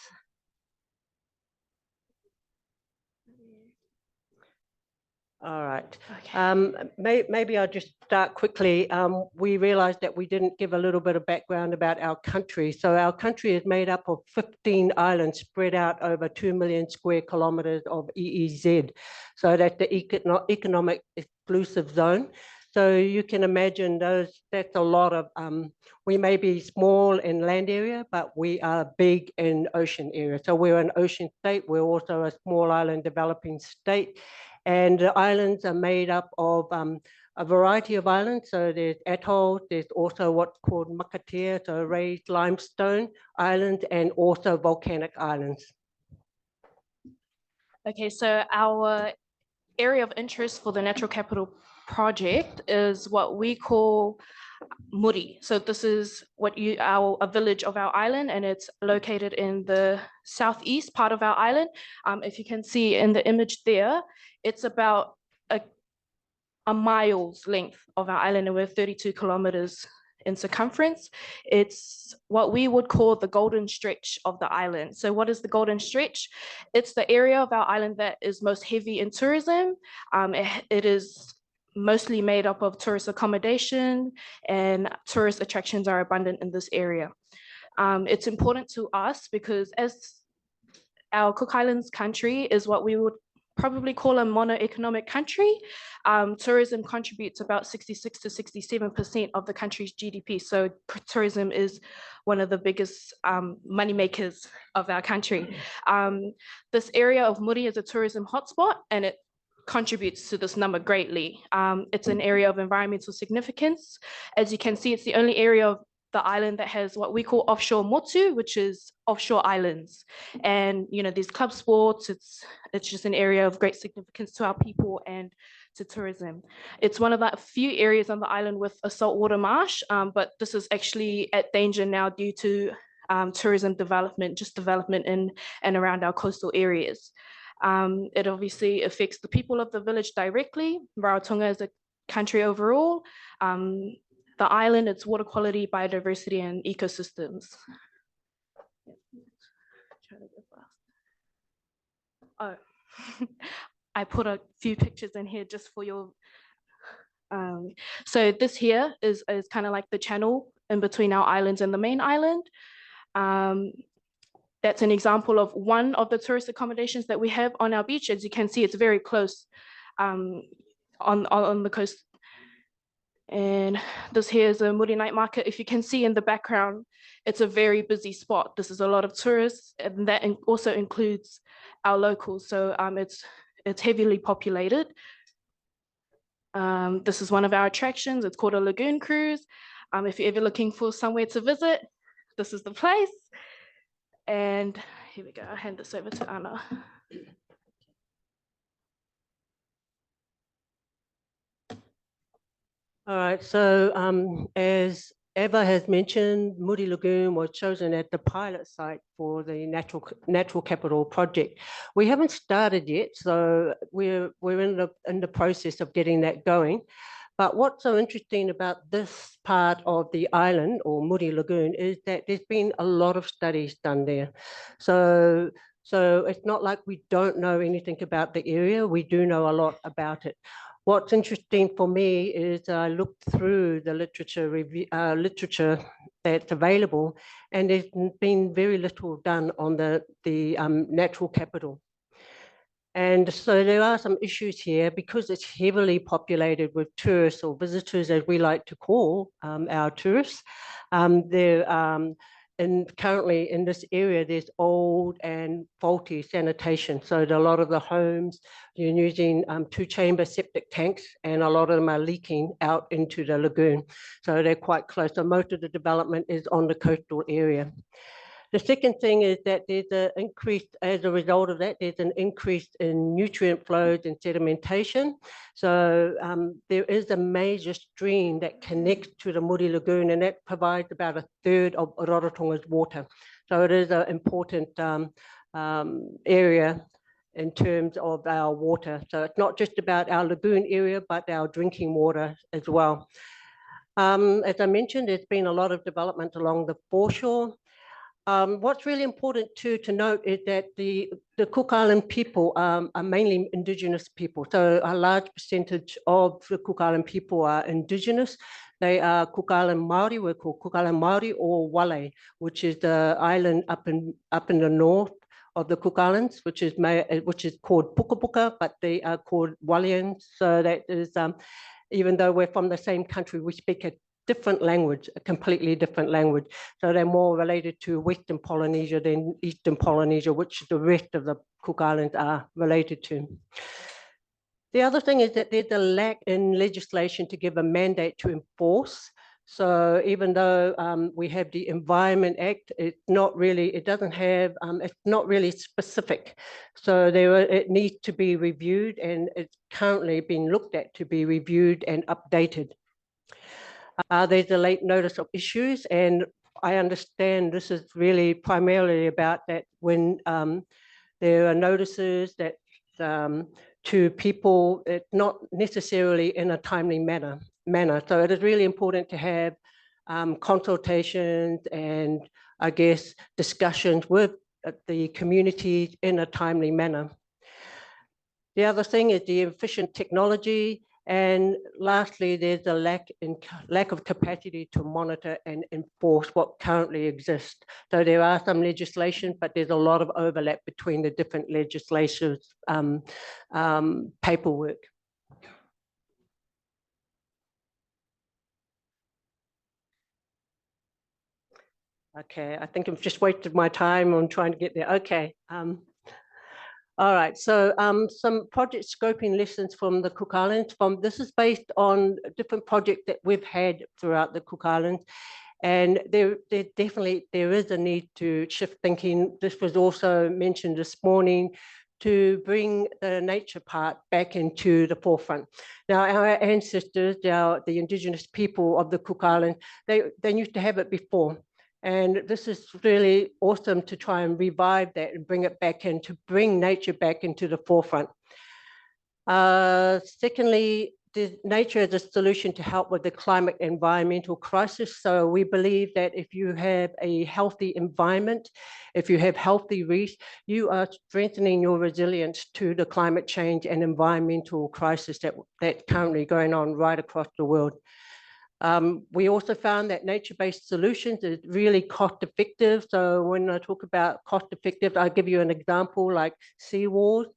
All right. Okay. Maybe I'll just start quickly. We realized that we didn't give a little bit of background about our country. So our country is made up of 15 islands spread out over 2 million square kilometers of EEZ. So that's the economic exclusive zone. So you can imagine that's a lot of, we may be small in land area, but we are big in ocean area. So we're an ocean state. We're also a small island developing state. And the islands are made up of a variety of islands. So there's atolls, there's also what's called makatea, so raised limestone islands, and also volcanic islands. Okay, so our area of interest for the Natural Capital Project is what we call Muri. So this is a village of our island, and it's located in the southeast part of our island. If you can see in the image there, it's about a mile's length of our island, and we're 32 kilometers in circumference. It's what we would call the golden stretch of the island. So what is the golden stretch? It's the area of our island that is most heavy in tourism. It is mostly made up of tourist accommodation, and tourist attractions are abundant in this area. It's important to us because as our Cook Islands country is what we would probably call a mono-economic country. Tourism contributes about 66 to 67% of the country's GDP. So tourism is one of the biggest money makers of our country. This area of Muri is a tourism hotspot, and it contributes to this number greatly. It's an area of environmental significance. As you can see, it's the only area of the island that has what we call offshore motu, which is offshore islands. And, you know, these club sports, it's just an area of great significance to our people and to tourism. It's one of the few areas on the island with a saltwater marsh, but this is actually at danger now due to tourism development, just development in and around our coastal areas. It obviously affects the people of the village directly, Rarotonga as a country overall, the island, its water quality, biodiversity, and ecosystems. Oh, I put a few pictures in here just for your, so this here is kind of like the channel in between our islands and the main island. That's an example of one of the tourist accommodations that we have on our beach. As you can see, it's very close on the coast. And this here is a Muri night market. If you can see in the background, it's a very busy spot. This is a lot of tourists, and that also includes our locals. So it's heavily populated. This is one of our attractions. It's called a lagoon cruise. If you're ever looking for somewhere to visit, this is the place. And here we go. I'll hand this over to Anna. All right, so as Eva has mentioned, Muri Lagoon was chosen as the pilot site for the natural capital project. We haven't started yet, so we're in the process of getting that going. But what's so interesting about this part of the island or Muri Lagoon is that there's been a lot of studies done there. So it's not like we don't know anything about the area. We do know a lot about it. What's interesting for me is I looked through the literature that's available, and there's been very little done on the natural capital. And so there are some issues here because it's heavily populated with tourists or visitors, as we like to call our tourists. And currently in this area, there's old and faulty sanitation. So a lot of the homes, you're using 2-chamber septic tanks, and a lot of them are leaking out into the lagoon. So they're quite close. So most of the development is on the coastal area. The second thing is that there's an increase, as a result of that, there's an increase in nutrient flows and sedimentation. So there is a major stream that connects to the Muri Lagoon, and that provides about 1/3 of Rarotonga's water. So it is an important area in terms of our water. So it's not just about our lagoon area, but our drinking water as well. As I mentioned, there's been a lot of development along the foreshore. What's really important to note is that the Cook Island people are mainly Indigenous people. So a large percentage of the Cook Island people are Indigenous. They are Cook Island Māori, we're called Cook Island Māori, or Wale, which is the island up in the north of the Cook Islands, which is called Puka Puka, but they are called Waleans. So that is, even though we're from the same country, we speak a different language, a completely different language. So they're more related to Western Polynesia than Eastern Polynesia, which the rest of the Cook Islands are related to. The other thing is that there's a lack in legislation to give a mandate to enforce. So even though we have the Environment Act, it's not really, it doesn't have, it's not really specific. So it needs to be reviewed, and it's currently being looked at to be reviewed and updated. There's a late notice of issues, and I understand this is really primarily about that when there are notices that to people, it's not necessarily in a timely manner. So it is really important to have consultations and, I guess, discussions with the community in a timely manner. The other thing is the efficient technology. And lastly, there's a lack of capacity to monitor and enforce what currently exists. So there are some legislation, but there's a lot of overlap between the different legislations paperwork. Okay, I think I've just wasted my time on trying to get there. Okay. All right, so some project scoping lessons from the Cook Islands. This is based on different projects that we've had throughout the Cook Islands. And there definitely is a need to shift thinking. This was also mentioned this morning, to bring the nature part back into the forefront. Now, our ancestors, the indigenous people of the Cook Islands, they used to have it before. And this is really awesome to try and revive that and bring it back in, to bring nature back into the forefront. Secondly, nature is a solution to help with the climate environmental crisis. So we believe that if you have a healthy environment, if you have healthy reefs, you are strengthening your resilience to the climate change and environmental crisis that's currently going on right across the world. We also found that nature-based solutions is really cost-effective. So when I talk about cost-effective, I'll give you an example like seawalls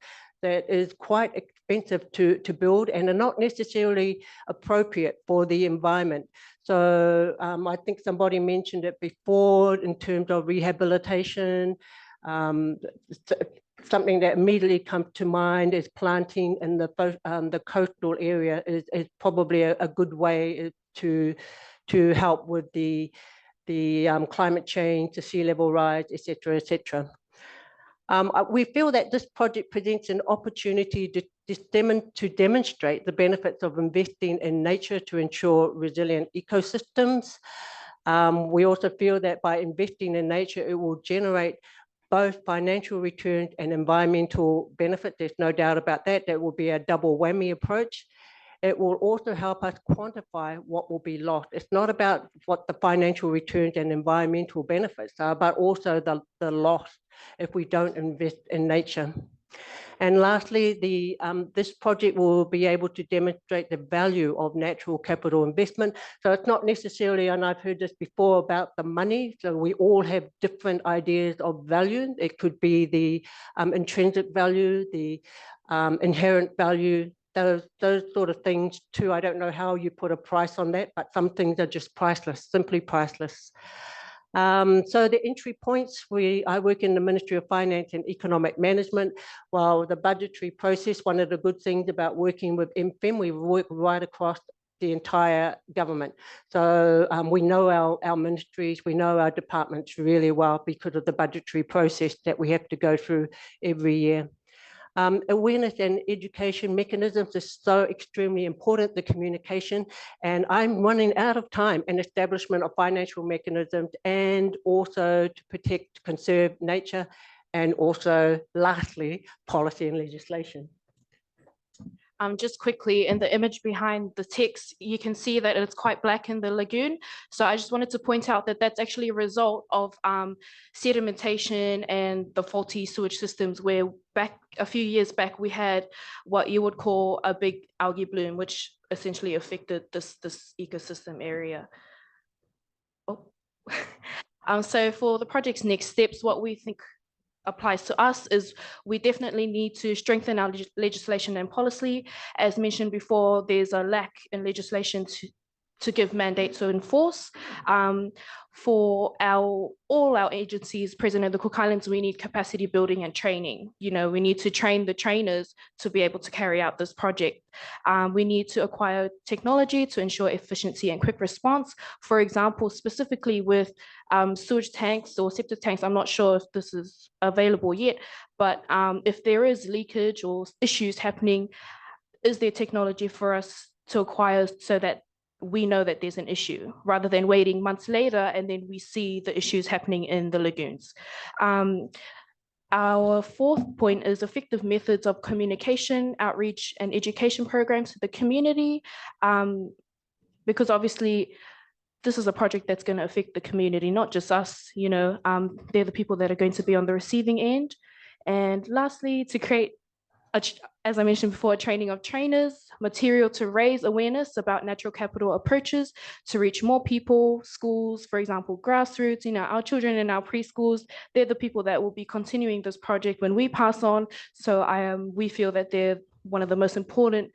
that is quite expensive to build and are not necessarily appropriate for the environment. So I think somebody mentioned it before in terms of rehabilitation. Something that immediately comes to mind is planting in the coastal area is probably a good way to help with the climate change, the sea level rise, etc., etc. We feel that this project presents an opportunity to demonstrate the benefits of investing in nature to ensure resilient ecosystems. We also feel that by investing in nature, it will generate both financial returns and environmental benefit. There's no doubt about that. That will be a double whammy approach. It will also help us quantify what will be lost. It's not about what the financial returns and environmental benefits are, but also the loss if we don't invest in nature. And lastly, this project will be able to demonstrate the value of natural capital investment. So it's not necessarily, and I've heard this before, about the money. So we all have different ideas of value. It could be the intrinsic value, the inherent value, those sort of things too. I don't know how you put a price on that, but some things are just priceless, simply priceless. So the entry points, I work in the Ministry of Finance and Economic Management. While the budgetary process, one of the good things about working with MFIM, we work right across the entire government. So we know our ministries, we know our departments really well because of the budgetary process that we have to go through every year. Awareness and education mechanisms is so extremely important, the communication, and I'm running out of time in establishment of financial mechanisms and also to protect, conserve nature, and also lastly, policy and legislation. Just quickly, in the image behind the text, you can see that it's quite black in the lagoon. So I just wanted to point out that that's actually a result of sedimentation and the faulty sewage systems, where back a few years back, we had what you would call a big algae bloom, which essentially affected this ecosystem area. Oh. So for the project's next steps, what we think applies to us is we definitely need to strengthen our legislation and policy. As mentioned before, there's a lack in legislation to give mandate to enforce. For all our agencies present in the Cook Islands, we need capacity building and training. You know, we need to train the trainers to be able to carry out this project. We need to acquire technology to ensure efficiency and quick response. For example, specifically with sewage tanks or septic tanks, I'm not sure if this is available yet, but if there is leakage or issues happening, is there technology for us to acquire so that we know that there's an issue, rather than waiting months later and then we see the issues happening in the lagoons. Our fourth point is effective methods of communication, outreach, and education programs to the community, because obviously this is a project that's going to affect the community, not just us. You know, they're the people that are going to be on the receiving end. And lastly, to create, as I mentioned before, training of trainers, material to raise awareness about natural capital approaches to reach more people, schools, for example, grassroots, you know, our children in our preschools, they're the people that will be continuing this project when we pass on. So we feel that they're one of the most important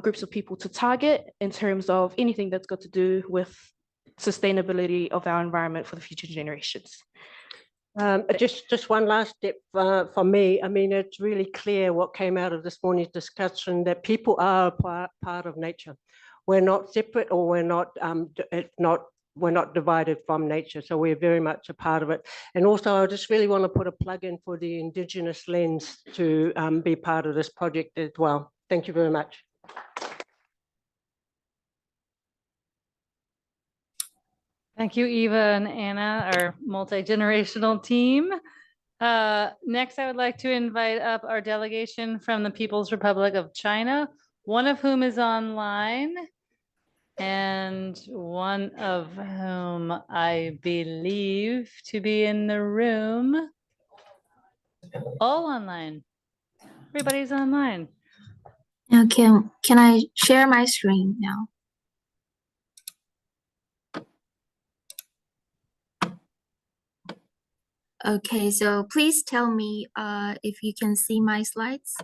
groups of people to target in terms of anything that's got to do with sustainability of our environment for the future generations. Just one last step for me. I mean, it's really clear what came out of this morning's discussion, that people are part of nature. We're not separate, or we're not, it's not we're not divided from nature. So we're very much a part of it. And also, I just really want to put a plug in for the Indigenous lens to be part of this project as well. Thank you very much. Thank you, Eva and Anna, our multi-generational team. Next, I would like to invite up our delegation from the People's Republic of China, one of whom is online and one of whom I believe to be in the room. All online. Everybody's online. Okay, can I share my screen now? Okay, so please tell me if you can see my slides.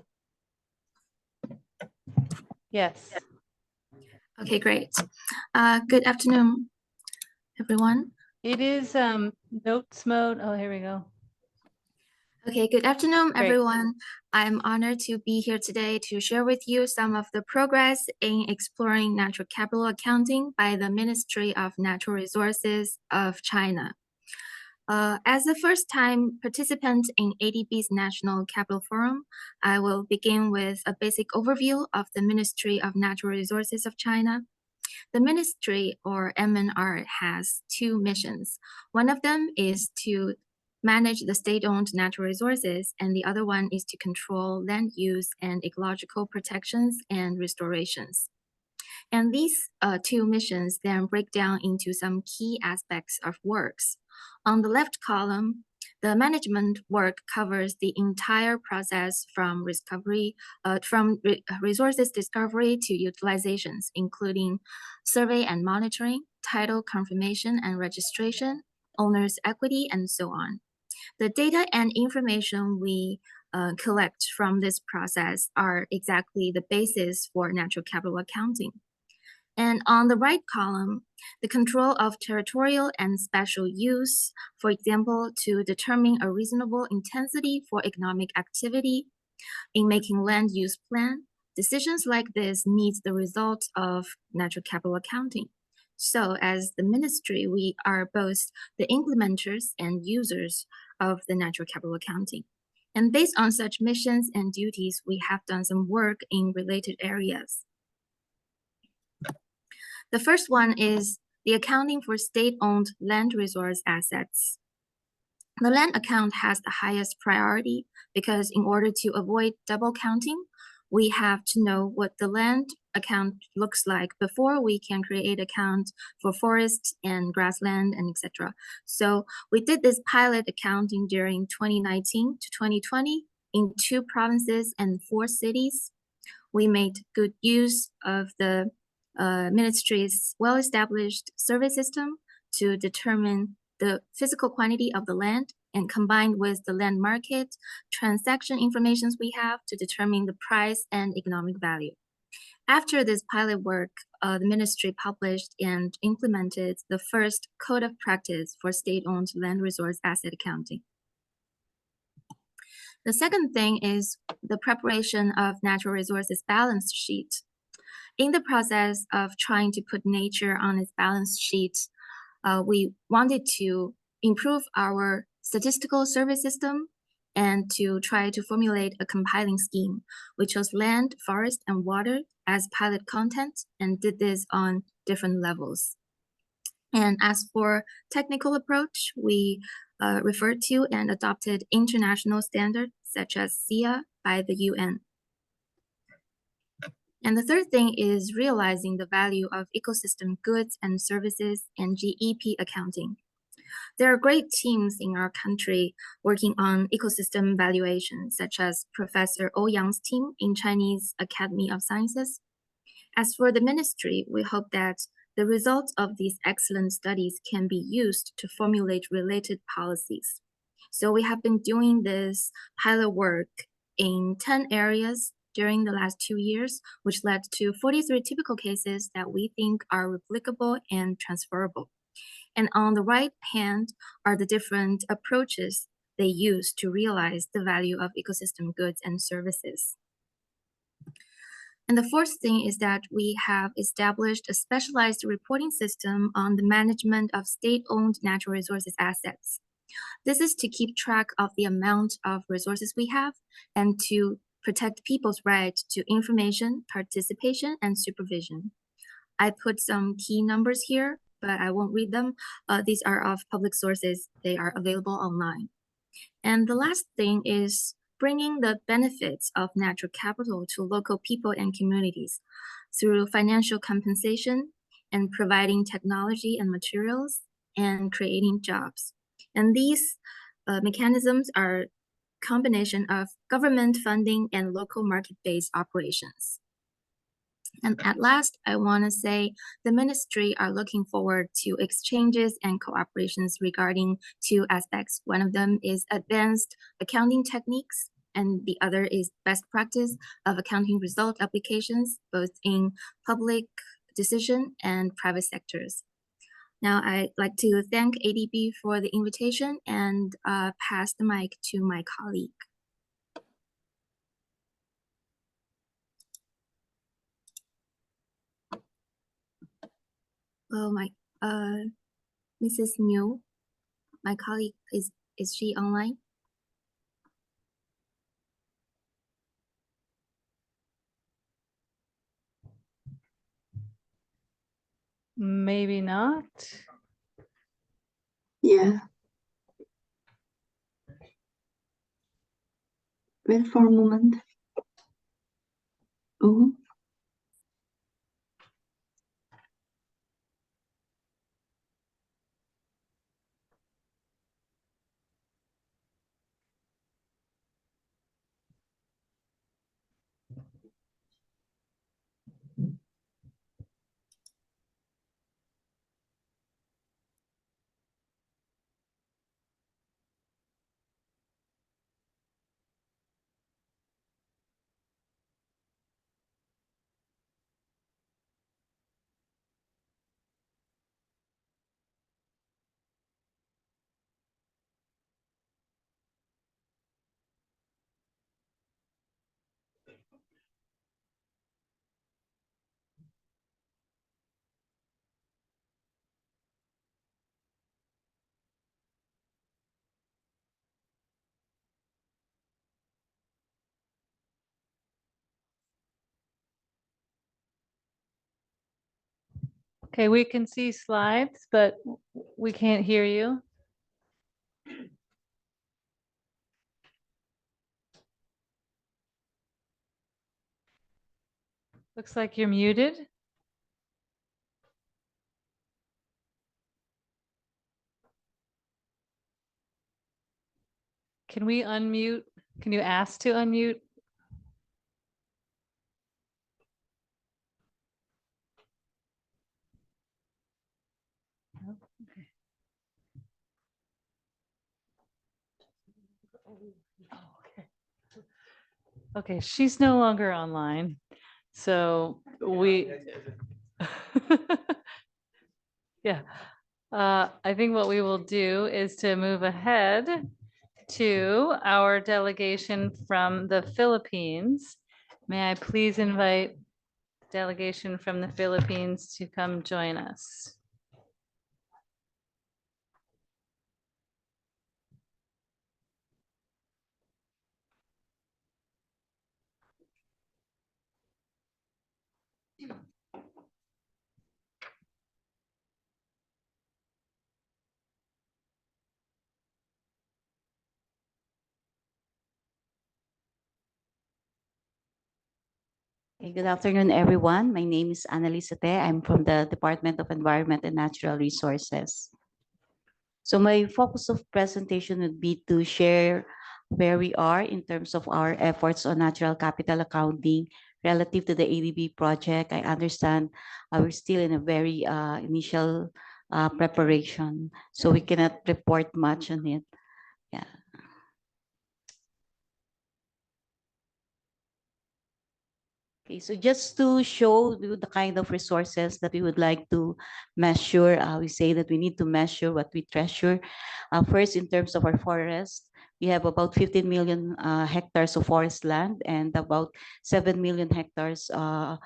Yes. Okay, great. Good afternoon, everyone. It is notes mode. Oh, here we go. Okay, good afternoon, Great. everyone. I'm honored to be here today to share with you some of the progress in exploring natural capital accounting by the Ministry of Natural Resources of China. As a first-time participant in ADB's National Capital Forum, I will begin with a basic overview of the Ministry of Natural Resources of China. The ministry, or MNR, has two missions. One of them is to manage the state-owned natural resources, and the other one is to control land use and ecological protections and restorations. And these two missions then break down into some key aspects of works. On the left column, the management work covers the entire process from resources discovery to utilizations, including survey and monitoring, title confirmation and registration, owner's equity, and so on. The data and information we collect from this process are exactly the basis for natural capital accounting. And on the right column, the control of territorial and special use, for example, to determine a reasonable intensity for economic activity in making land use plan. Decisions like this need the result of natural capital accounting. So as the ministry, we are both the implementers and users of the natural capital accounting. And based on such missions and duties, we have done some work in related areas. The first one is the accounting for state-owned land resource assets. The land account has the highest priority because in order to avoid double counting, we have to know what the land account looks like before we can create account for forest and grassland and etc. So we did this pilot accounting during 2019 to 2020 in 2 provinces and 4 cities. We made good use of the ministry's well-established survey system to determine the physical quantity of the land, and combined with the land market transaction informations we have to determine the price and economic value. After this pilot work, the ministry published and implemented the first code of practice for state-owned land resource asset accounting. The second thing is the preparation of natural resources balance sheet. In the process of trying to put nature on its balance sheet, we wanted to improve our statistical survey system and to try to formulate a compiling scheme. We chose land, forest, and water as pilot content and did this on different levels. And as for technical approach, we referred to and adopted international standards such as SIA by the UN. And the third thing is realizing the value of ecosystem goods and services and GEP accounting. There are great teams in our country working on ecosystem valuation, such as Professor Oh Yang's team in Chinese Academy of Sciences. As for the ministry, we hope that the results of these excellent studies can be used to formulate related policies. So we have been doing this pilot work in 10 areas during the last 2 years, which led to 43 typical cases that we think are replicable and transferable. And on the right hand are the different approaches they use to realize the value of ecosystem goods and services. And the fourth thing is that we have established a specialized reporting system on the management of state-owned natural resources assets. This is to keep track of the amount of resources we have and to protect people's right to information, participation, and supervision. I put some key numbers here, but I won't read them. These are of public sources. They are available online. And the last thing is bringing the benefits of natural capital to local people and communities through financial compensation and providing technology and materials and creating jobs. And these mechanisms are combination of government funding and local market-based operations. And at last, I want to say the ministry are looking forward to exchanges and cooperations regarding two aspects. One of them is advanced accounting techniques, and the other is best practice of accounting result applications, both in public decision and private sectors. Now, I'd like to thank ADB for the invitation and pass the mic to my colleague. Well, Mrs. Niu, my colleague, is she online? Maybe not. Yeah. Wait for a moment. Oh. Okay, we can see slides, but we can't hear you. Looks like you're muted. Can we unmute? Can you ask to unmute? Okay, she's no longer online. So yeah, I think what we will do is to move ahead to our delegation from the Philippines. May I please invite the delegation from the Philippines to come join us? Good afternoon, everyone. My name is Annalisa Te. I'm from the Department of Environment and Natural Resources. So my focus of presentation would be to share where we are in terms of our efforts on natural capital accounting relative to the ADB project. I understand we're still in a very initial preparation, so we cannot report much on it. Yeah. Okay, so just to show you the kind of resources that we would like to measure, we say that we need to measure what we treasure. First, in terms of our forest, we have about 15 million hectares of forest land, and about 7 million hectares are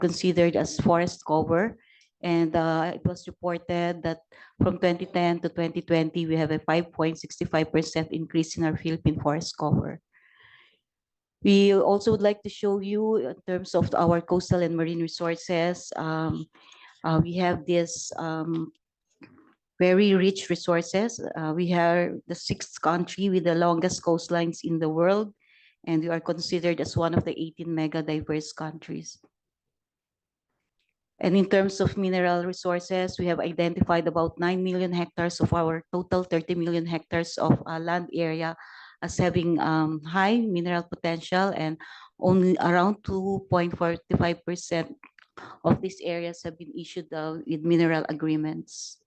considered as forest cover. And it was reported that from 2010 to 2020, we have a 5.65% increase in our Philippine forest cover. We also would like to show you in terms of our coastal and marine resources. We have this very rich resources. We are the 6th country with the longest coastlines in the world, and we are considered as one of the 18 mega diverse countries. And in terms of mineral resources, we have identified about 9 million hectares of our total 30 million hectares of land area as having high mineral potential, and only around 2.45% of these areas have been issued with mineral agreements.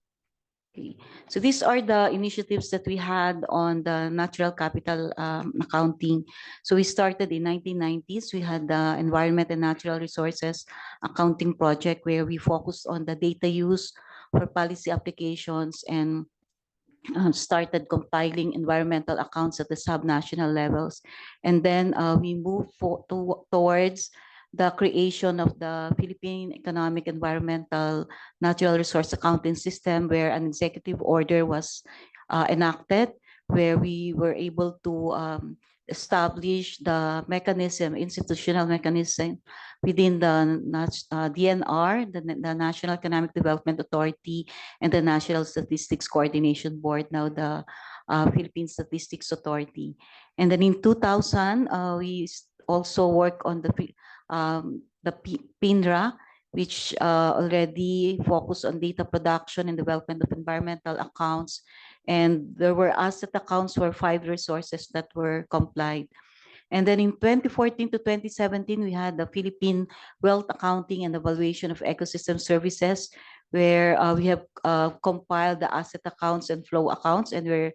Okay. So these are the initiatives that we had on the natural capital accounting. So we started in 1990s. We had the Environment and Natural Resources Accounting Project, where we focused on the data use for policy applications and started compiling environmental accounts at the subnational levels. And then we moved towards the creation of the Philippine Economic Environmental Natural Resource Accounting System, where an executive order was enacted, where we were able to establish the mechanism, institutional mechanism within the DNR, the National Economic Development Authority, and the National Statistics Coordination Board, now the Philippine Statistics Authority. And then in 2000, we also work on the PINRA, which already focused on data production and development of environmental accounts. And there were asset accounts for 5 resources that were complied. And then in 2014 to 2017, we had the Philippine Wealth Accounting and Evaluation of Ecosystem Services, where we have compiled the asset accounts and flow accounts, and we're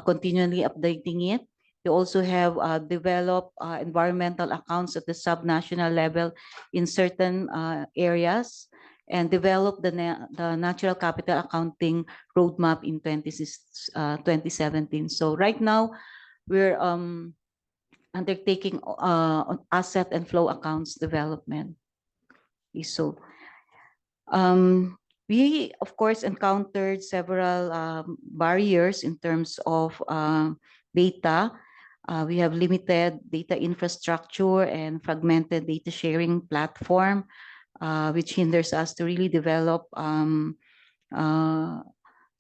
continually updating it. We also have developed environmental accounts at the subnational level in certain areas, and developed the natural capital accounting roadmap in 2017. So right now, we're undertaking asset and flow accounts development. So we, of course, encountered several barriers in terms of data. We have limited data infrastructure and fragmented data sharing platform, which hinders us to really develop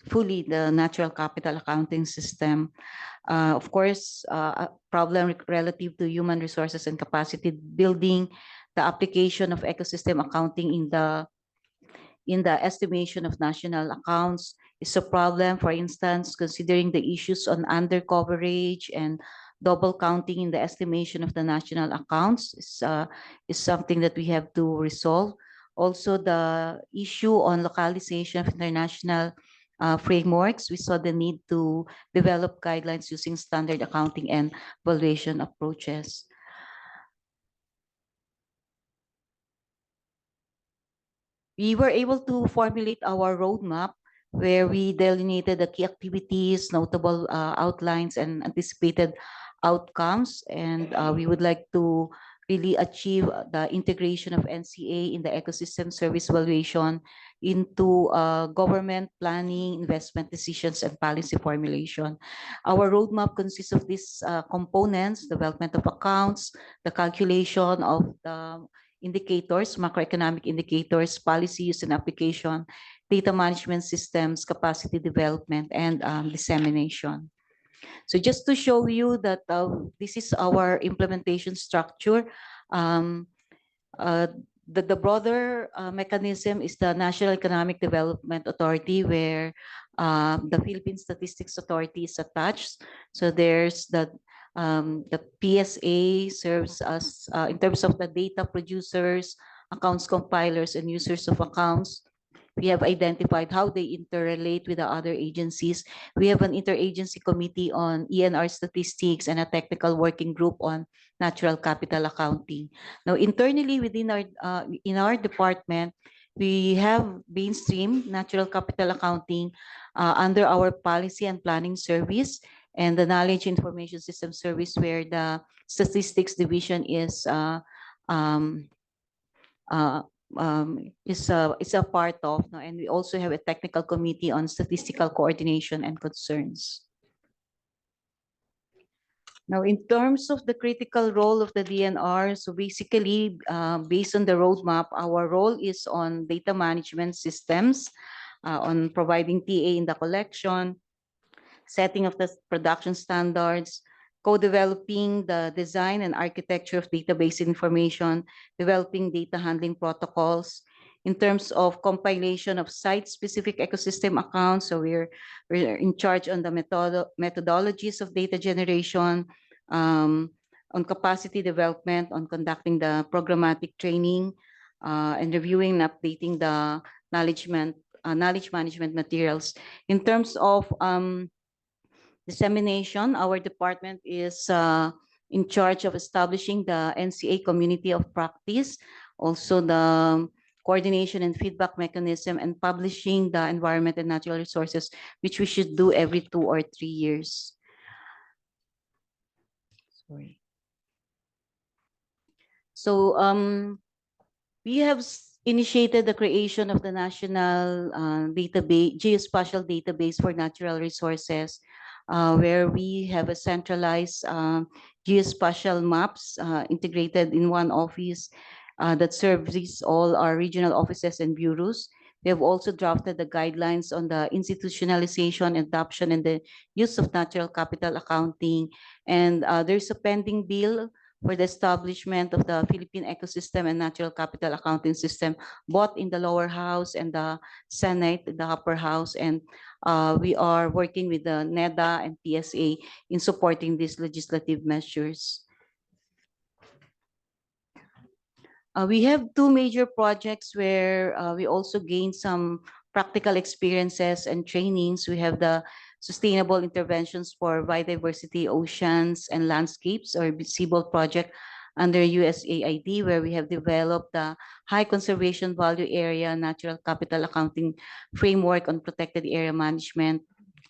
fully the natural capital accounting system. Of course, a problem relative to human resources and capacity building, the application of ecosystem accounting in the estimation of national accounts is a problem. For instance, considering the issues on under coverage and double counting in the estimation of the national accounts is something that we have to resolve. Also, the issue on localization of international frameworks, we saw the need to develop guidelines using standard accounting and valuation approaches. We were able to formulate our roadmap, where we delineated the key activities, notable outlines, and anticipated outcomes. And we would like to really achieve the integration of NCA in the ecosystem service valuation into government planning, investment decisions, and policy formulation. Our roadmap consists of these components: development of accounts, the calculation of the indicators, macroeconomic indicators, policy use and application, data management systems, capacity development, and dissemination. So just to show you that this is our implementation structure, the broader mechanism is the National Economic Development Authority, where the Philippine Statistics Authority is attached. So there's the PSA serves as, in terms of the data producers, accounts compilers, and users of accounts. We have identified how they interrelate with the other agencies. We have an interagency committee on ENR statistics and a technical working group on natural capital accounting. Now, internally within in our department, we have mainstream natural capital accounting under our policy and planning service. and the Knowledge Information System Service, where the Statistics Division is a part of, no? And we also have a technical committee on statistical coordination and concerns. Now, in terms of the critical role of the DNR, so basically, based on the roadmap, our role is on data management systems, on providing TA in the collection, setting of the production standards, co-developing the design and architecture of database information, developing data handling protocols. In terms of compilation of site-specific ecosystem accounts, so we're in charge on the methodologies of data generation, on capacity development, on conducting the programmatic training, and reviewing and updating the knowledge management materials. In terms of dissemination, our department is in charge of establishing the NCA community of practice, also the coordination and feedback mechanism, and publishing the environment and natural resources, which we should do every 2 or 3 years. Sorry. So we have initiated the creation of the national database, geospatial database for natural resources, where we have a centralized geospatial maps integrated in one office that serves all our regional offices and bureaus. We have also drafted the guidelines on the institutionalization, adoption, and the use of natural capital accounting. And there's a pending bill for the establishment of the Philippine Ecosystem and Natural Capital Accounting System, both in the lower house and the Senate, the upper house. And we are working with the NEDA and PSA in supporting these legislative measures. We have 2 major projects where we also gain some practical experiences and trainings. We have the Sustainable Interventions for Biodiversity, Oceans, and Landscapes, or SIBOL project under USAID, where we have developed the High Conservation Value Area Natural Capital Accounting Framework on Protected Area Management.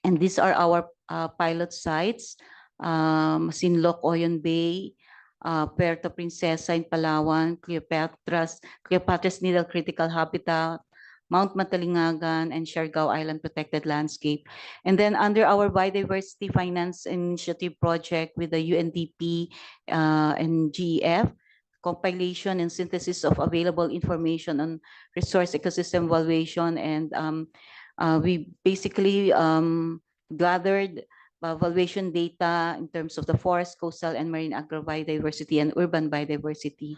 And these are our pilot sites, Sinloc, Oyon Bay, Puerto Princesa in Palawan, Cleopatra's Needle Critical Habitat, Mount Matalingagan, and Siargao Island Protected Landscape. And then under our Biodiversity Finance Initiative project with the UNDP and GEF, compilation and synthesis of available information on resource ecosystem valuation. And we basically gathered valuation data in terms of the forest, coastal, and marine agrobiodiversity and urban biodiversity.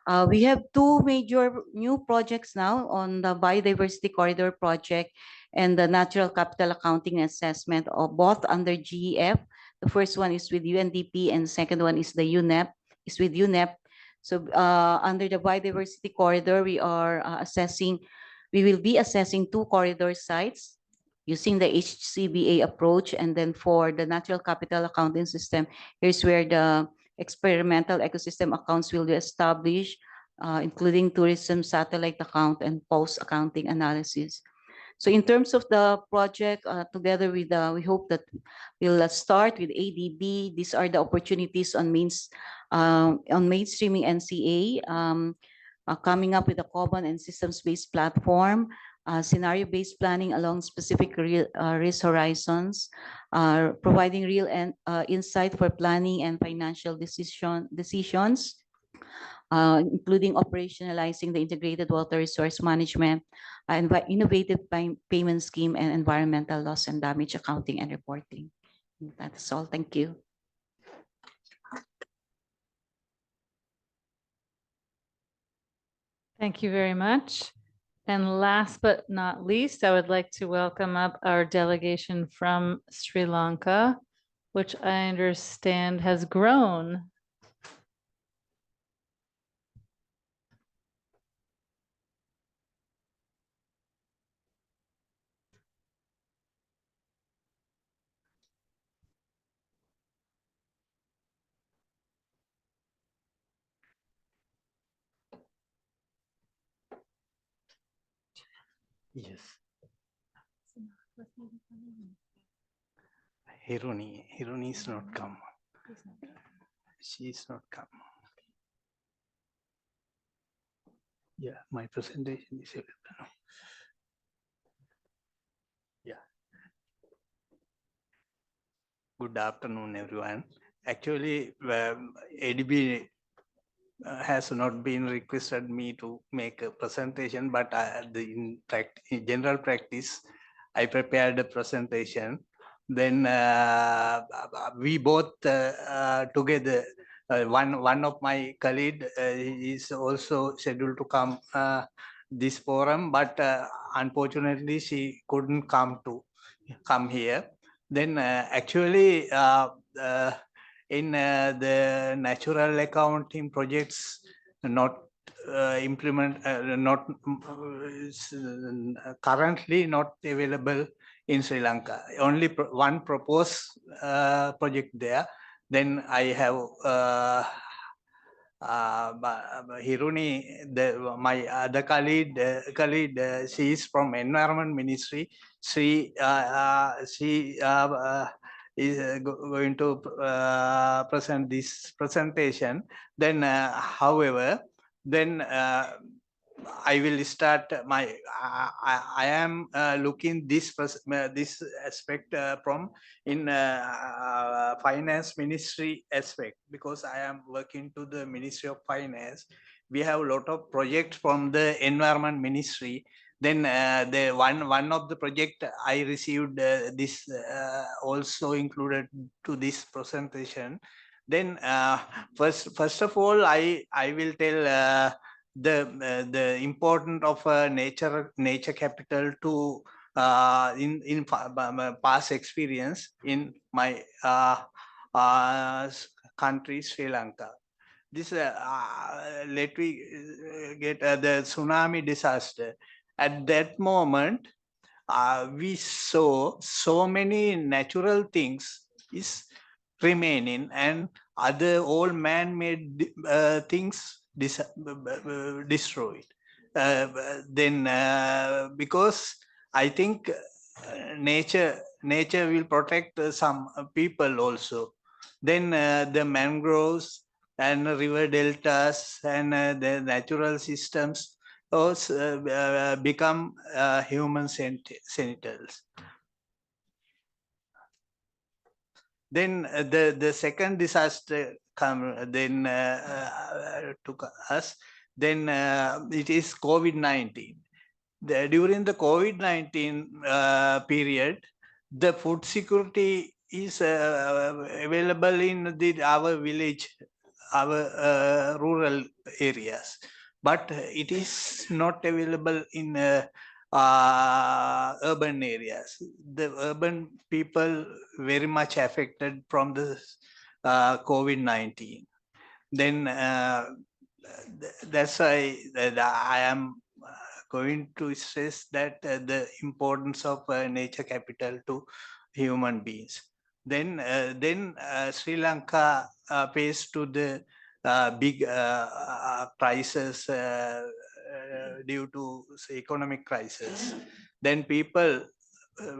We have 2 major new projects now on the Biodiversity Corridor project and the Natural Capital Accounting Assessment, of both under GEF. The first one is with UNDP, and the second one is the UNEP, with UNEP. So under the Biodiversity Corridor, we will be assessing 2 corridor sites using the HCBA approach. And then for the Natural Capital Accounting System, here's where the experimental ecosystem accounts will be established, including tourism satellite account and post-accounting analysis. So in terms of the project, together with, we hope that we'll start with ADB. These are the opportunities on mainstreaming NCA, coming up with a common and systems-based platform, scenario-based planning along specific risk horizons, providing real insight for planning and financial decisions, including operationalizing the integrated water resource management, innovative payment scheme, and environmental loss and damage accounting and reporting. That's all. Thank you. Thank you very much. And last but not least, I would like to welcome up our delegation from Sri Lanka, which I understand has grown. Yes. Hiruni is not come. She's not come. Yeah, my presentation is available. Yeah. Good afternoon, everyone. Actually, ADB has not been requested me to make a presentation, but in general practice, I prepared a presentation. Then we both together. One of my colleague is also scheduled to come this forum, but unfortunately she couldn't come here. Then actually in the natural accounting projects not currently not available in Sri Lanka. Only one proposed project there. Then I have Hiruni, my other colleague, she is from Environment Ministry. She is going to present this presentation. Then, however, then I will start my. I am looking this aspect from in finance ministry aspect, because I am working to the Ministry of Finance. We have a lot of projects from the Environment Ministry. Then the one of the project I received this also included to this presentation. Then first of all, I will tell the importance of nature capital to in past experience in my country, Sri Lanka. This let me get the tsunami disaster. At that moment, we saw so many natural things is remaining, and other all man-made things destroyed. Then because I think nature will protect some people also. Then the mangroves and river deltas and the natural systems also become human sentinels. Then the second disaster come then took us. Then it is COVID-19. During the COVID-19 period, the food security is available in our village, our rural areas, but it is not available in urban areas. The urban people very much affected from the COVID-19. Then that's why I am going to stress that the importance of nature capital to human beings. Then Sri Lanka faced to the big crisis due to economic crisis. Then people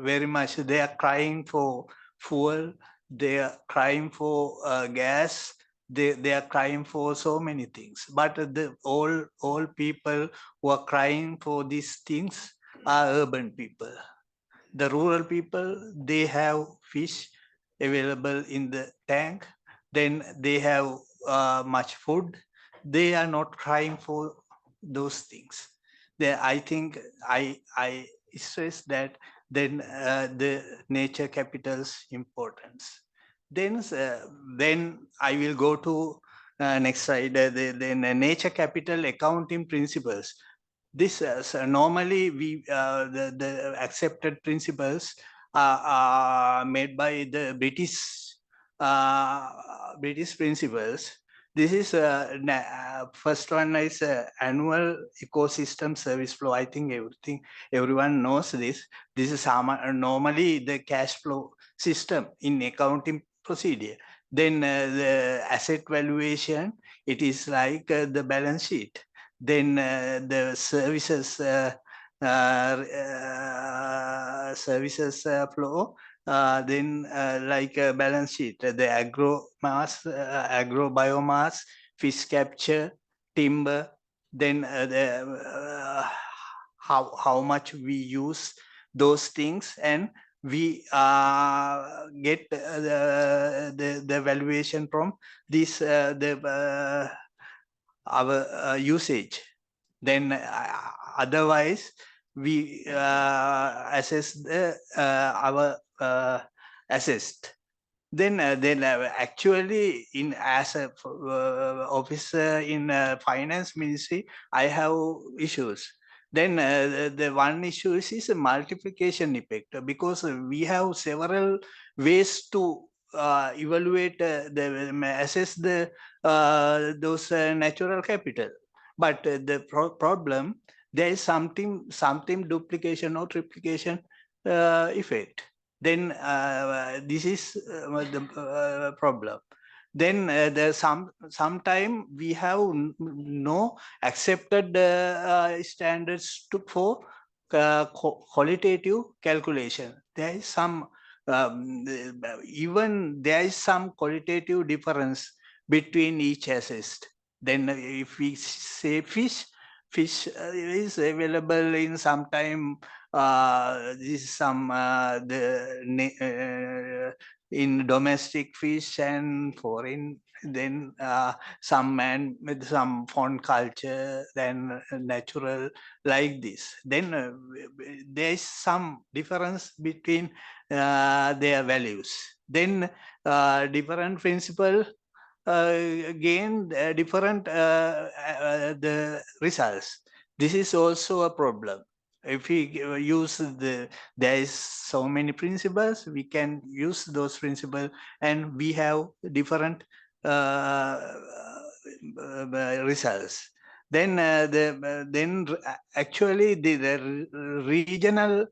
very much, they are crying for fuel, they are crying for gas, they are crying for so many things. But the all people who are crying for these things are urban people. The rural people, they have fish available in the tank, then they have much food. They are not crying for those things. I think I stress that then the nature capital's importance. Then I will go to next slide. The nature capital accounting principles. This normally we the accepted principles are made by the British principles. This is first one is annual ecosystem service flow. I think everyone knows this. This is normally the cash flow system in accounting procedure. Then the asset valuation, it is like the balance sheet. Then the services flow, then like a balance sheet, the agro biomass, fish capture, timber, then how much we use those things, and we get the valuation from this our usage. Then otherwise we assess the our assessed. Then actually in as a officer in finance ministry, I have issues. Then the one issue is a multiplication effect, because we have several ways to evaluate assess the those natural capital. But the problem, there is something duplication or triplication effect. Then this is the problem. Then there's sometime we have no accepted standards for qualitative calculation. There is some even there is some qualitative difference between each assessed. Then if we say fish is available in some time, this some in domestic fish and foreign, then some man with some foreign culture, then natural, like this. Then there is some difference between their values. Then different principle gain different the results. This is also a problem. If we use there is so many principles, we can use those principles, and we have different results. Then actually the regional,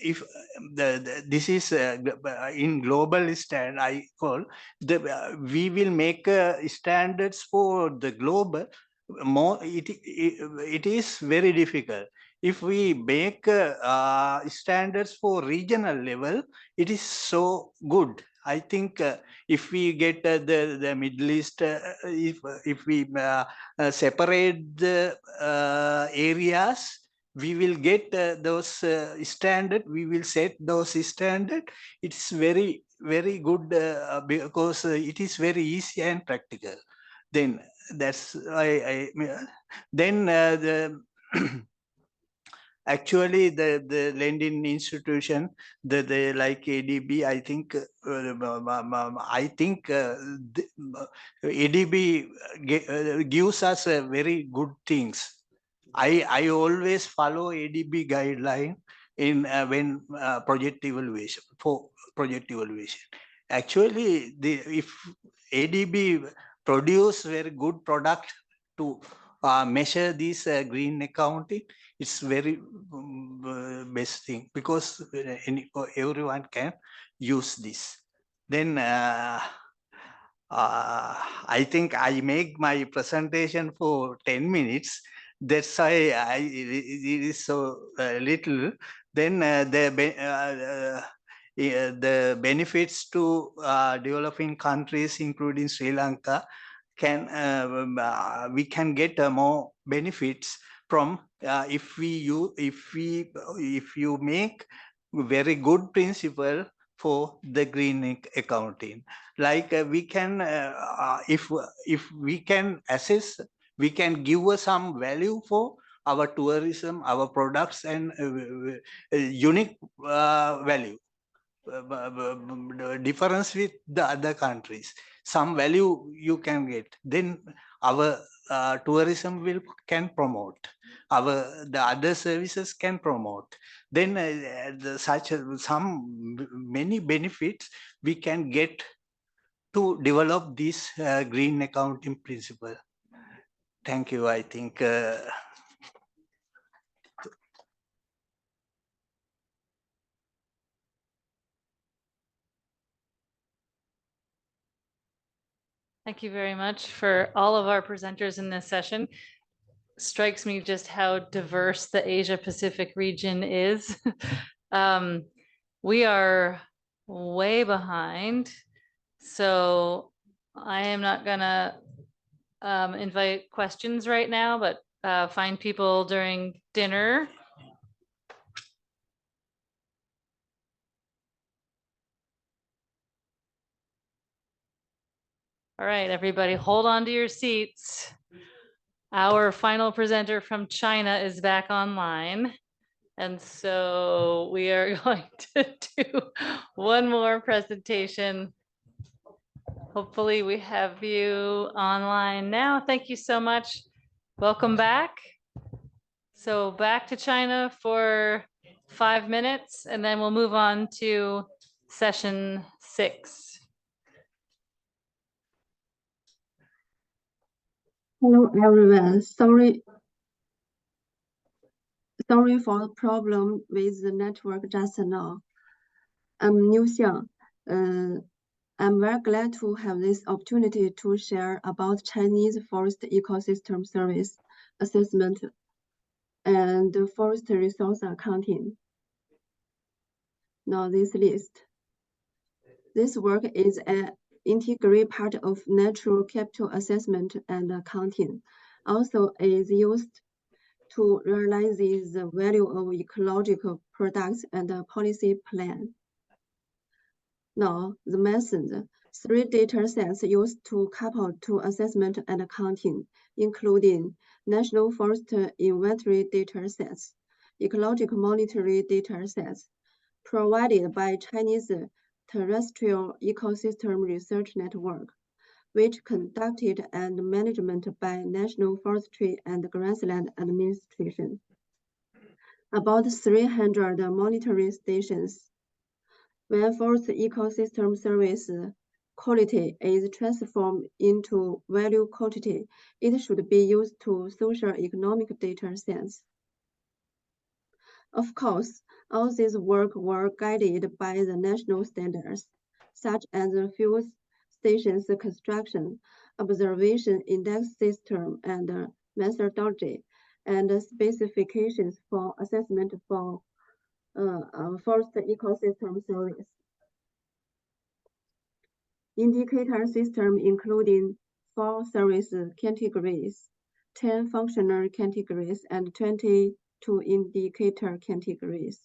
if this is in global stand, I call we will make standards for the global. More it is very difficult. If we make standards for regional level, it is so good. I think if we get the Middle East, if we separate the areas, we will get those standard. We will set those standard. It's very good because it is very easy and practical. Then that's why then the actually the lending institution, the like ADB, I think ADB gives us very good things. I always follow ADB guideline in when project evaluation, for project evaluation. Actually, if ADB produce very good product to measure this green accounting, it's very best thing, because everyone can use this. Then I think I make my presentation for 10 minutes. That's why it is so little. Then the benefits to developing countries, including Sri Lanka, we can get more benefits from if you make very good principle for the green accounting. Like we can if we can assess, we can give some value for our tourism, our products, and unique value. Difference with the other countries, some value you can get. Then our tourism can promote, the other services can promote. Then many benefits we can get to develop this green accounting principle. Thank you. I think Thank you very much for all of our presenters in this session. Strikes me just how diverse the Asia Pacific region is. We are way behind, so I am not gonna invite questions right now, but find people during dinner. All right, everybody, hold on to your seats. Our final presenter from China is back online. And so we are going to do one more presentation. Hopefully we have you online now. Thank you so much. Welcome back. So back to China for 5 minutes, and then we'll move on to session 6. Hello everyone. Sorry for the problem with the network just now. I'm Niu Xiang. I'm very glad to have this opportunity to share about Chinese forest ecosystem service assessment and forest resource accounting. Now this list. This work is an integral part of natural capital assessment and accounting. Also is used to realize the value of ecological products and a policy plan. Now, the method, 3 data sets used to couple to assessment and accounting, including national forest inventory data sets, ecological monitoring data sets, provided by Chinese Terrestrial Ecosystem Research Network, which conducted and management by National Forestry and Grassland Administration. About 300 monitoring stations. When forest ecosystem service quality is transformed into value quantity, it should be used to social economic data sets. Of course, all this work were guided by the national standards, such as the fuel stations construction, observation index system, and methodology, and specifications for assessment for forest ecosystem service. Indicator system including 4 service categories, 10 functional categories, and 22 indicator categories.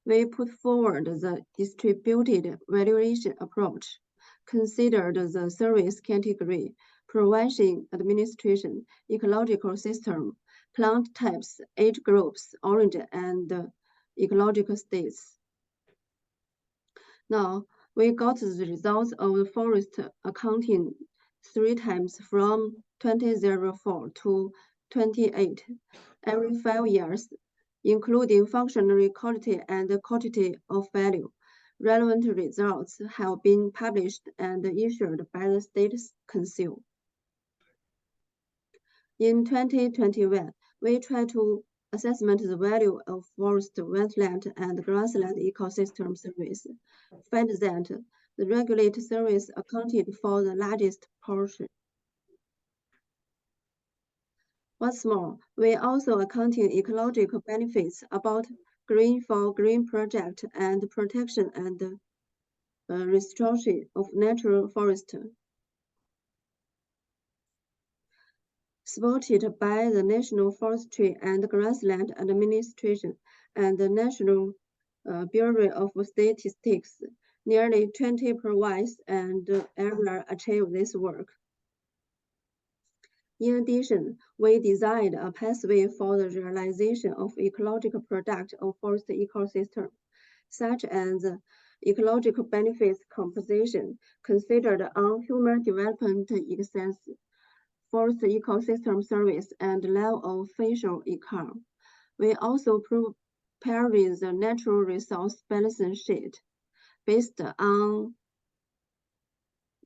We put forward the distributed valuation approach, considered the service category, prevention administration, ecological system, plant types, age groups, origin, and ecological states. Now, we got the results of the forest accounting 3 times from 2004 to 28, every 5 years, including functional quality and quantity of value. Relevant results have been published and issued by the State Council. In 2021, we tried to assessment the value of forest, wetland, and grassland ecosystem service, find that the regulated service accounted for the largest portion. What's more, we also accounting ecological benefits about Green for Green project and protection and restoration of natural forest. Supported by the National Forestry and Grassland Administration and the National Bureau of Statistics, nearly 20 provinces and areas achieved this work. In addition, we designed a pathway for the realization of ecological product of forest ecosystem, such as ecological benefits composition considered on human development excess, forest ecosystem service, and level of facial income. We also prepared the natural resource balance sheet based on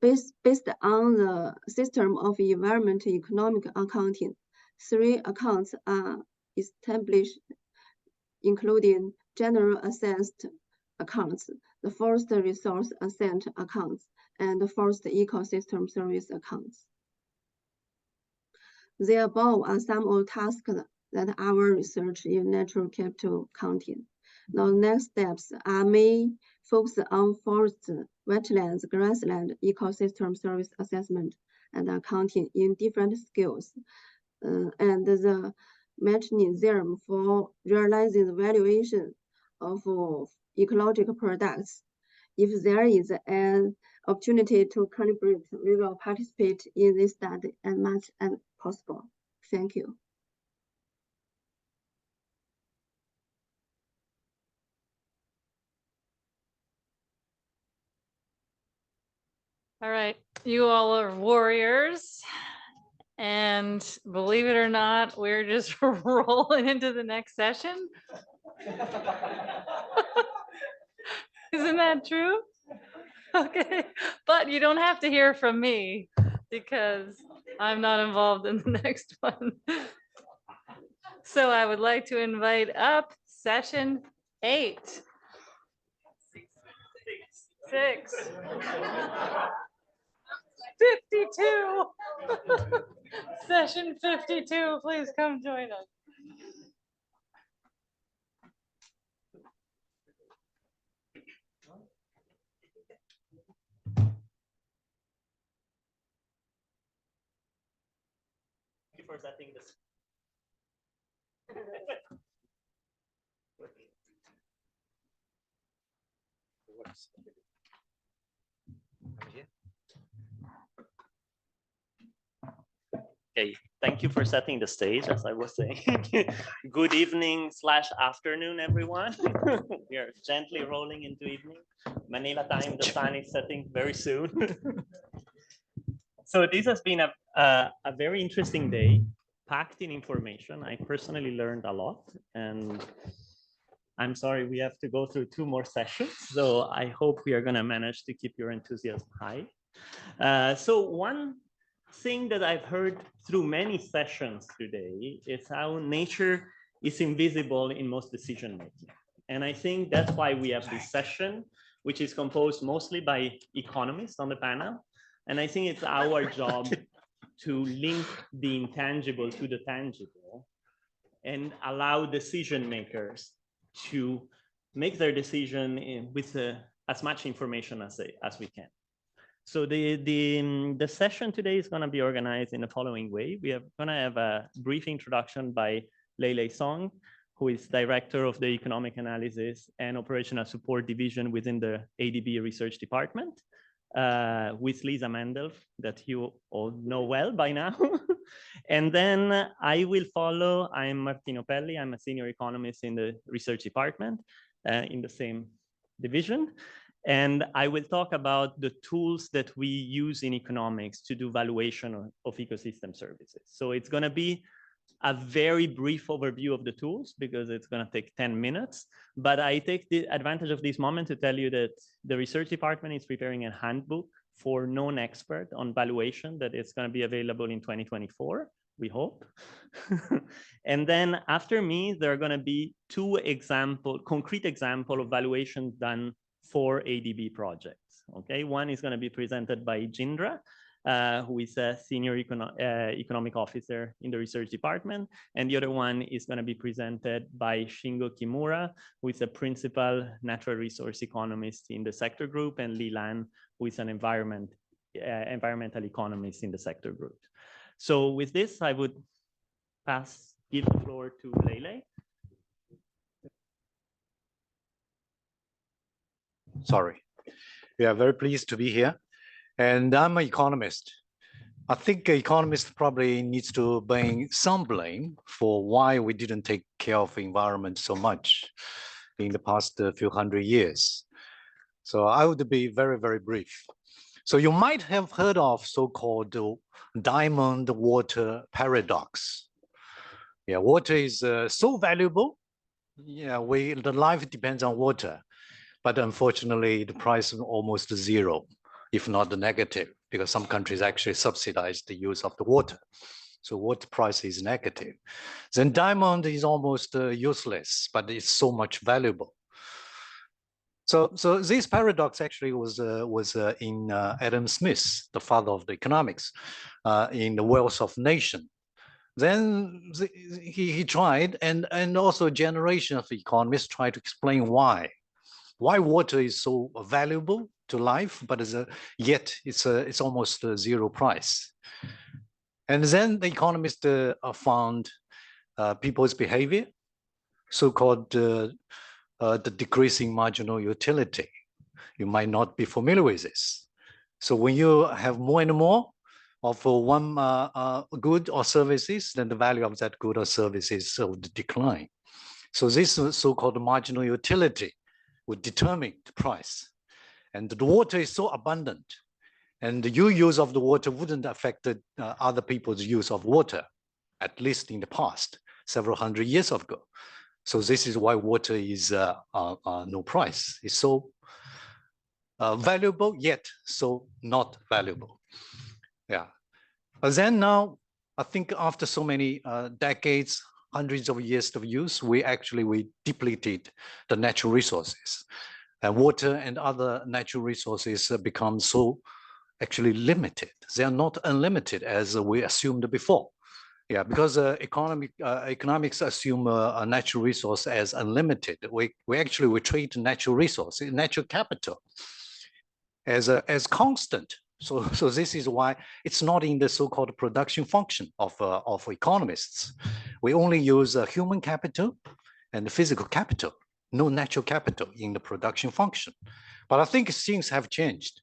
the system of environment economic accounting. 3 accounts are established, including general assessed accounts, the forest resource asset accounts, and the forest ecosystem service accounts. The above are some of the tasks that our research in natural capital accounting Now, next steps may focus on forest, wetlands, grassland, ecosystem service assessment, and accounting in different scales. And the mechanism for realizing the valuation of ecological products. If there is an opportunity to collaborate, we will participate in this study as much as possible. Thank you. All right, you all are warriors. And believe it or not, we're just rolling into the next session. Isn't that true? Okay, but you don't have to hear from me because I'm not involved in the next one. So I would like to invite up session 8. 6. 52. Session 52, please come join us. Thank you for setting this. Okay, thank you for setting the stage, as I was saying. Good evening / afternoon, everyone. We are gently rolling into evening. Manila time, the sun is setting very soon. So this has been a very interesting day, packed in information. I personally learned a lot, and I'm sorry we have to go through 2 more sessions. So I hope we are going to manage to keep your enthusiasm high. So one thing that I've heard through many sessions today is how nature is invisible in most decision making. And I think that's why we have this session, which is composed mostly by economists on the panel. And I think it's our job to link the intangible to the tangible and allow decision makers to make their decision with as much information as we can. So the session today is going to be organized in the following way. We are going to have a brief introduction by Lei Song, who is Director of the Economic Analysis and Operational Support Division within the ADB Research Department, with Lisa Mendel, that you all know well by now. And then I will follow. I'm Martino Pelli. I'm a senior economist in the research department in the same division. And I will talk about the tools that we use in economics to do valuation of ecosystem services. So it's going to be a very brief overview of the tools because it's going to take 10 minutes. But I take the advantage of this moment to tell you that the research department is preparing a handbook for non-expert on valuation that is going to be available in 2024, we hope. And then after me, there are going to be 2 concrete examples of valuation done for ADB projects. Okay, one is going to be presented by Jindra, who is a senior economic officer in the research department. And the other one is going to be presented by Shingo Kimura, who is a principal natural resource economist in the sector group, and Li Lan, who is an environmental economist in the sector group. So with this, I would give the floor to Lei. Sorry. We are very pleased to be here. And I'm an economist. I think economists probably needs to bring some blame for why we didn't take care of the environment so much in the past few hundred years. So I would be very, very brief. So you might have heard of so-called diamond water paradox. Yeah, water is so valuable. Yeah, the life depends on water. But unfortunately, the price is almost 0, if not the negative, because some countries actually subsidize the use of the water. So water price is negative. Then diamond is almost useless, but it's so much valuable. So this paradox actually was in Adam Smith, the father of the economics, in The Wealth of Nations. Then he tried, and also a generation of economists tried to explain why water is so valuable to life, but yet it's almost a zero price. And then the economists found people's behavior, so-called the decreasing marginal utility. You might not be familiar with this. So when you have more and more of one good or services, then the value of that good or services would decline. So this so-called marginal utility would determine the price. And the water is so abundant, and your use of the water wouldn't affect other people's use of water, at least in the past, several hundred years ago. So this is why water is no price. It's so valuable, yet so not valuable. Yeah. But then now, I think after so many decades, hundreds of years of use, we depleted the natural resources. And water and other natural resources become so actually limited. They are not unlimited as we assumed before. Yeah, because economics assume a natural resource as unlimited. We treat natural resource, natural capital, as constant. So this is why it's not in the so-called production function of economists. We only use human capital and physical capital, no natural capital in the production function. But I think things have changed.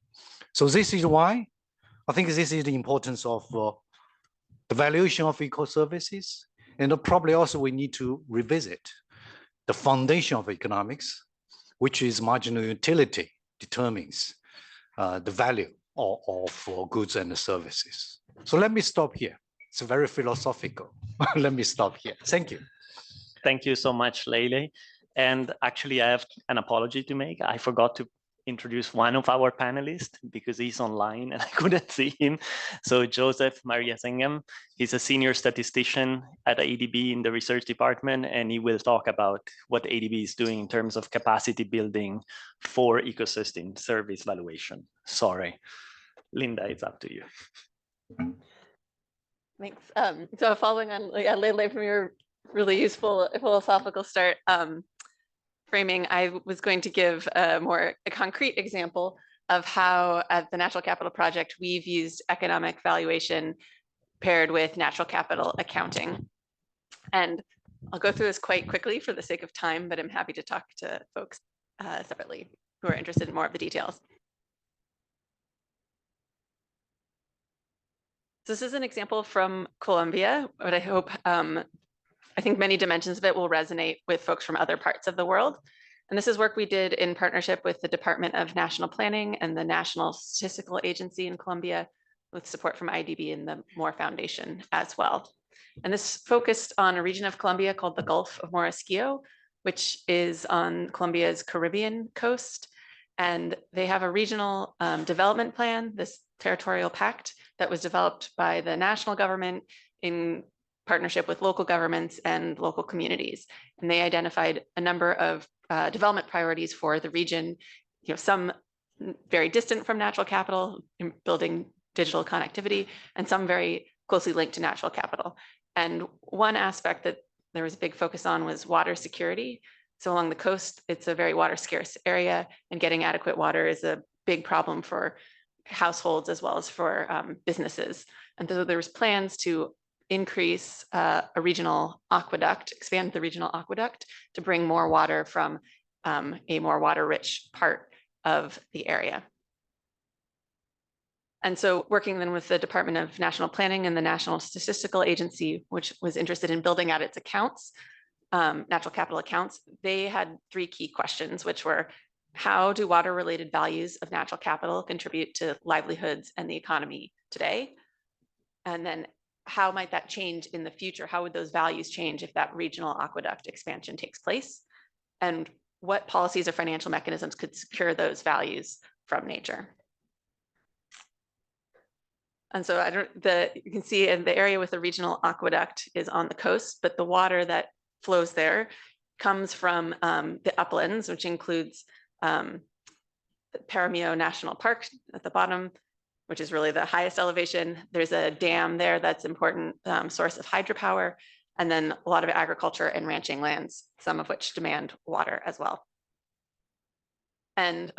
So this is why I think this is the importance of the valuation of eco-services. And probably also we need to revisit the foundation of economics, which is marginal utility determines the value of goods and services. So let me stop here. It's very philosophical. Let me stop here. Thank you. Thank you so much, Leile. And actually, I have an apology to make. I forgot to introduce one of our panelists because he's online and I couldn't see him. So Joseph Maria Sengam, he's a senior statistician at ADB in the research department, and he will talk about what ADB is doing in terms of capacity building for ecosystem service valuation. Sorry, Linda, it's up to you. Thanks. So following on Leile from your really useful philosophical start, framing, I was going to give a concrete example of how at the Natural Capital Project, we've used economic valuation paired with natural capital accounting. And I'll go through this quite quickly for the sake of time, but I'm happy to talk to folks separately who are interested in more of the details. So this is an example from Colombia, but I hope I think many dimensions of it will resonate with folks from other parts of the world. And this is work we did in partnership with the Department of National Planning and the National Statistical Agency in Colombia, with support from IDB and the Moore Foundation as well. And this focused on a region of Colombia called the Gulf of Morisquillo, which is on Colombia's Caribbean coast. And they have a regional development plan, this territorial pact that was developed by the national government in partnership with local governments and local communities. And they identified a number of development priorities for the region, some very distant from natural capital, in building digital connectivity, and some very closely linked to natural capital. And one aspect that there was a big focus on was water security. So along the coast, it's a very water scarce area, and getting adequate water is a big problem for households as well as for businesses. And so there was plans to increase a regional aqueduct, expand the regional aqueduct to bring more water from a more water-rich part of the area. And so working then with the Department of National Planning and the National Statistical Agency, which was interested in building out its accounts, natural capital accounts, they had three key questions, which were, how do water-related values of natural capital contribute to livelihoods and the economy today? And then how might that change in the future? How would those values change if that regional aqueduct expansion takes place? And what policies or financial mechanisms could secure those values from nature? And so you can see in the area with the regional aqueduct is on the coast, but the water that flows there comes from the uplands, which includes the Paramio National Park at the bottom, which is really the highest elevation. There's a dam there that's important source of hydropower, and then a lot of agriculture and ranching lands, some of which demand water as well. And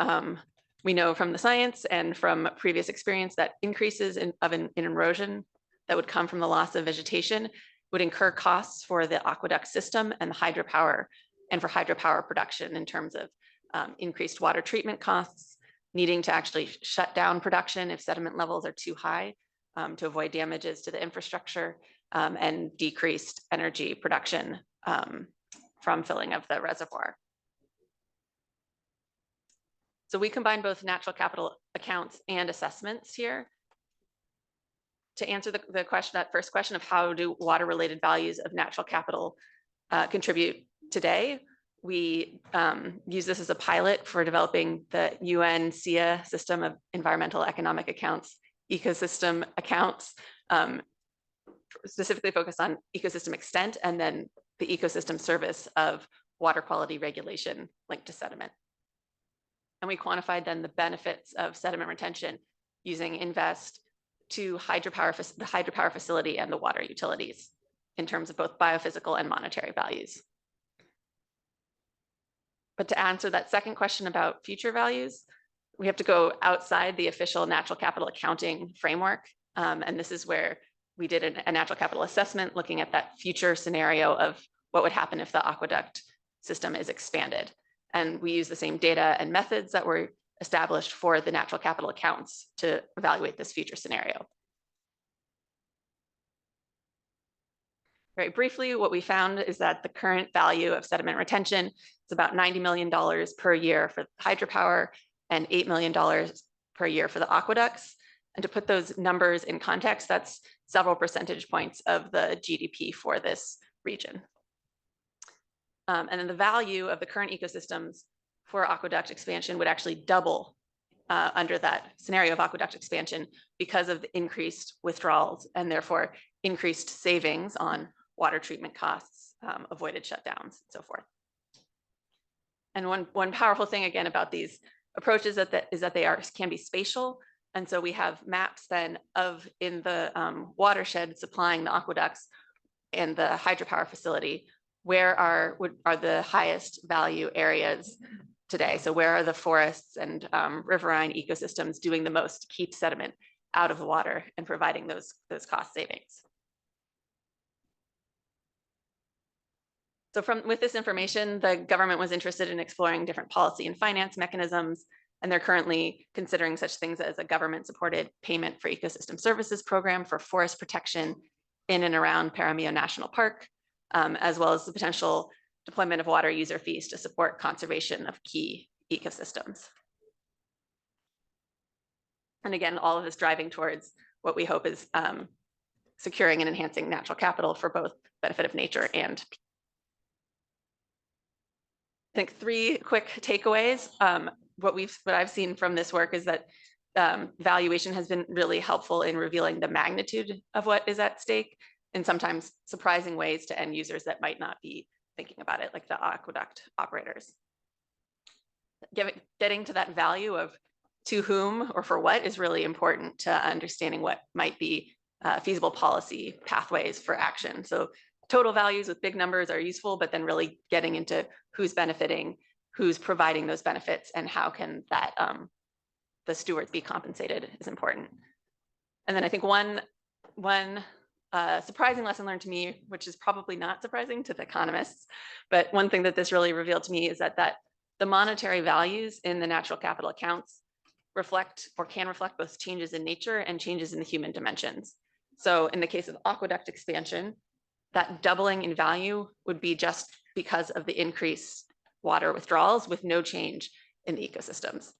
we know from the science and from previous experience that increases in erosion that would come from the loss of vegetation would incur costs for the aqueduct system and the hydropower, and for hydropower production in terms of increased water treatment costs, needing to actually shut down production if sediment levels are too high to avoid damages to the infrastructure, and decreased energy production from filling of the reservoir. So we combine both natural capital accounts and assessments here to answer the question, that first question of how do water-related values of natural capital contribute today. We use this as a pilot for developing the UN SEA system of environmental economic accounts, ecosystem accounts, specifically focused on ecosystem extent, and then the ecosystem service of water quality regulation linked to sediment. And we quantified then the benefits of sediment retention using INVEST to the hydropower facility and the water utilities in terms of both biophysical and monetary values. But to answer that second question about future values, we have to go outside the official natural capital accounting framework. And this is where we did a natural capital assessment looking at that future scenario of what would happen if the aqueduct system is expanded. And we use the same data and methods that were established for the natural capital accounts to evaluate this future scenario. Very briefly, what we found is that the current value of sediment retention is about $90 million per year for hydropower and $8 million per year for the aqueducts. And to put those numbers in context, that's several percentage points of the GDP for this region. And then the value of the current ecosystems for aqueduct expansion would actually double under that scenario of aqueduct expansion because of the increased withdrawals and therefore increased savings on water treatment costs, avoided shutdowns, and so forth. And one powerful thing again about these approaches is that they can be spatial. And so we have maps then in the watershed supplying the aqueducts and the hydropower facility, where are the highest value areas today? So where are the forests and riverine ecosystems doing the most to keep sediment out of the water and providing those cost savings? So with this information, the government was interested in exploring different policy and finance mechanisms, and they're currently considering such things as a government-supported payment for ecosystem services program for forest protection in and around Paramio National Park, as well as the potential deployment of water user fees to support conservation of key ecosystems. And again, all of this driving towards what we hope is securing and enhancing natural capital for both benefit of nature and people. I think 3 quick takeaways. What I've seen from this work is that valuation has been really helpful in revealing the magnitude of what is at stake in sometimes surprising ways to end users that might not be thinking about it, like the aqueduct operators. Getting to that value of to whom or for what is really important to understanding what might be feasible policy pathways for action. So total values with big numbers are useful, but then really getting into who's benefiting, who's providing those benefits, and how can that the stewards be compensated is important. And then I think one surprising lesson learned to me, which is probably not surprising to the economists, but one thing that this really revealed to me is that the monetary values in the natural capital accounts reflect or can reflect both changes in nature and changes in the human dimensions. So in the case of aqueduct expansion, that doubling in value would be just because of the increased water withdrawals with no change in the ecosystems.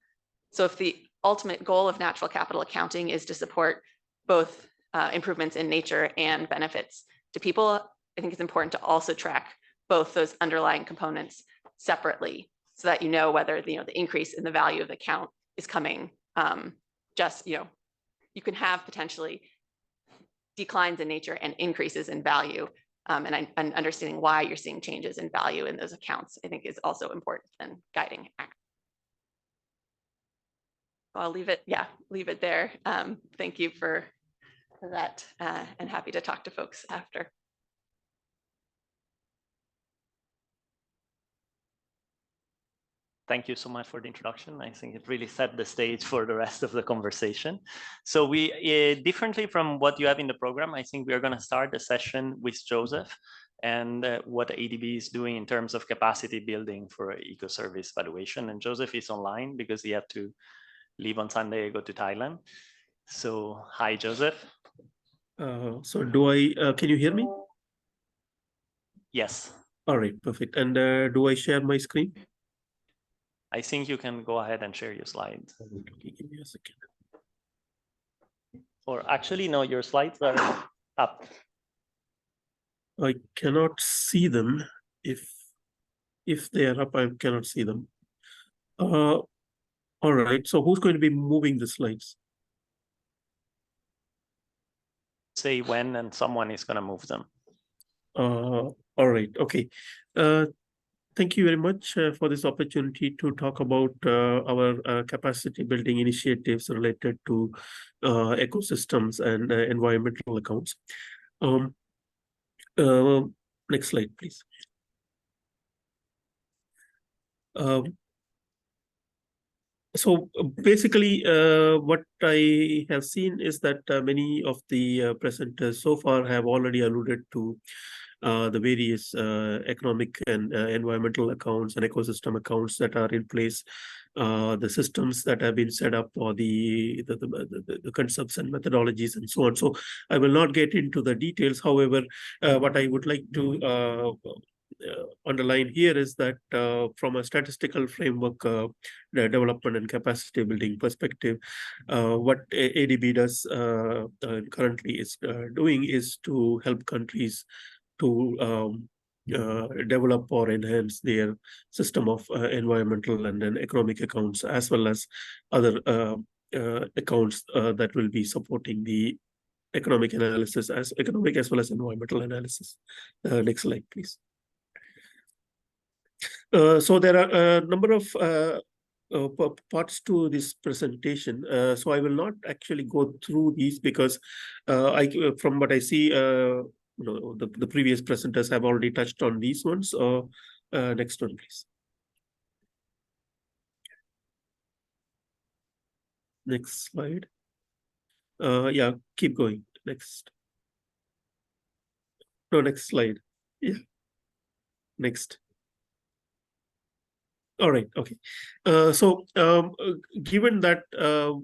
So if the ultimate goal of natural capital accounting is to support both improvements in nature and benefits to people, I think it's important to also track both those underlying components separately so that you know whether the increase in the value of the account is coming you can have potentially declines in nature and increases in value, and understanding why you're seeing changes in value in those accounts, I think is also important in guiding action. I'll leave it, leave it there. Thank you for that, and happy to talk to folks after. Thank you so much for the introduction. I think it really set the stage for the rest of the conversation. So we, differently from what you have in the program, I think we are going to start the session with Joseph and what ADB is doing in terms of capacity building for eco-service valuation. And Joseph is online because he had to leave on Sunday, go to Thailand. So hi, Joseph. So do I, can you hear me? Yes. All right, perfect. And do I share my screen? I think you can go ahead and share your slides. Okay, give me a second. Or actually, no, your slides are up. I cannot see them. If they are up, I cannot see them. All right, so who's going to be moving the slides? Say when and someone is going to move them. All right, okay. Thank you very much for this opportunity to talk about our capacity building initiatives related to ecosystems and environmental accounts. Next slide, please. So basically, what I have seen is that many of the presenters so far have already alluded to the various economic and environmental accounts and ecosystem accounts that are in place, the systems that have been set up, or the concepts and methodologies and so on. So I will not get into the details. However, what I would like to underline here is that from a statistical framework development and capacity building perspective, what ADB does currently is doing is to help countries to develop or enhance their system of environmental and then economic accounts, as well as other accounts that will be supporting the economic analysis, as economic as well as environmental analysis. Next slide, please. So there are a number of parts to this presentation. So I will not actually go through these because from what I see, the previous presenters have already touched on these ones. Next one, please. Next slide. Yeah, keep going. Next. No, next slide. Yeah. Next. All right. Okay. So given that our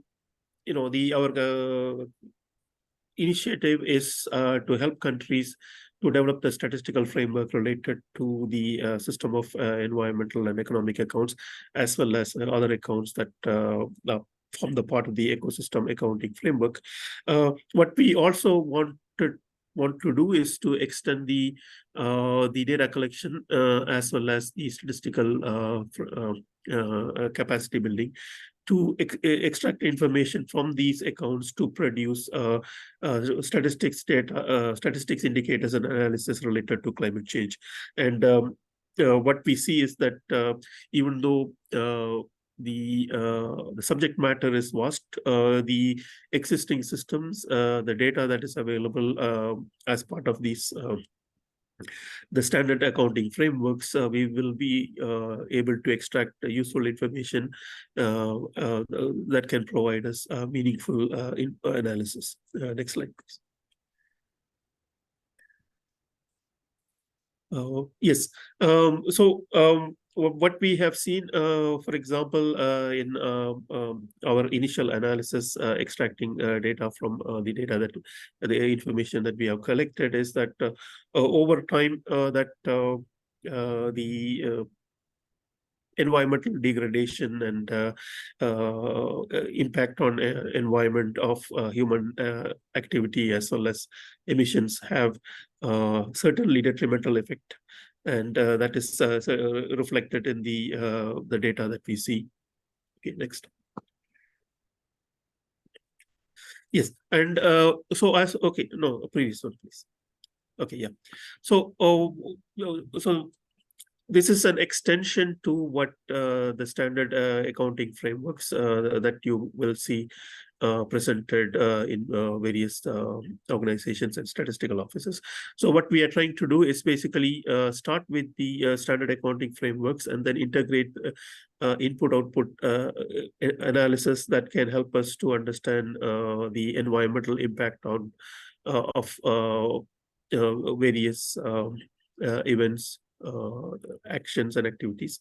initiative is to help countries to develop the statistical framework related to the system of environmental and economic accounts, as well as other accounts that form the part of the ecosystem accounting framework. What we also want to do is to extend the data collection as well as the statistical capacity building to extract information from these accounts to produce statistics data, statistics indicators and analysis related to climate change. And what we see is that even though the subject matter is vast, the existing systems, the data that is available as part of these the standard accounting frameworks, we will be able to extract useful information that can provide us meaningful analysis. Next slide, please. Yes. So what we have seen, for example, in our initial analysis, extracting data from the data that the information that we have collected, is that over time that the environmental degradation and impact on environment of human activity as well as emissions have certainly detrimental effect, and that is reflected in the data that we see. Okay, next. Yes, and so as okay, no, previous one, please. Okay, yeah. So so this is an extension to what the standard accounting frameworks that you will see presented in various organizations and statistical offices. So what we are trying to do is basically start with the standard accounting frameworks and then integrate input-output analysis that can help us to understand the environmental impact on of various events, actions and activities,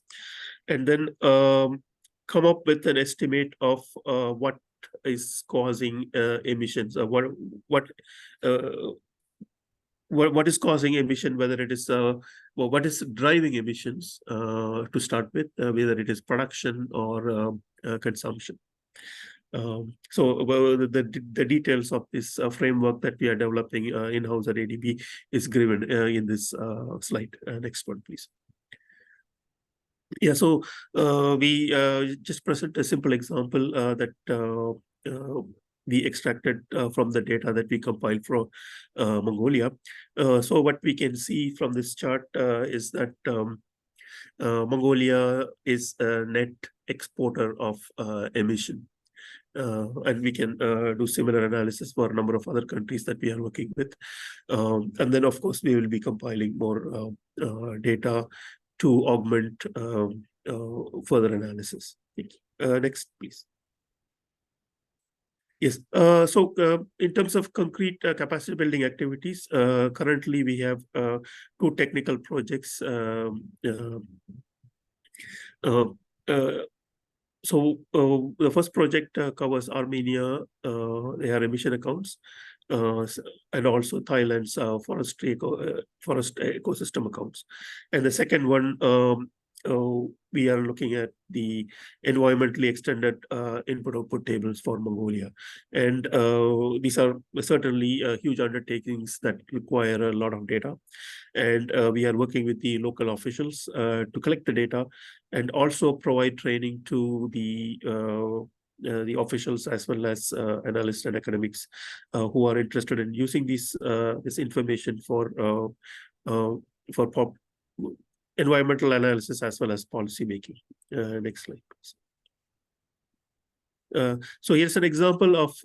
and then come up with an estimate of what is causing emissions, what is causing emission, whether it is well, what is driving emissions to start with, whether it is production or consumption. So well, the details of this framework that we are developing in-house at ADB is given in this slide. Next one, please. Yeah, so we just present a simple example that we extracted from the data that we compiled from Mongolia. So what we can see from this chart is that Mongolia is a net exporter of emission. And we can do similar analysis for a number of other countries that we are working with. And then, of course, we will be compiling more data to augment further analysis. Next, please. Yes, so in terms of concrete capacity building activities, currently we have 2 technical projects. So the first project covers Armenia, their emission accounts, and also Thailand's forest ecosystem accounts. And the second one, we are looking at the environmentally extended input-output tables for Mongolia. And these are certainly huge undertakings that require a lot of data. And we are working with the local officials to collect the data and also provide training to the officials as well as analysts and academics who are interested in using this information for environmental analysis as well as policy making. Next slide, please. So here's an example of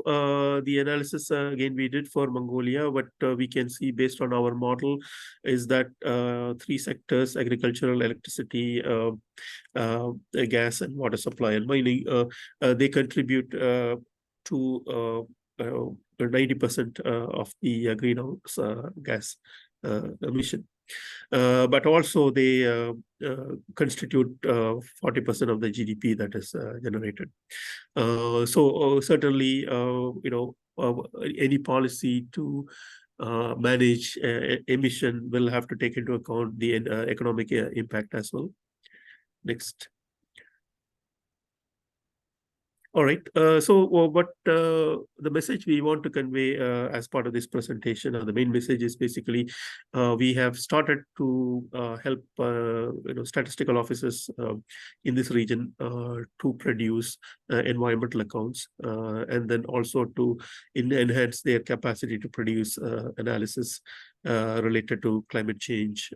the analysis again we did for Mongolia. What we can see based on our model is that 3 sectors: agricultural, electricity, gas and water supply and mining, they contribute to 90% of the greenhouse gas emission. But also they constitute 40% of the GDP that is generated. So certainly, any policy to manage emission will have to take into account the economic impact as well. Next. All right. So what the message we want to convey as part of this presentation, or the main message, is basically we have started to help statistical offices in this region to produce environmental accounts, and then also to enhance their capacity to produce analysis related to climate change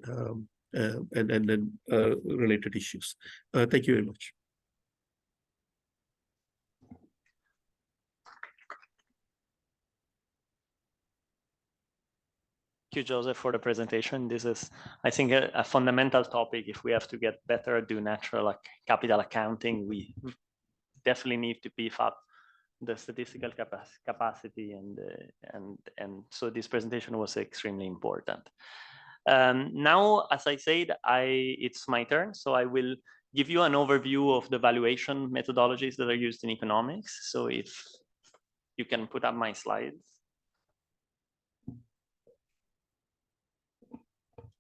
and then related issues. Thank you very much. Thank you, Joseph, for the presentation. This is, I think, a fundamental topic. If we have to get better at do natural capital accounting, we definitely need to beef up the statistical capacity, and so this presentation was extremely important. Now, as I said, it's my turn, so I will give you an overview of the valuation methodologies that are used in economics. So if you can put up my slides.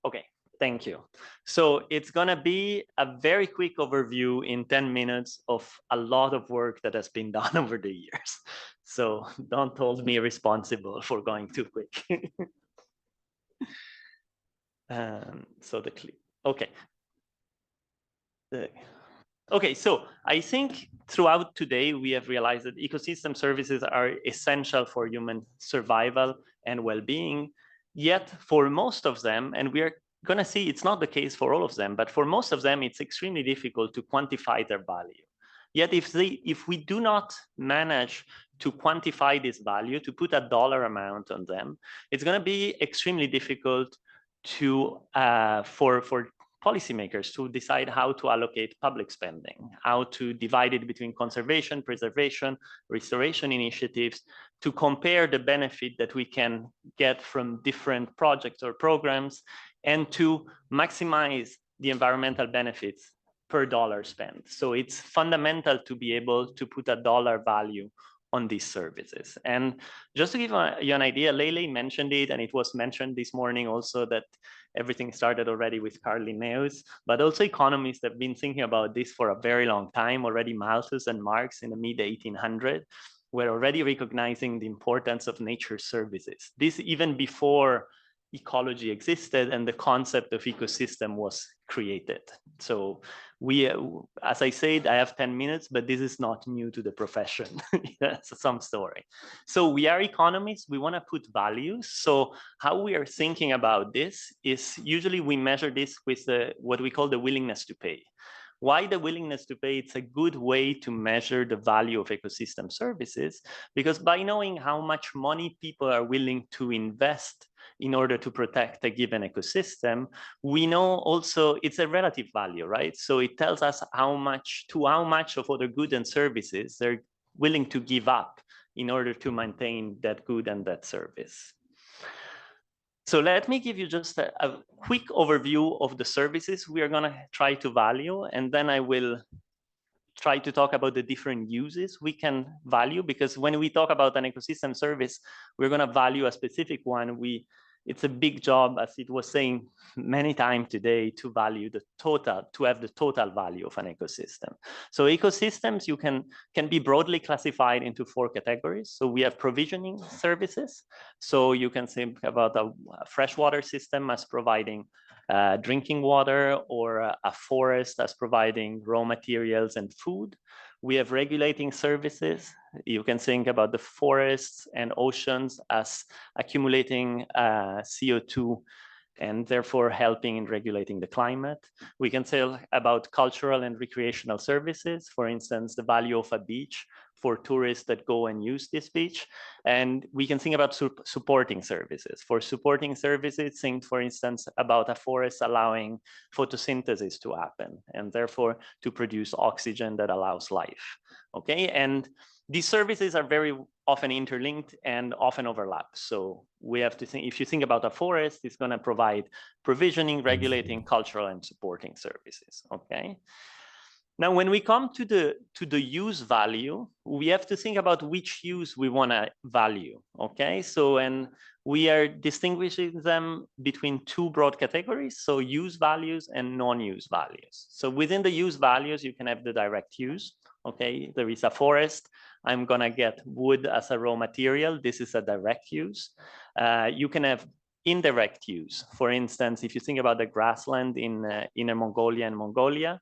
Okay, thank you. So it's gonna be a very quick overview in 10 minutes of a lot of work that has been done over the years. So don't hold me responsible for going too quick. Okay, so I think throughout today, we have realized that ecosystem services are essential for human survival and well-being. Yet for most of them, and we are going to see it's not the case for all of them, but for most of them, it's extremely difficult to quantify their value. Yet if we do not manage to quantify this value, to put a dollar amount on them, it's going to be extremely difficult to for policymakers to decide how to allocate public spending, how to divide it between conservation, preservation, restoration initiatives, to compare the benefit that we can get from different projects or programs, and to maximize the environmental benefits per dollar spent. So it's fundamental to be able to put a dollar value on these services. And just to give you an idea, Lele mentioned it, and it was mentioned this morning also that everything started already with Carl Linnaeus, but also economists have been thinking about this for a very long time. Already Malthus and Marx in the mid-1800s were already recognizing the importance of nature services. This even before ecology existed and the concept of ecosystem was created. So we, as I said, I have 10 minutes, but this is not new to the profession. That's some story. So we are economists, we want to put values. So how we are thinking about this is usually we measure this with what we call the willingness to pay. Why the willingness to pay? It's a good way to measure the value of ecosystem services, because by knowing how much money people are willing to invest in order to protect a given ecosystem, we know also it's a relative value, right? So it tells us how much of other goods and services they're willing to give up in order to maintain that good and that service. So let me give you just a quick overview of the services we are going to try to value, and then I will try to talk about the different uses we can value, because when we talk about an ecosystem service, we're going to value a specific one. It's a big job, as it was saying many times today, to value the total, to have the total value of an ecosystem. So ecosystems can be broadly classified into 4 categories. So we have provisioning services. So you can think about a freshwater system as providing drinking water, or a forest as providing raw materials and food. We have regulating services. You can think about the forests and oceans as accumulating CO2 and therefore helping in regulating the climate. We can say about cultural and recreational services, for instance, the value of a beach for tourists that go and use this beach. And we can think about supporting services. For supporting services, think, for instance, about a forest allowing photosynthesis to happen, and therefore to produce oxygen that allows life, okay? And these services are very often interlinked and often overlap. So we have to think, if you think about a forest, it's going to provide provisioning, regulating, cultural, and supporting services, okay? Now, when we come to the use value, we have to think about which use we want to value, okay? So, and we are distinguishing them between 2 broad categories, so use values and non-use values. So within the use values, you can have the direct use, okay? There is a forest, I'm gonna get wood as a raw material. This is a direct use. You can have indirect use. For instance, if you think about the grassland in Inner Mongolia and Mongolia,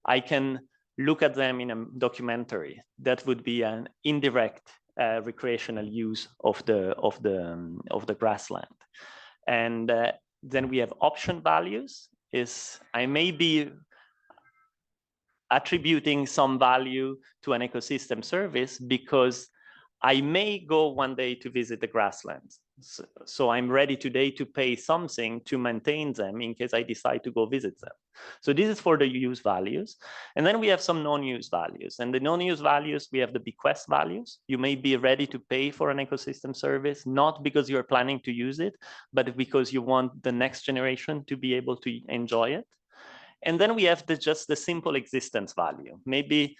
I can look at them in a documentary. That would be an indirect recreational use of the grassland. And then we have option values. I may be attributing some value to an ecosystem service because I may go one day to visit the grasslands. So I'm ready today to pay something to maintain them in case I decide to go visit them. So this is for the use values. And then we have some non-use values. And the non-use values, we have the bequest values. You may be ready to pay for an ecosystem service, not because you're planning to use it, but because you want the next generation to be able to enjoy it. And then we have just the simple existence value. Maybe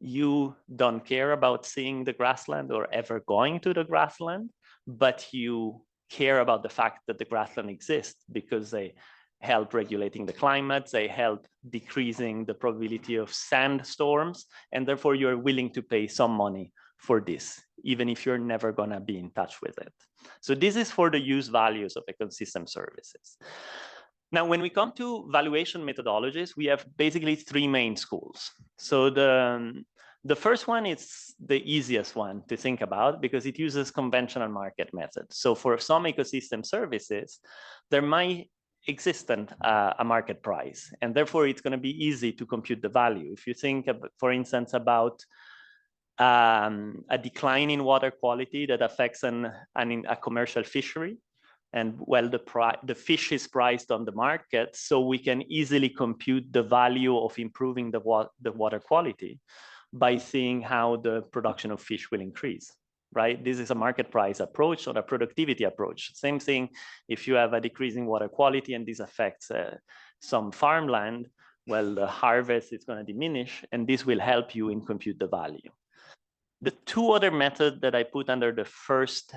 you don't care about seeing the grassland or ever going to the grassland, but you care about the fact that the grassland exists because they help regulating the climate, they help decreasing the probability of sandstorms, and therefore you're willing to pay some money for this, even if you're never gonna be in touch with it. So this is for the use values of ecosystem services. Now, when we come to valuation methodologies, we have basically 3 main schools. So the first one is the easiest one to think about because it uses conventional market methods. So for some ecosystem services, there might existent a market price, and therefore it's going to be easy to compute the value. If you think, for instance, about a decline in water quality that affects a commercial fishery, and well, the fish is priced on the market, so we can easily compute the value of improving the water quality by seeing how the production of fish will increase, right? This is a market price approach or a productivity approach. Same thing if you have a decreasing water quality and this affects some farmland, well, the harvest is going to diminish, and this will help you in compute the value. The two other methods that I put under the first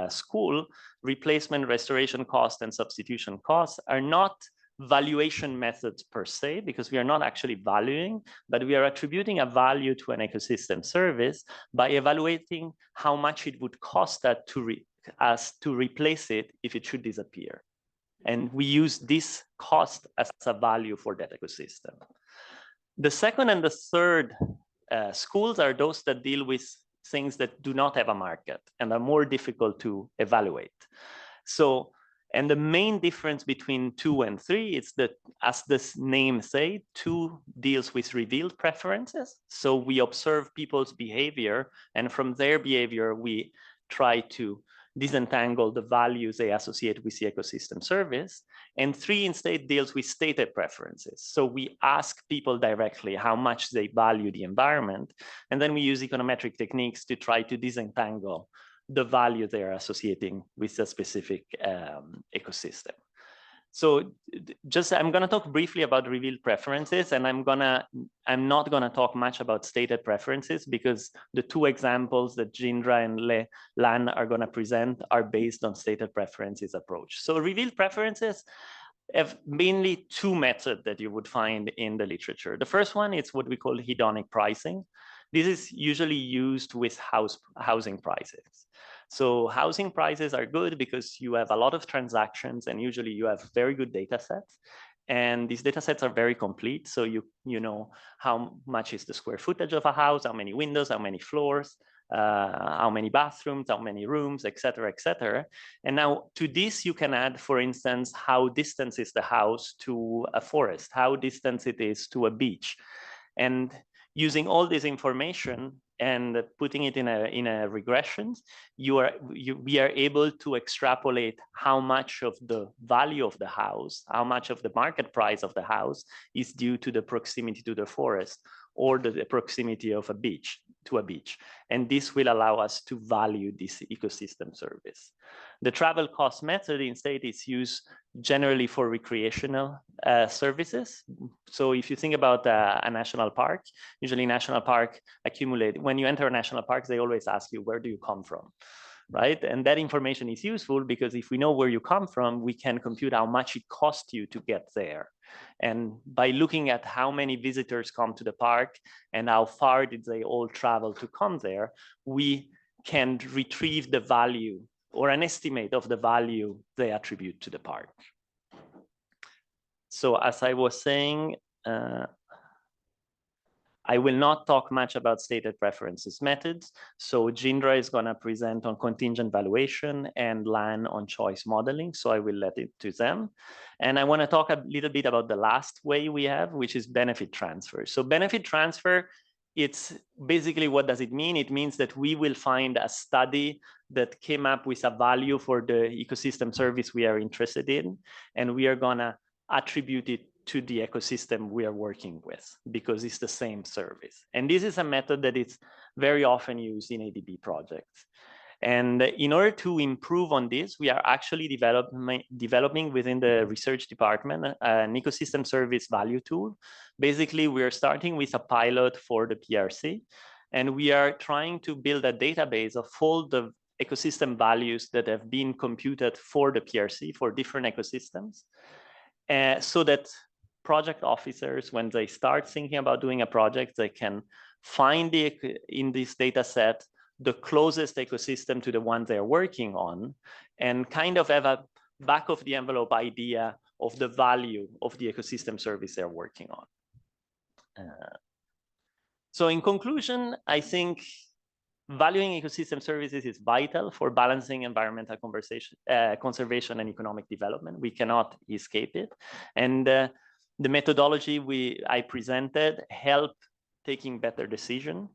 school, replacement, restoration cost, and substitution costs, are not valuation methods per se, because we are not actually valuing, but we are attributing a value to an ecosystem service by evaluating how much it would cost us to replace it if it should disappear. And we use this cost as a value for that ecosystem. The second and the third schools are those that deal with things that do not have a market and are more difficult to evaluate. So, and the main difference between 2 and 3 is that, as this name says, 2 deals with revealed preferences. So we observe people's behavior, and from their behavior, we try to disentangle the values they associate with the ecosystem service. And 3 instead deals with stated preferences. So we ask people directly how much they value the environment, and then we use econometric techniques to try to disentangle the value they are associating with a specific ecosystem. So I'm gonna talk briefly about revealed preferences, and I'm not gonna talk much about stated preferences, because the 2 examples that Jindra and Lan are gonna present are based on stated preferences approach. So revealed preferences have mainly 2 methods that you would find in the literature. The first one is what we call hedonic pricing. This is usually used with housing prices. So housing prices are good because you have a lot of transactions, and usually you have very good data sets. And these data sets are very complete. So you know how much is the square footage of a house, how many windows, how many floors, how many bathrooms, how many rooms, et cetera, et cetera. And now to this, you can add, for instance, how distant is the house to a forest, how distant it is to a beach. And using all this information and putting it in a regression, we are able to extrapolate how much of the value of the house, how much of the market price of the house is due to the proximity to the forest or the proximity of a beach to a beach. And this will allow us to value this ecosystem service. The travel cost method instead is used generally for recreational services. So if you think about a national park, usually national park accumulate, when you enter a national park, they always ask you, where do you come from? Right? And that information is useful because if we know where you come from, we can compute how much it cost you to get there. And by looking at how many visitors come to the park and how far did they all travel to come there, we can retrieve the value or an estimate of the value they attribute to the park. So as I was saying, I will not talk much about stated preferences methods. So Jindra is going to present on contingent valuation and Lan on choice modeling. So I will let it to them. And I want to talk a little bit about the last way we have, which is benefit transfer. So benefit transfer, it's basically, what does it mean? It means that we will find a study that came up with a value for the ecosystem service we are interested in, and we are going to attribute it to the ecosystem we are working with because it's the same service. And this is a method that is very often used in ADB projects. And in order to improve on this, we are actually developing within the research department an ecosystem service value tool. Basically, we are starting with a pilot for the PRC, and we are trying to build a database of all the ecosystem values that have been computed for the PRC for different ecosystems, so that project officers, when they start thinking about doing a project, they can find in this data set the closest ecosystem to the one they're working on and kind of have a back of the envelope idea of the value of the ecosystem service they're working on. So in conclusion, I think Valuing ecosystem services is vital for balancing environmental conservation and economic development. We cannot escape it. And the methodology I presented help taking better decision.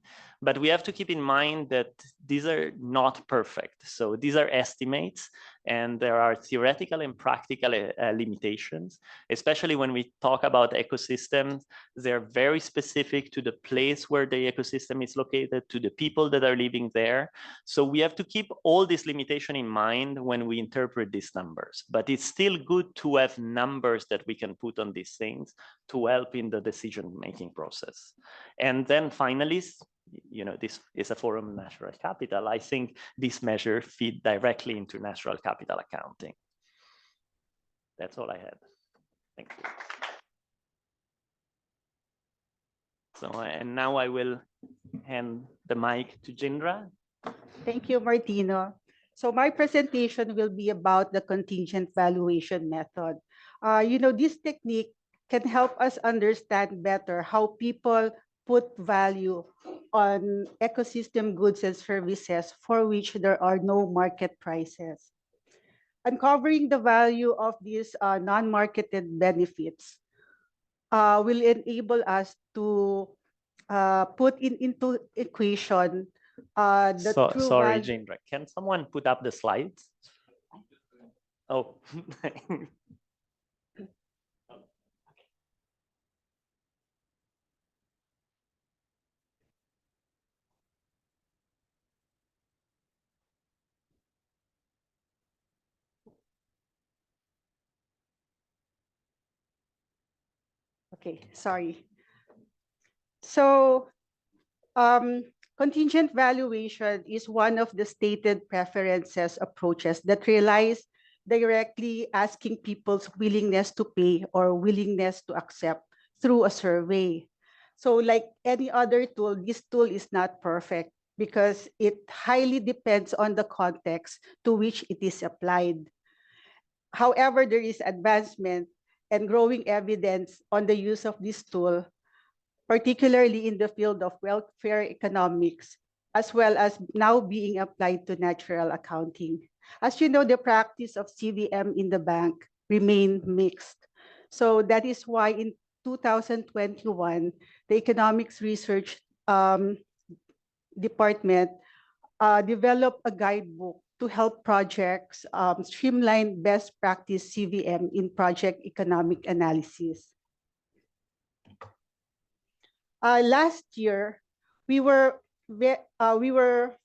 But we have to keep in mind that these are not perfect. So these are estimates, and there are theoretical and practical limitations, especially when we talk about ecosystems. They're very specific to the place where the ecosystem is located, to the people that are living there. So we have to keep all this limitation in mind when we interpret these numbers. But it's still good to have numbers that we can put on these things to help in the decision-making process. And then finally, this is a forum of natural capital. I think this measure feed directly into natural capital accounting. That's all I had. Thank you. So, and now I will hand the mic to Jindra. Thank you, Martino. So my presentation will be about the contingent valuation method. This technique can help us understand better how people put value on ecosystem goods and services for which there are no market prices. Uncovering the value of these non-marketed benefits will enable us to put into equation the true sorry, value. Jindra, can someone put up the slides? Oh. Okay, sorry. So contingent valuation is one of the stated preferences approaches that relies directly asking people's willingness to pay or willingness to accept through a survey. So like any other tool, this tool is not perfect because it highly depends on the context to which it is applied. However, there is advancement and growing evidence on the use of this tool, particularly in the field of welfare economics, as well as now being applied to natural accounting. As you know, the practice of CVM in the bank remained mixed. So that is why in 2021, the Economics Research Department developed a guidebook to help projects streamline best practice CVM in project economic analysis. Last year, we were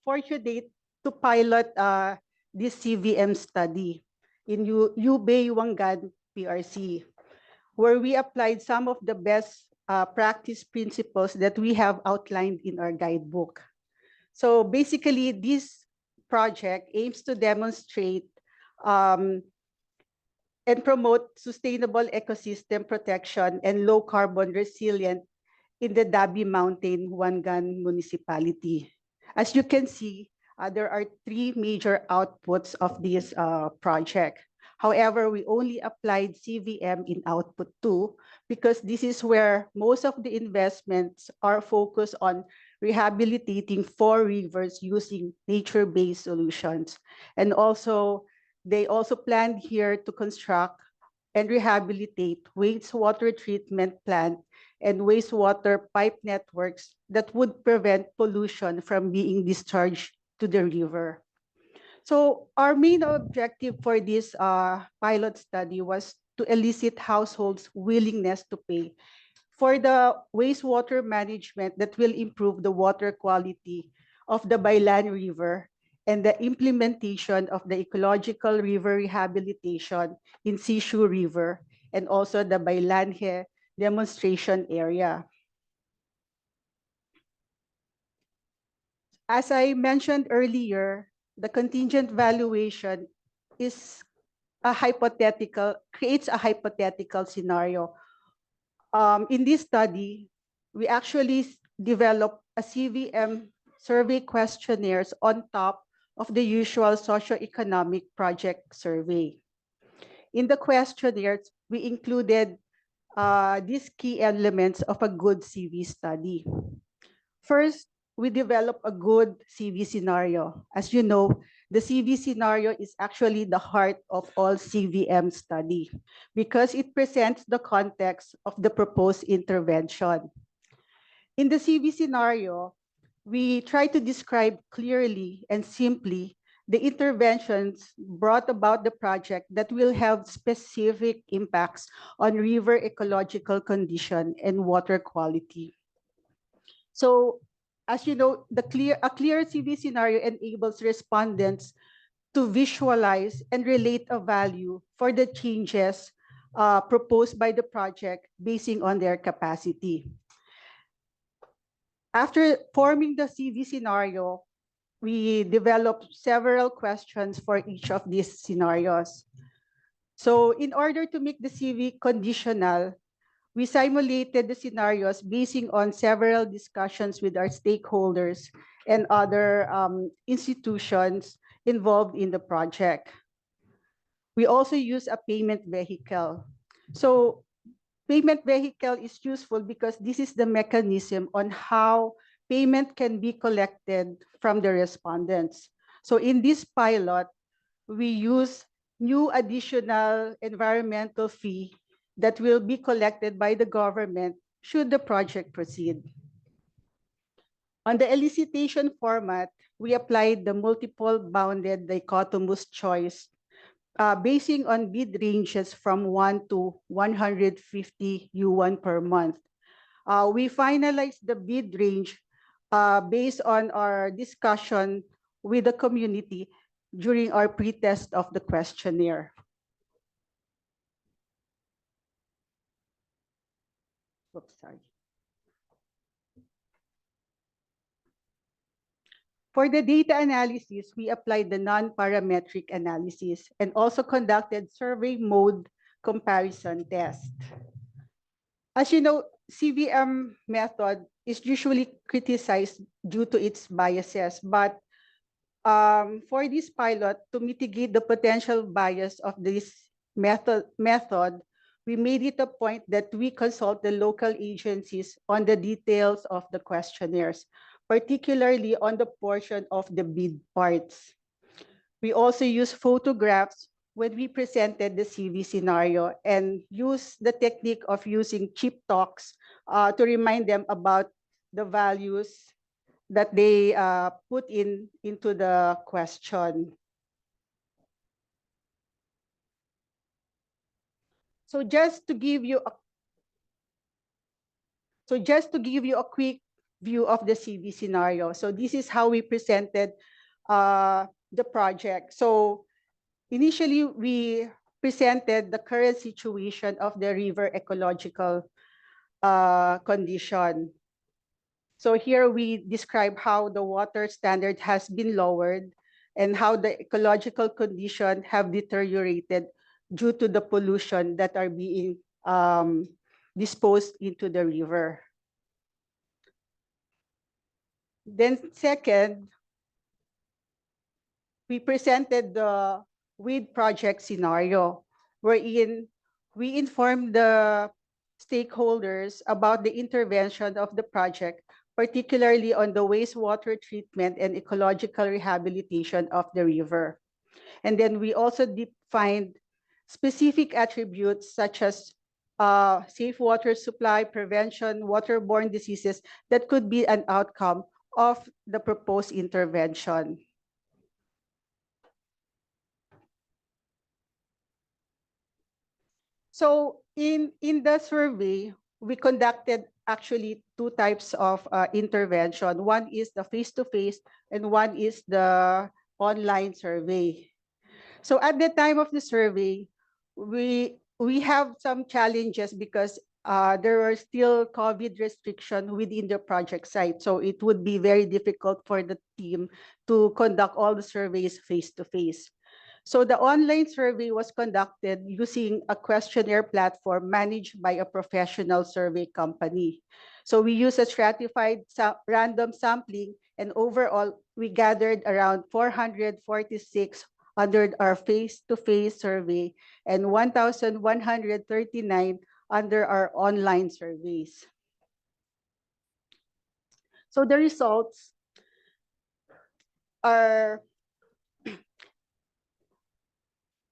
fortunate to pilot this CVM study in Ubay-Wangan PRC, where we applied some of the best practice principles that we have outlined in our guidebook. So basically, this project aims to demonstrate and promote sustainable ecosystem protection and low carbon resilient in the Dabi Mountain, Wangan municipality. As you can see, there are three major outputs of this project. However, we only applied CVM in output 2 because this is where most of the investments are focused on rehabilitating 4 rivers using nature-based solutions. And also, they also planned here to construct and rehabilitate wastewater treatment plant and wastewater pipe networks that would prevent pollution from being discharged to the river. So our main objective for this pilot study was to elicit households' willingness to pay for the wastewater management that will improve the water quality of the Bailan River and the implementation of the ecological river rehabilitation in Sishu River and also the Bailanhe demonstration area. As I mentioned earlier, the contingent valuation is creates a hypothetical scenario. In this study, we actually developed a CVM survey questionnaires on top of the usual socioeconomic project survey. In the questionnaires, we included these key elements of a good CV study. First, we develop a good CV scenario. As you know, the CV scenario is actually the heart of all CVM study because it presents the context of the proposed intervention. In the CV scenario, we try to describe clearly and simply the interventions brought about the project that will have specific impacts on river ecological condition and water quality. So, as you know, a clear CV scenario enables respondents to visualize and relate a value for the changes proposed by the project basing on their capacity. After forming the CV scenario, we developed several questions for each of these scenarios. So in order to make the CV conditional, we simulated the scenarios basing on several discussions with our stakeholders and other institutions involved in the project. We also use a payment vehicle. So payment vehicle is useful because this is the mechanism on how payment can be collected from the respondents. So in this pilot, we use new additional environmental fee that will be collected by the government should the project proceed. On the elicitation format, we applied the multiple bounded dichotomous choice basing on bid ranges from 1 to 150 yuan per month. We finalized the bid range based on our discussion with the community during our pre-test of the questionnaire. Oops, sorry. For the data analysis, we applied the non-parametric analysis and also conducted survey mode comparison test. As you know, CVM method is usually criticized due to its biases, but for this pilot, to mitigate the potential bias of this method, we made it a point that we consult the local agencies on the details of the questionnaires, particularly on the portion of the bid parts. We also use photographs when we presented the CV scenario and use the technique of using cheap talks to remind them about the values that they put into the question. So just to give you a quick view of the CV scenario. So this is how we presented the project. So initially, we presented the current situation of the river ecological condition. So here we describe how the water standard has been lowered and how the ecological condition have deteriorated due to the pollution that are being disposed into the river. Then second, we presented the WID project scenario, wherein we informed the stakeholders about the intervention of the project, particularly on the wastewater treatment and ecological rehabilitation of the river. And then we also defined specific attributes such as safe water supply, prevention, waterborne diseases that could be an outcome of the proposed intervention. So in the survey, we conducted actually two types of intervention. One is the face-to-face and one is the online survey. So at the time of the survey, we have some challenges because there are still COVID restrictions within the project site. So it would be very difficult for the team to conduct all the surveys face-to-face. So the online survey was conducted using a questionnaire platform managed by a professional survey company. So we used a stratified random sampling, and overall, we gathered around 446 under our face-to-face survey and 1,139 under our online surveys. So the results are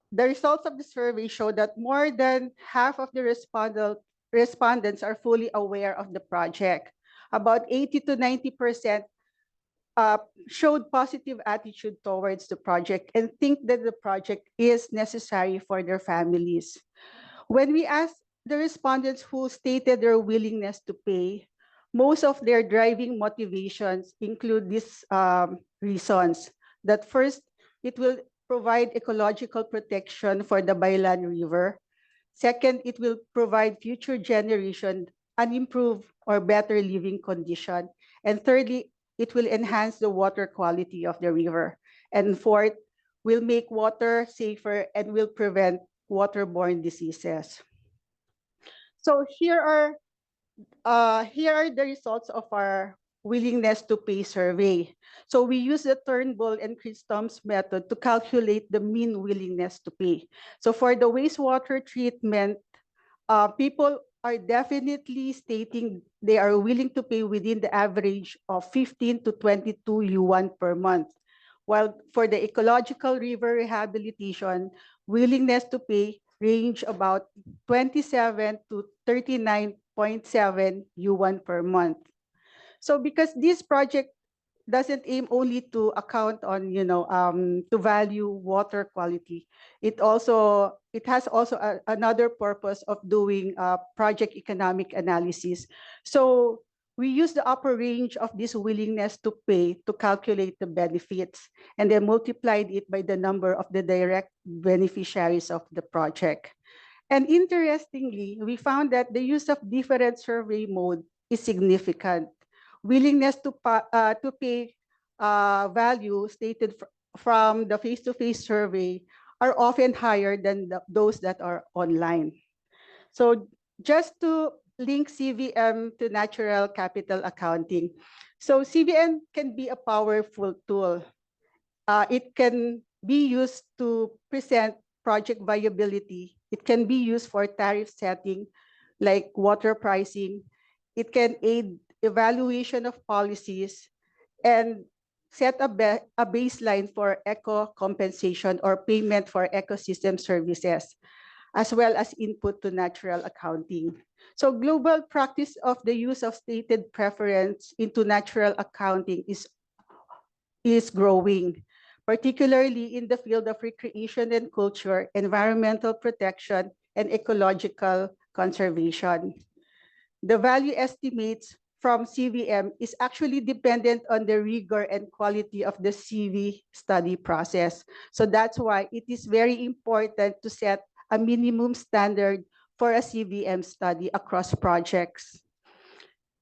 the results of the survey show that more than half of the respondents are fully aware of the project. About 80 to 90% showed positive attitude towards the project and think that the project is necessary for their families. When we asked the respondents who stated their willingness to pay, most of their driving motivations include these reasons. That first, it will provide ecological protection for the Bailan River. Second, it will provide future generation an improved or better living condition. And thirdly, it will enhance the water quality of the river. And fourth, will make water safer and will prevent waterborne diseases. So here are the results of our willingness to pay survey. So we use the Turnbull and Christom's method to calculate the mean willingness to pay. So for the wastewater treatment, people are definitely stating they are willing to pay within the average of 15 to 22 yuan per month. While for the ecological river rehabilitation, willingness to pay range about 27 to 39.7 yuan per month. So because this project doesn't aim only to account on, to value water quality, it has also another purpose of doing project economic analysis. So we use the upper range of this willingness to pay to calculate the benefits, and then multiplied it by the number of the direct beneficiaries of the project. And interestingly, we found that the use of different survey mode is significant. Willingness to pay value stated from the face-to-face survey are often higher than those that are online. So just to link CVM to natural capital accounting. So CVM can be a powerful tool. It can be used to present project viability. It can be used for tariff setting, like water pricing. It can aid evaluation of policies and set a baseline for eco compensation or payment for ecosystem services, as well as input to natural accounting. So global practice of the use of stated preference into natural accounting is growing, particularly in the field of recreation and culture, environmental protection, and ecological conservation. The value estimates from CVM is actually dependent on the rigor and quality of the CV study process. So that's why it is very important to set a minimum standard for a CVM study across projects.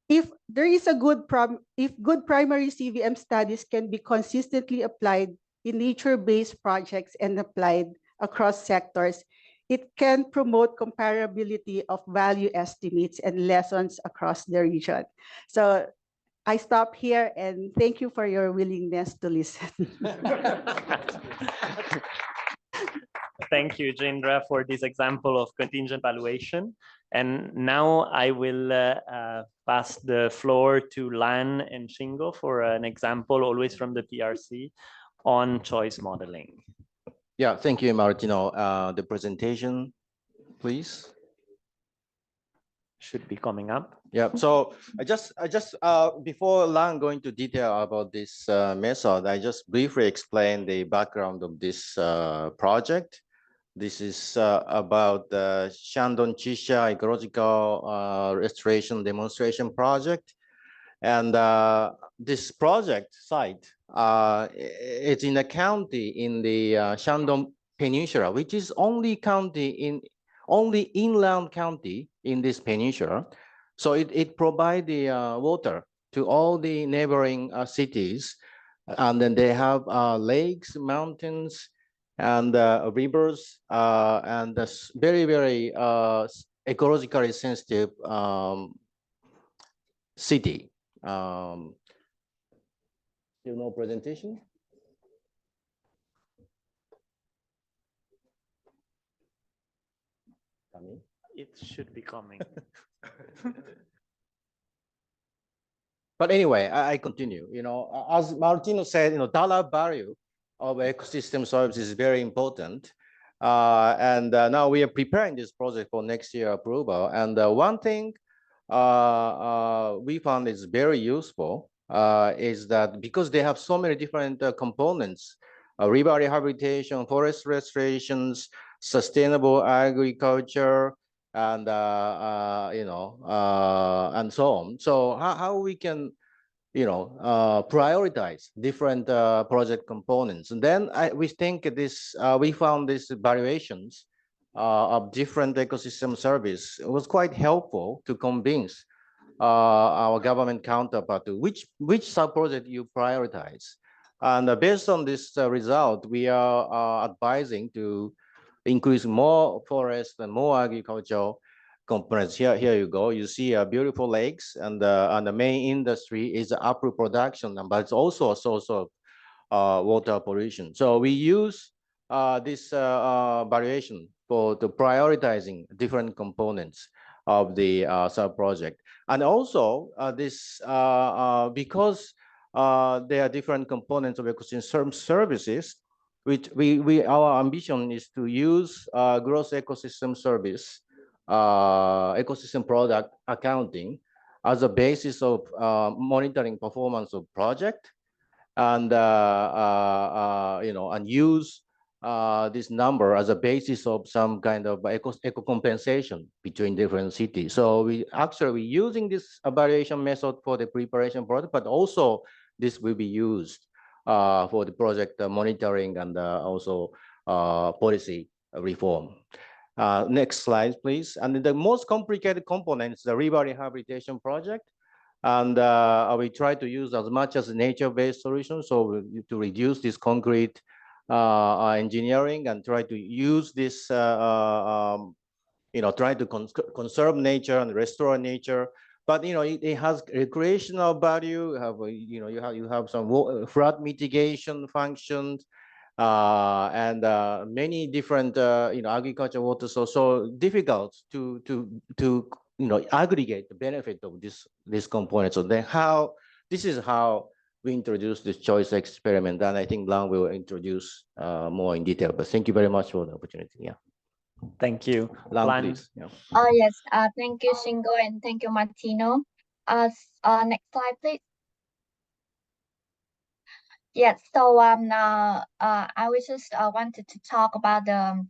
If there is if good primary CVM studies can be consistently applied in nature-based projects and applied across sectors, it can promote comparability of value estimates and lessons across the region. So I stop here and thank you for your willingness to listen. Thank you, Jindra, for this example of contingent valuation. And now I will pass the floor to Lan and Shingo for an example, always from the PRC, on choice modeling. Yeah, thank you, Martino. The presentation, please. Should be coming up. Yeah, so I just before Lan going to detail about this method, I just briefly explain the background of this project. This is about the Shandong Chisha ecological restoration demonstration project. And this project site, it's in a county in the Shandong Peninsula, which is only inland county in this peninsula. So it provides the water to all the neighboring cities. And then they have lakes, mountains, and rivers, and this very, very ecologically sensitive city. Still no presentation? Coming? It should be coming. But anyway, I continue. As Martino said, dollar value of ecosystem services is very important. And now we are preparing this project for next year approval. And one thing we found is very useful is that because they have so many different components, river rehabilitation, forest restorations, sustainable agriculture, and and so on. So how we can prioritize different project components, and then we think this we found these variations of different ecosystem service. It was quite helpful to convince our government counterpart to which sub-project you prioritize. And based on this result, we are advising to increase more forest and more agricultural components. Here you go. You see beautiful lakes, and the main industry is apple production, but it's also a source of water pollution. So we use this variation for the prioritizing different components of the sub-project. And also this because there are different components of ecosystem services, which our ambition is to use gross ecosystem service, ecosystem product accounting as a basis of monitoring performance of project, and and use this number as a basis of some kind of eco compensation between different cities. So we actually using this evaluation method for the preparation project, but also this will be used for the project monitoring and also policy reform. Next slide, please. And the most complicated component is the river rehabilitation project. And we try to use as much as nature-based solutions, so to reduce this concrete engineering and try to use this, try to conserve nature and restore nature. But it has recreational value. You have some flood mitigation functions, and many different agriculture water sources. So difficult to aggregate the benefit of this component. So then this is how we introduce this choice experiment, and I think Lang will introduce more in detail. But thank you very much for the opportunity. Yeah. Thank you. Lang, please. Yeah. Oh yes. Thank you, Shingo, and thank you, Martino. Next slide, please. Yes. So I was just wanted to talk about the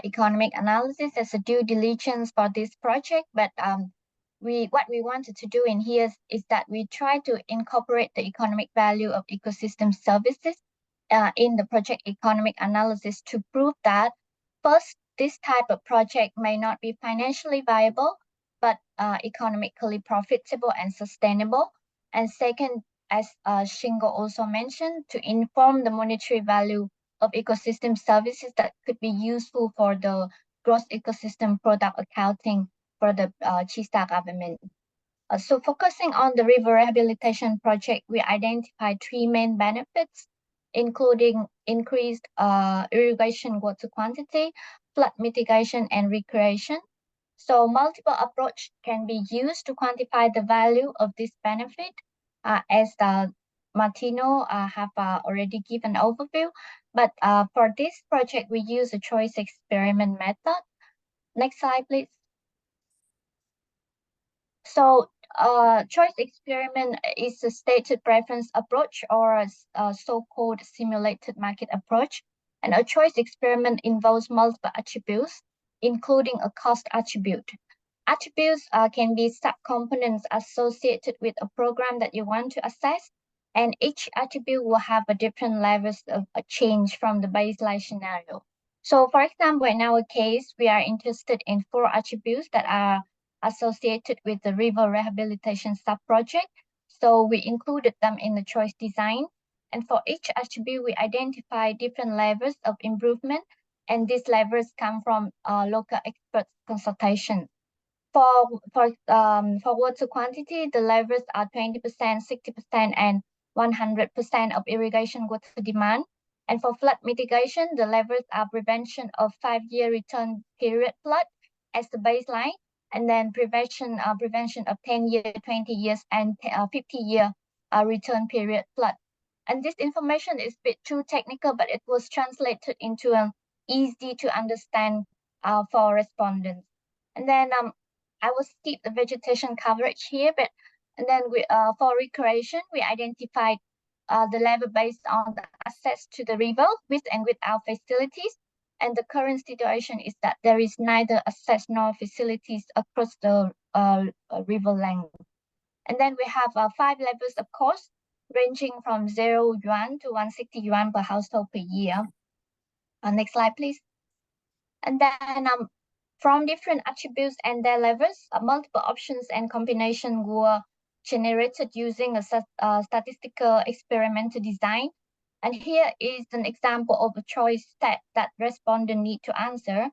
economic analysis as a due diligence for this project, but what we wanted to do in here is that we try to incorporate the economic value of ecosystem services in the project economic analysis to prove that first, this type of project may not be financially viable, but economically profitable and sustainable. And second, as Shingo also mentioned, to inform the monetary value of ecosystem services that could be useful for the gross ecosystem product accounting for the Chista government. So focusing on the river rehabilitation project, we identified three main benefits, including increased irrigation water quantity, flood mitigation, and recreation. So multiple approach can be used to quantify the value of this benefit, as Martino have already given overview. But for this project, we use a choice experiment method. Next slide, please. So choice experiment is a stated preference approach, or a so-called simulated market approach. And a choice experiment involves multiple attributes, including a cost attribute. Attributes can be subcomponents associated with a program that you want to assess, and each attribute will have a different levels of a change from the baseline scenario. So for example, in our case, we are interested in 4 attributes that are associated with the river rehabilitation sub-project. So we included them in the choice design. And for each attribute, we identify different levels of improvement, and these levels come from local expert consultation. For water quantity, the levels are 20%, 60%, and 100% of irrigation water demand. And for flood mitigation, the levels are prevention of 5-year return period flood as the baseline, and then prevention of 10 year, 20 years, and 50-year return period flood. And this information is a bit too technical, but it was translated into an easy to understand for respondents. And then I will skip the vegetation coverage here, but and then we for recreation, we identified the level based on the access to the river with and without facilities. And the current situation is that there is neither access nor facilities across the river length. And then we have 5 levels of cost, ranging from 0 yuan to 160 yuan per household per year. Next slide, please. And then from different attributes and their levels, multiple options and combination were generated using a statistical experimental design. And here is an example of a choice that respondent need to answer.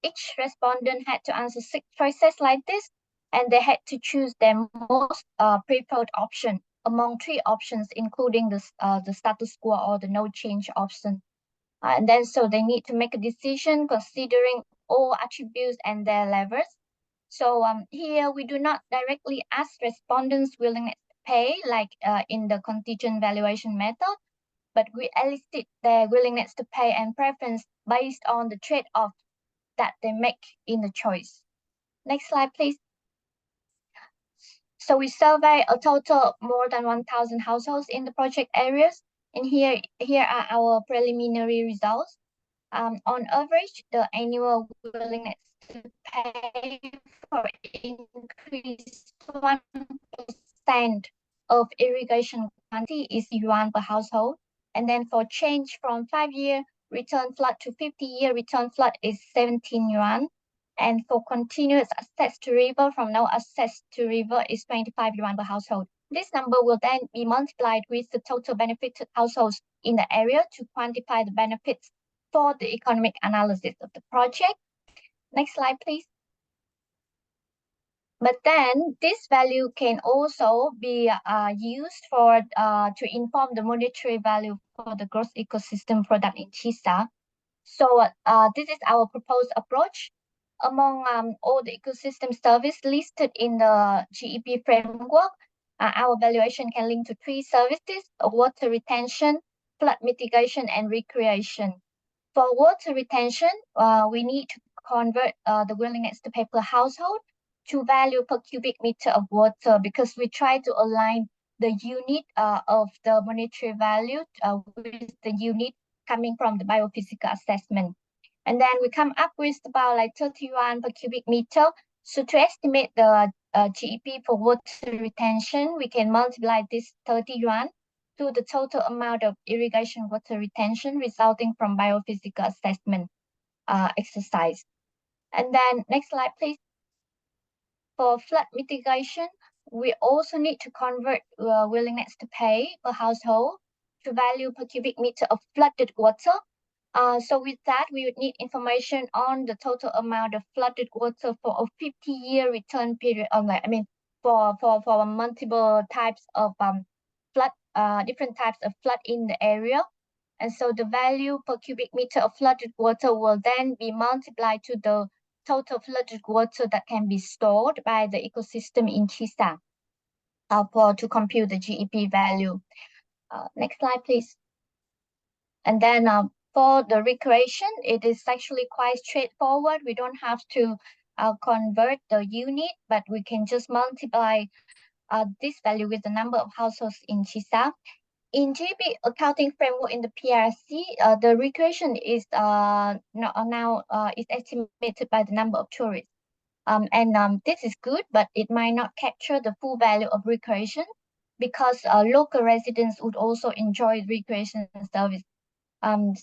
Each respondent had to answer 6 choices like this, and they had to choose their most preferred option among 3 options, including the status quo or the no change option. And then so they need to make a decision considering all attributes and their levels. So here we do not directly ask respondents' willingness to pay like in the contingent valuation method, but we elicit their willingness to pay and preference based on the trade-off that they make in the choice. Next slide, please. So we survey a total of more than 1,000 households in the project areas. And here are our preliminary results. On average, the annual willingness to pay for increase 1% of irrigation quantity is yuan per household. And then for change from 5-year return flood to 50-year return flood is 17 yuan. And for continuous access to river from no access to river is 25 yuan per household. This number will then be multiplied with the total benefited households in the area to quantify the benefits for the economic analysis of the project. Next slide, please. But then this value can also be used for to inform the monetary value for the gross ecosystem product in Chisa. So this is our proposed approach. Among all the ecosystem service listed in the GEP framework, our valuation can link to 3 services: water retention, flood mitigation, and recreation. For water retention, we need to convert the willingness to pay per household to value per cubic meter of water, because we try to align the unit of the monetary value with the unit coming from the biophysical assessment. And then we come up with about like 30 yuan per cubic meter. So to estimate the GEP for water retention, we can multiply this 30 yuan to the total amount of irrigation water retention resulting from biophysical assessment exercise. And then next slide, please. For flood mitigation, we also need to convert willingness to pay per household to value per cubic meter of flooded water. So with that, we would need information on the total amount of flooded water for a 50-year return period. For multiple types of flood, different types of flood in the area. And so the value per cubic meter of flooded water will then be multiplied to the total flooded water that can be stored by the ecosystem in Chisa to compute the GEP value. Next slide, please. And then for the recreation, it is actually quite straightforward. We don't have to convert the unit, but we can just multiply this value with the number of households in Chisa. In GEP accounting framework in the PRC, the recreation is now is estimated by the number of tourists. This is good, but it might not capture the full value of recreation, because local residents would also enjoy recreation service. And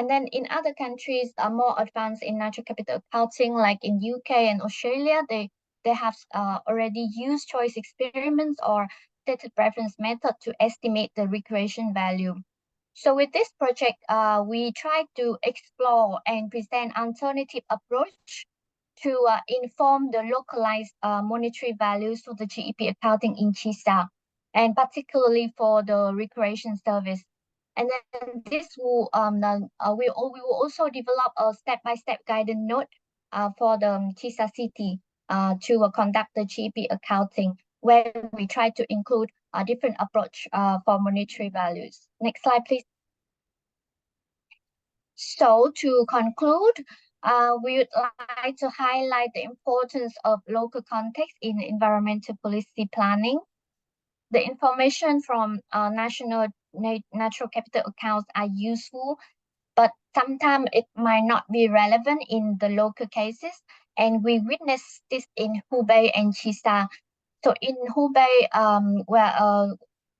then in other countries are more advanced in natural capital accounting, like in UK and Australia, they have already used choice experiments or stated preference method to estimate the recreation value. So with this project, we try to explore and present alternative approach to inform the localized monetary values for the GEP accounting in Chisa, and particularly for the recreation service. And then this will we will also develop a step-by-step guidance note for the Chisa city to conduct the GEP accounting, where we try to include a different approach for monetary values. Next slide, please. So to conclude, we would like to highlight the importance of local context in environmental policy planning. The information from national natural capital accounts are useful, but sometimes it might not be relevant in the local cases. And we witnessed this in Hubei and Chisa. So in Hubei,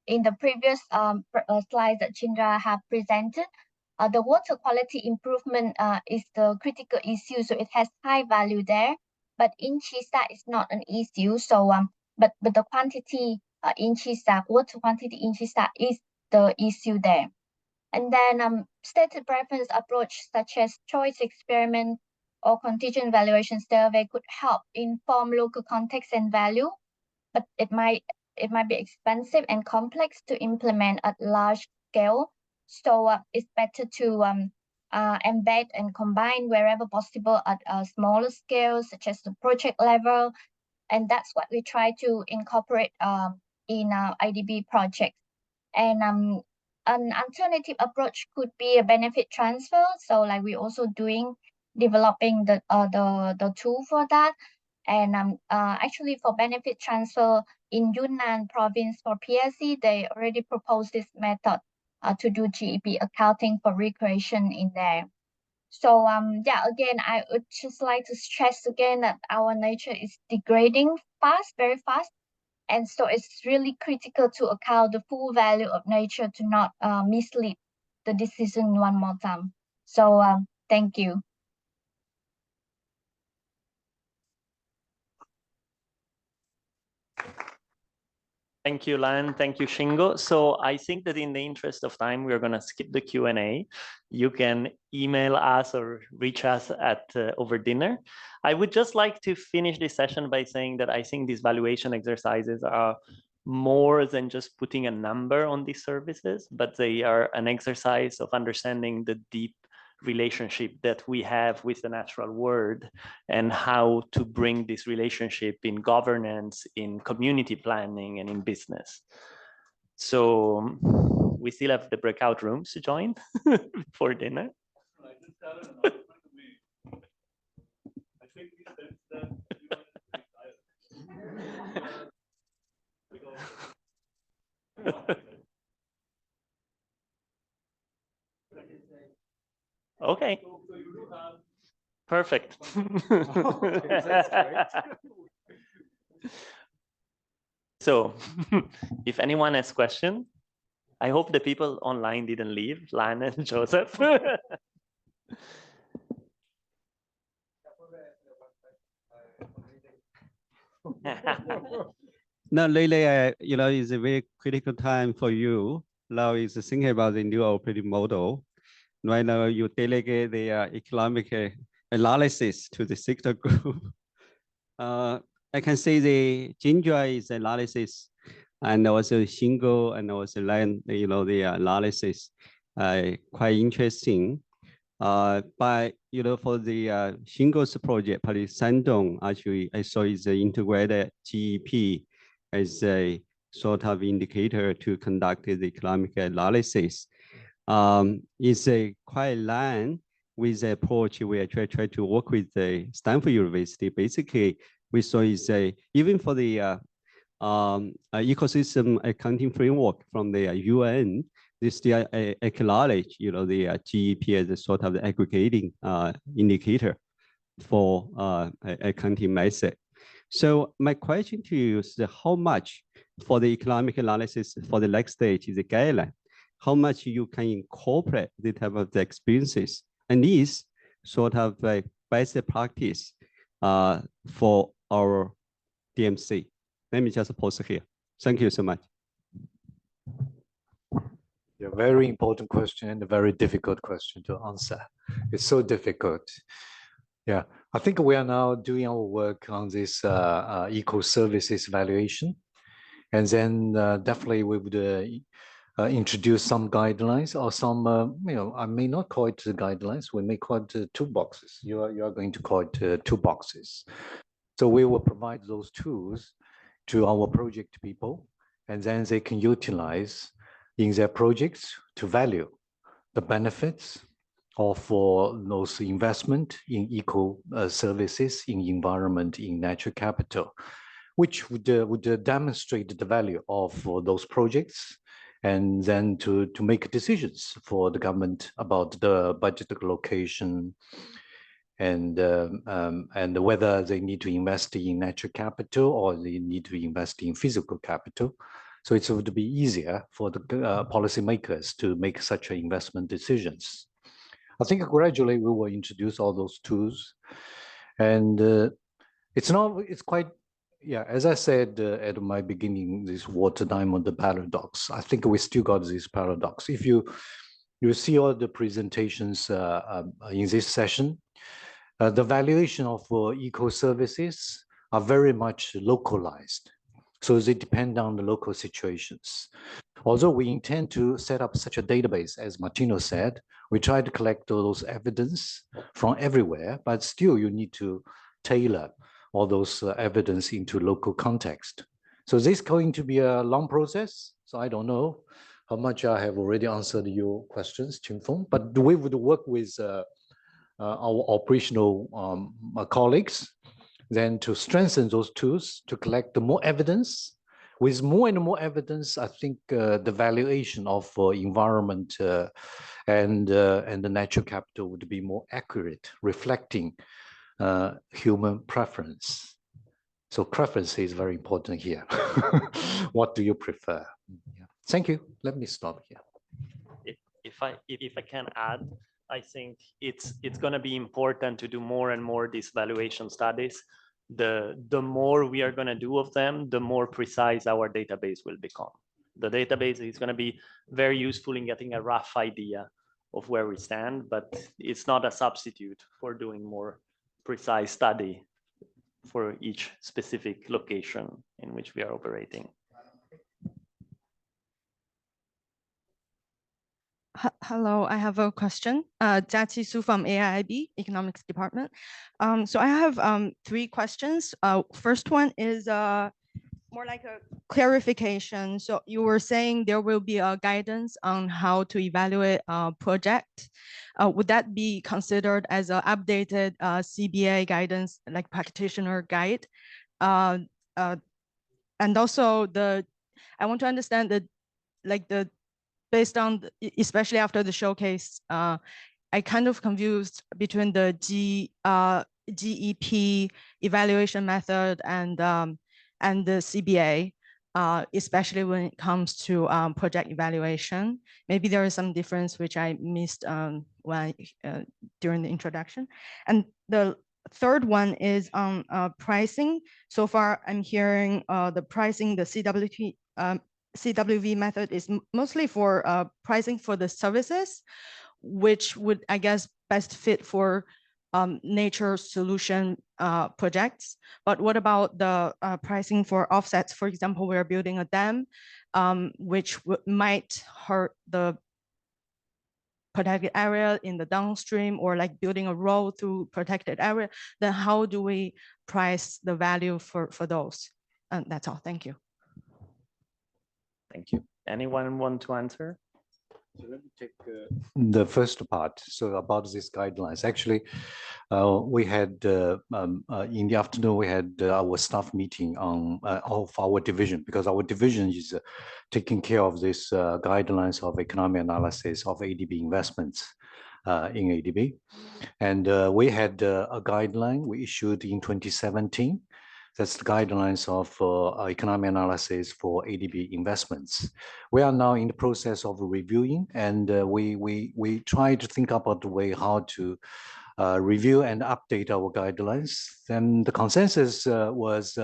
in the previous slides that Chandra have presented, the water quality improvement is the critical issue, so it has high value there. But in Chisa, it's not an issue. So, but the quantity in Chisa, water quantity in Chisa is the issue there. And then stated preference approach such as choice experiment or contingent valuation survey could help inform local context and value, but it might be expensive and complex to implement at large scale. So it's better to embed and combine wherever possible at a smaller scale, such as the project level. And that's what we try to incorporate in our IDB project. And an alternative approach could be a benefit transfer. So like we're also developing the tool for that. And actually for benefit transfer in Yunnan province for PSC, they already proposed this method to do GEP accounting for recreation in there. So yeah, again, I would just like to stress again that our nature is degrading fast, very fast. And so it's really critical to account the full value of nature to not mislead the decision one more time. So thank you. Thank you, Lan. Thank you, Shingo. So I think that in the interest of time, we're going to skip the Q&A. You can email us or reach us at over dinner. I would just like to finish this session by saying that I think these valuation exercises are more than just putting a number on these services, but they are an exercise of understanding the deep relationship that we have with the natural world and how to bring this relationship in governance, in community planning, and in business. So we still have the breakout rooms to join for dinner. Okay. Perfect. So if anyone has questions, I hope the people online didn't leave, Lan and Joseph. No, lately, it's a very critical time for you. Now is thinking about the new operating model. Right now, you delegate the economic analysis to the sector group. I can say the Ginger is analysis, and also Shingo, and also Lan, the analysis, quite interesting. But for the Shingo's project, probably Shandong, actually, I saw is an integrated GEP as a sort of indicator to conduct the economic analysis. It's a quite line with the approach we are try to work with the Stanford University. Basically, we saw is even for the ecosystem accounting framework from the UN, they still acknowledge the GEP as a sort of aggregating indicator for accounting method. So my question to you is how much for the economic analysis for the next stage is a guideline, how much you can incorporate the type of the experiences and these sort of best practice for our DMC. Let me just pause here. Thank you so much. Yeah, very important question and a very difficult question to answer. It's so difficult. Yeah, I think we are now doing our work on this eco-services valuation. And then definitely we would introduce some guidelines or some, I may not call it the guidelines, we may call it two boxes. You are going to call it two boxes. So we will provide those tools to our project people, and then they can utilize in their projects to value the benefits of those investment in eco services, in environment, in natural capital, which would demonstrate the value of those projects, and then to make decisions for the government about the budget allocation and whether they need to invest in natural capital or they need to invest in physical capital. So it would be easier for the policymakers to make such investment decisions. I think gradually we will introduce all those tools, and it's quite, yeah, as I said at my beginning, this water diamond, the paradox. I think we still got this paradox. If you see all the presentations in this session, the valuation of eco services are very much localized. So they depend on the local situations. Although we intend to set up such a database, as Martino said, we try to collect all those evidence from everywhere, but still you need to tailor all those evidence into local context. So this is going to be a long process. So I don't know how much I have already answered your questions, Qingfeng, but we would work with our operational colleagues then to strengthen those tools to collect more evidence. With more and more evidence, I think the valuation of environment and the natural capital would be more accurate, reflecting human preference. So preference is very important here. What do you prefer? Yeah. Thank you. Let me stop here. If I can add, I think it's going to be important to do more and more these valuation studies. The more we are going to do of them, the more precise our database will become. The database is going to be very useful in getting a rough idea of where we stand, but it's not a substitute for doing more precise study for each specific location in which we are operating. Hello, I have a question. Jiaqi Su from AIIB, Economics Department. So I have 3 questions. First one is more like a clarification. So you were saying there will be a guidance on how to evaluate a project. Would that be considered as an updated CBA guidance, like practitioner guide? And also I want to understand based on, especially after the showcase, I kind of confused between the GEP evaluation method and the CBA, especially when it comes to project evaluation. Maybe there is some difference which I missed during the introduction. And the third one is on pricing. So far, I'm hearing the pricing, the CWV method is mostly for pricing for the services, which would, I guess, best fit for nature solution projects. But what about the pricing for offsets? For example, we're building a dam, which might hurt the protected area in the downstream, or like building a road through protected area. Then how do we price the value for those? And that's all. Thank you. Thank you. Anyone want to answer? So let me take the first part. So about these guidelines, actually, we had in the afternoon we had our staff meeting on of our division, because our division is taking care of this guidelines of economic analysis of ADB investments in ADB, and we had a guideline we issued in 2017. That's the guidelines of economic analysis for ADB investments. We are now in the process of reviewing, and we try to think about the way how to review and update our guidelines. Then the consensus was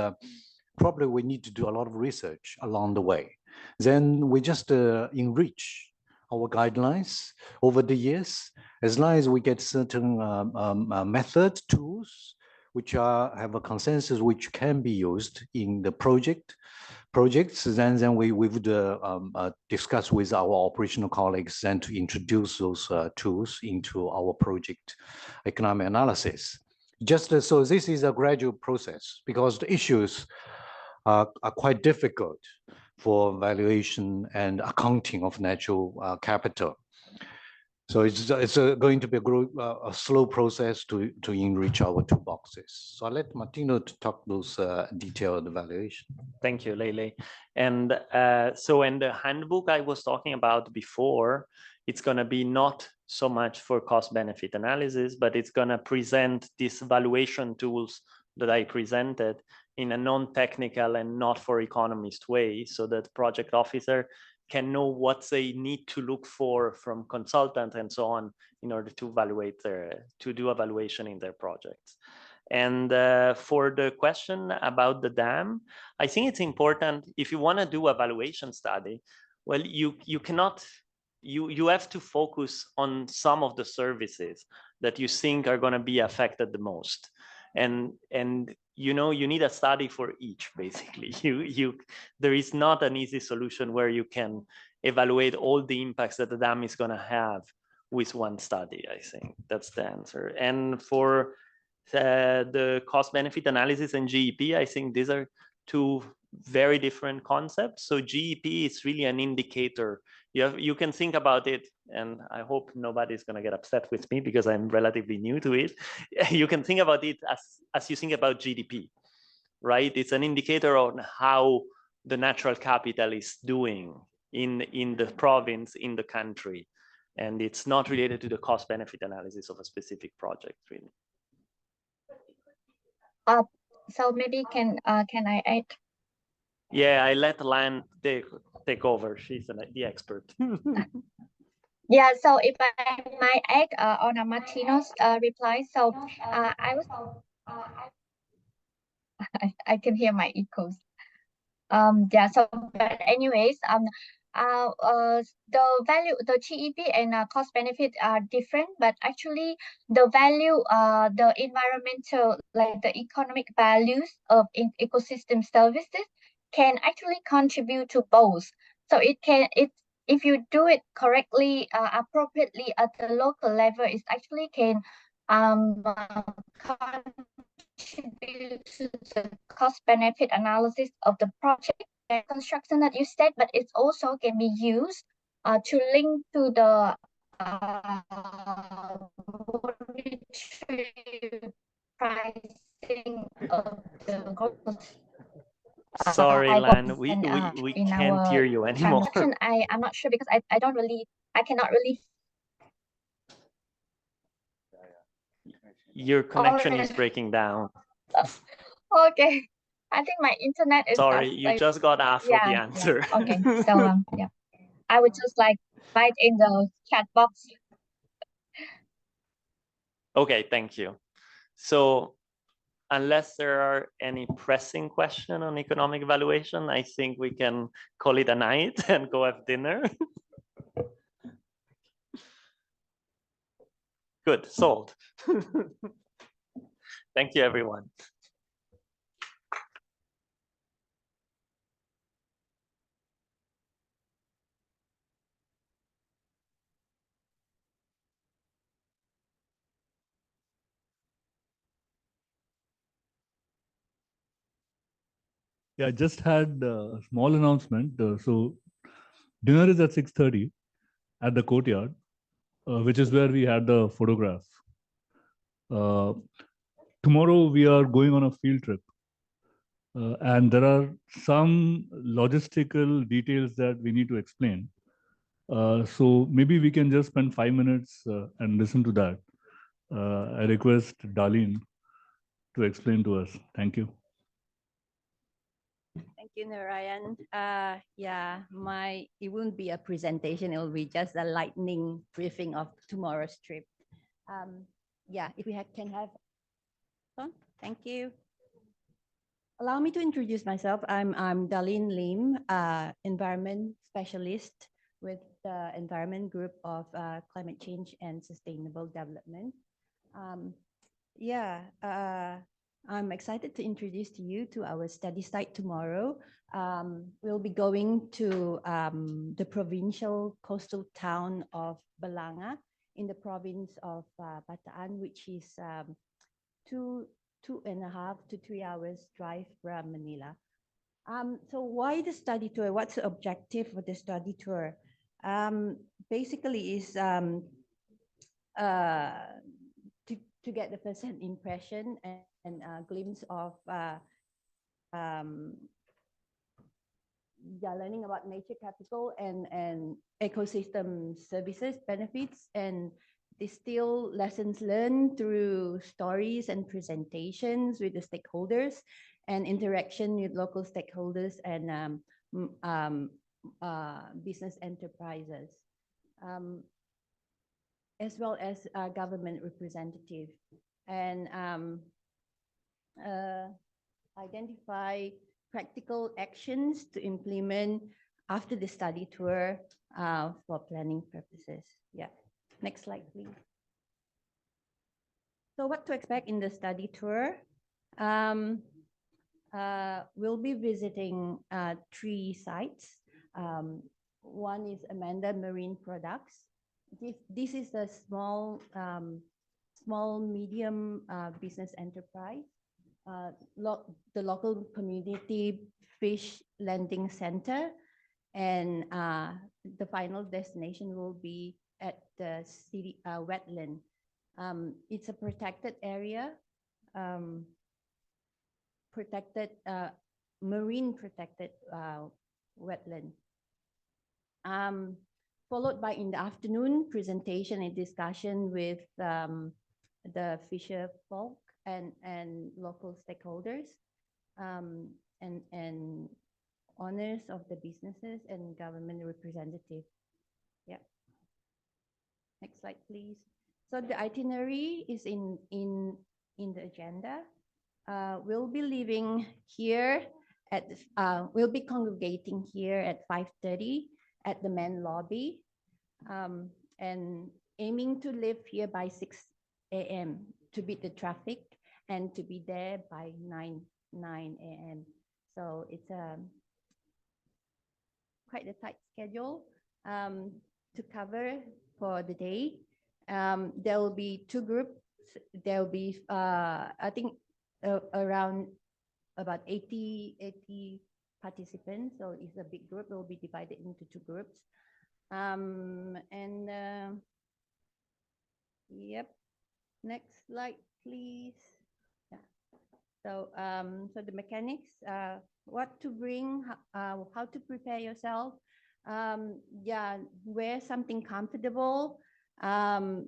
probably we need to do a lot of research along the way. Then we just enrich our guidelines over the years, as long as we get certain method tools which have a consensus which can be used in the projects, then we would discuss with our operational colleagues and to introduce those tools into our project economic analysis. Just so this is a gradual process because the issues are quite difficult for valuation and accounting of natural capital. So it's going to be a slow process to enrich our two boxes. So I'll let Martino to talk those detailed evaluation. Thank you, Lele. And so in the handbook I was talking about before, it's going to be not so much for cost benefit analysis, but it's going to present these valuation tools that I presented in a non-technical and not for economist way, so that project officer can know what they need to look for from consultant and so on in order to evaluate to do evaluation in their projects. And for the question about the dam, I think it's important if you want to do a valuation study, well, you cannot, you have to focus on some of the services that you think are going to be affected the most. And you know, you need a study for each, basically. There is not an easy solution where you can evaluate all the impacts that the dam is going to have with one study. I think that's the answer. And for the cost benefit analysis and GEP, I think these are two very different concepts. So GEP is really an indicator. You can think about it, and I hope nobody's going to get upset with me because I'm relatively new to it. You can think about it as you think about GDP, right? It's an indicator on how the natural capital is doing in the province, in the country. And it's not related to the cost benefit analysis of a specific project, really. So maybe can I add? Yeah, I let Lan take over. She's the expert. Yeah, so if I might add on Martino's reply, so I was I can hear my echoes. Yeah, so but anyways, the value, the GEP and cost benefit are different, but actually the value, the environmental, like the economic values of ecosystem services can actually contribute to both. So if you do it correctly, appropriately at the local level, it actually can contribute to the cost benefit analysis of the project and construction that you said, but it also can be used to link to the pricing of the Sorry, Lan, we can't hear you anymore. I'm not sure because I cannot really. Your connection is breaking down. Okay, I think my internet is. Sorry, you just got half of the answer. Yeah. Okay, so yeah, I would just like write in the chat box. Okay, thank you. So unless there are any pressing question on economic valuation, I think we can call it a night and go have dinner. Good, sold. Thank you, everyone. Yeah, I just had a small announcement. So dinner is at 6:30 at the courtyard, which is where we had the photograph. Tomorrow we are going on a field trip. And there are some logistical details that we need to explain. So maybe we can just spend 5 minutes and listen to that. I request Darlene to explain to us. Thank you. Thank you, Narayan. Yeah, it won't be a presentation. It will be just a lightning briefing of tomorrow's trip. Yeah, if we can have. Thank you. Allow me to introduce myself. I'm Darlene Lim, environment specialist with the Environment Group of Climate Change and Sustainable Development. I'm excited to introduce to you to our study site tomorrow. We'll be going to the provincial coastal town of Balanga in the province of Bataan, which is 2.5 to 3 hours drive from Manila. So why the study tour? What's the objective of the study tour? Basically is to get the first-hand impression and a glimpse of learning about nature capital and ecosystem services benefits, and distill lessons learned through stories and presentations with the stakeholders and interaction with local stakeholders and business enterprises, as well as government representative, and identify practical actions to implement after the study tour for planning purposes. Yeah. Next slide, please. So what to expect in the study tour? We'll be visiting 3 sites. One is Amanda Marine Products. This is a small, medium business enterprise. The local community fish landing center, and the final destination will be at the city wetland. It's a protected area, marine protected wetland. Followed by in the afternoon presentation and discussion with the fisher folk and local stakeholders, and owners of the businesses and government representatives. Yeah. Next slide, please. So the itinerary is in the agenda. We'll be leaving here at we'll be congregating here at 5:30 at the main lobby, and aiming to leave here by 6 a.m. to beat the traffic and to be there by 9 a.m. So it's quite a tight schedule to cover for the day. There will be 2 groups. There will be, I think, around about 80 participants. So it's a big group. It will be divided into 2 groups. Yep. Next slide, please. Yeah. So, so the mechanics, what to bring, how to prepare yourself. Yeah, wear something comfortable. And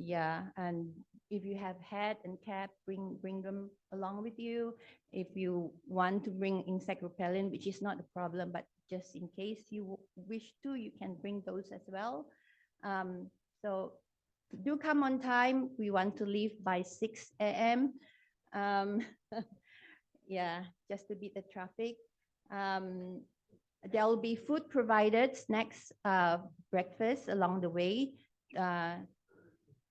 yeah, and if you have hat and cap, bring them along with you. If you want to bring insect repellent, which is not a problem, but just in case you wish to, you can bring those as well. So do come on time. We want to leave by 6 a.m. Yeah, just to beat the traffic. There will be food provided, snacks, breakfast along the way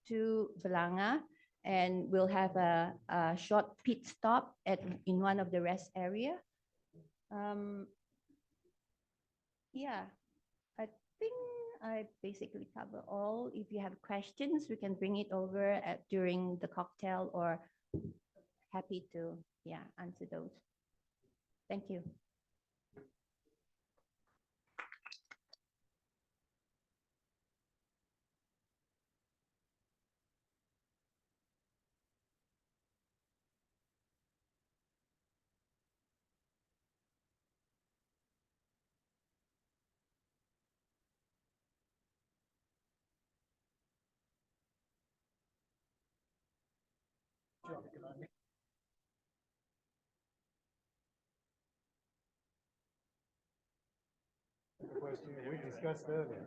to Belanga, and we'll have a short pit stop in one of the rest area. Yeah, I think I basically cover all. If you have questions, we can bring it over during the cocktail, or happy to answer those. Thank you. The question we discussed earlier.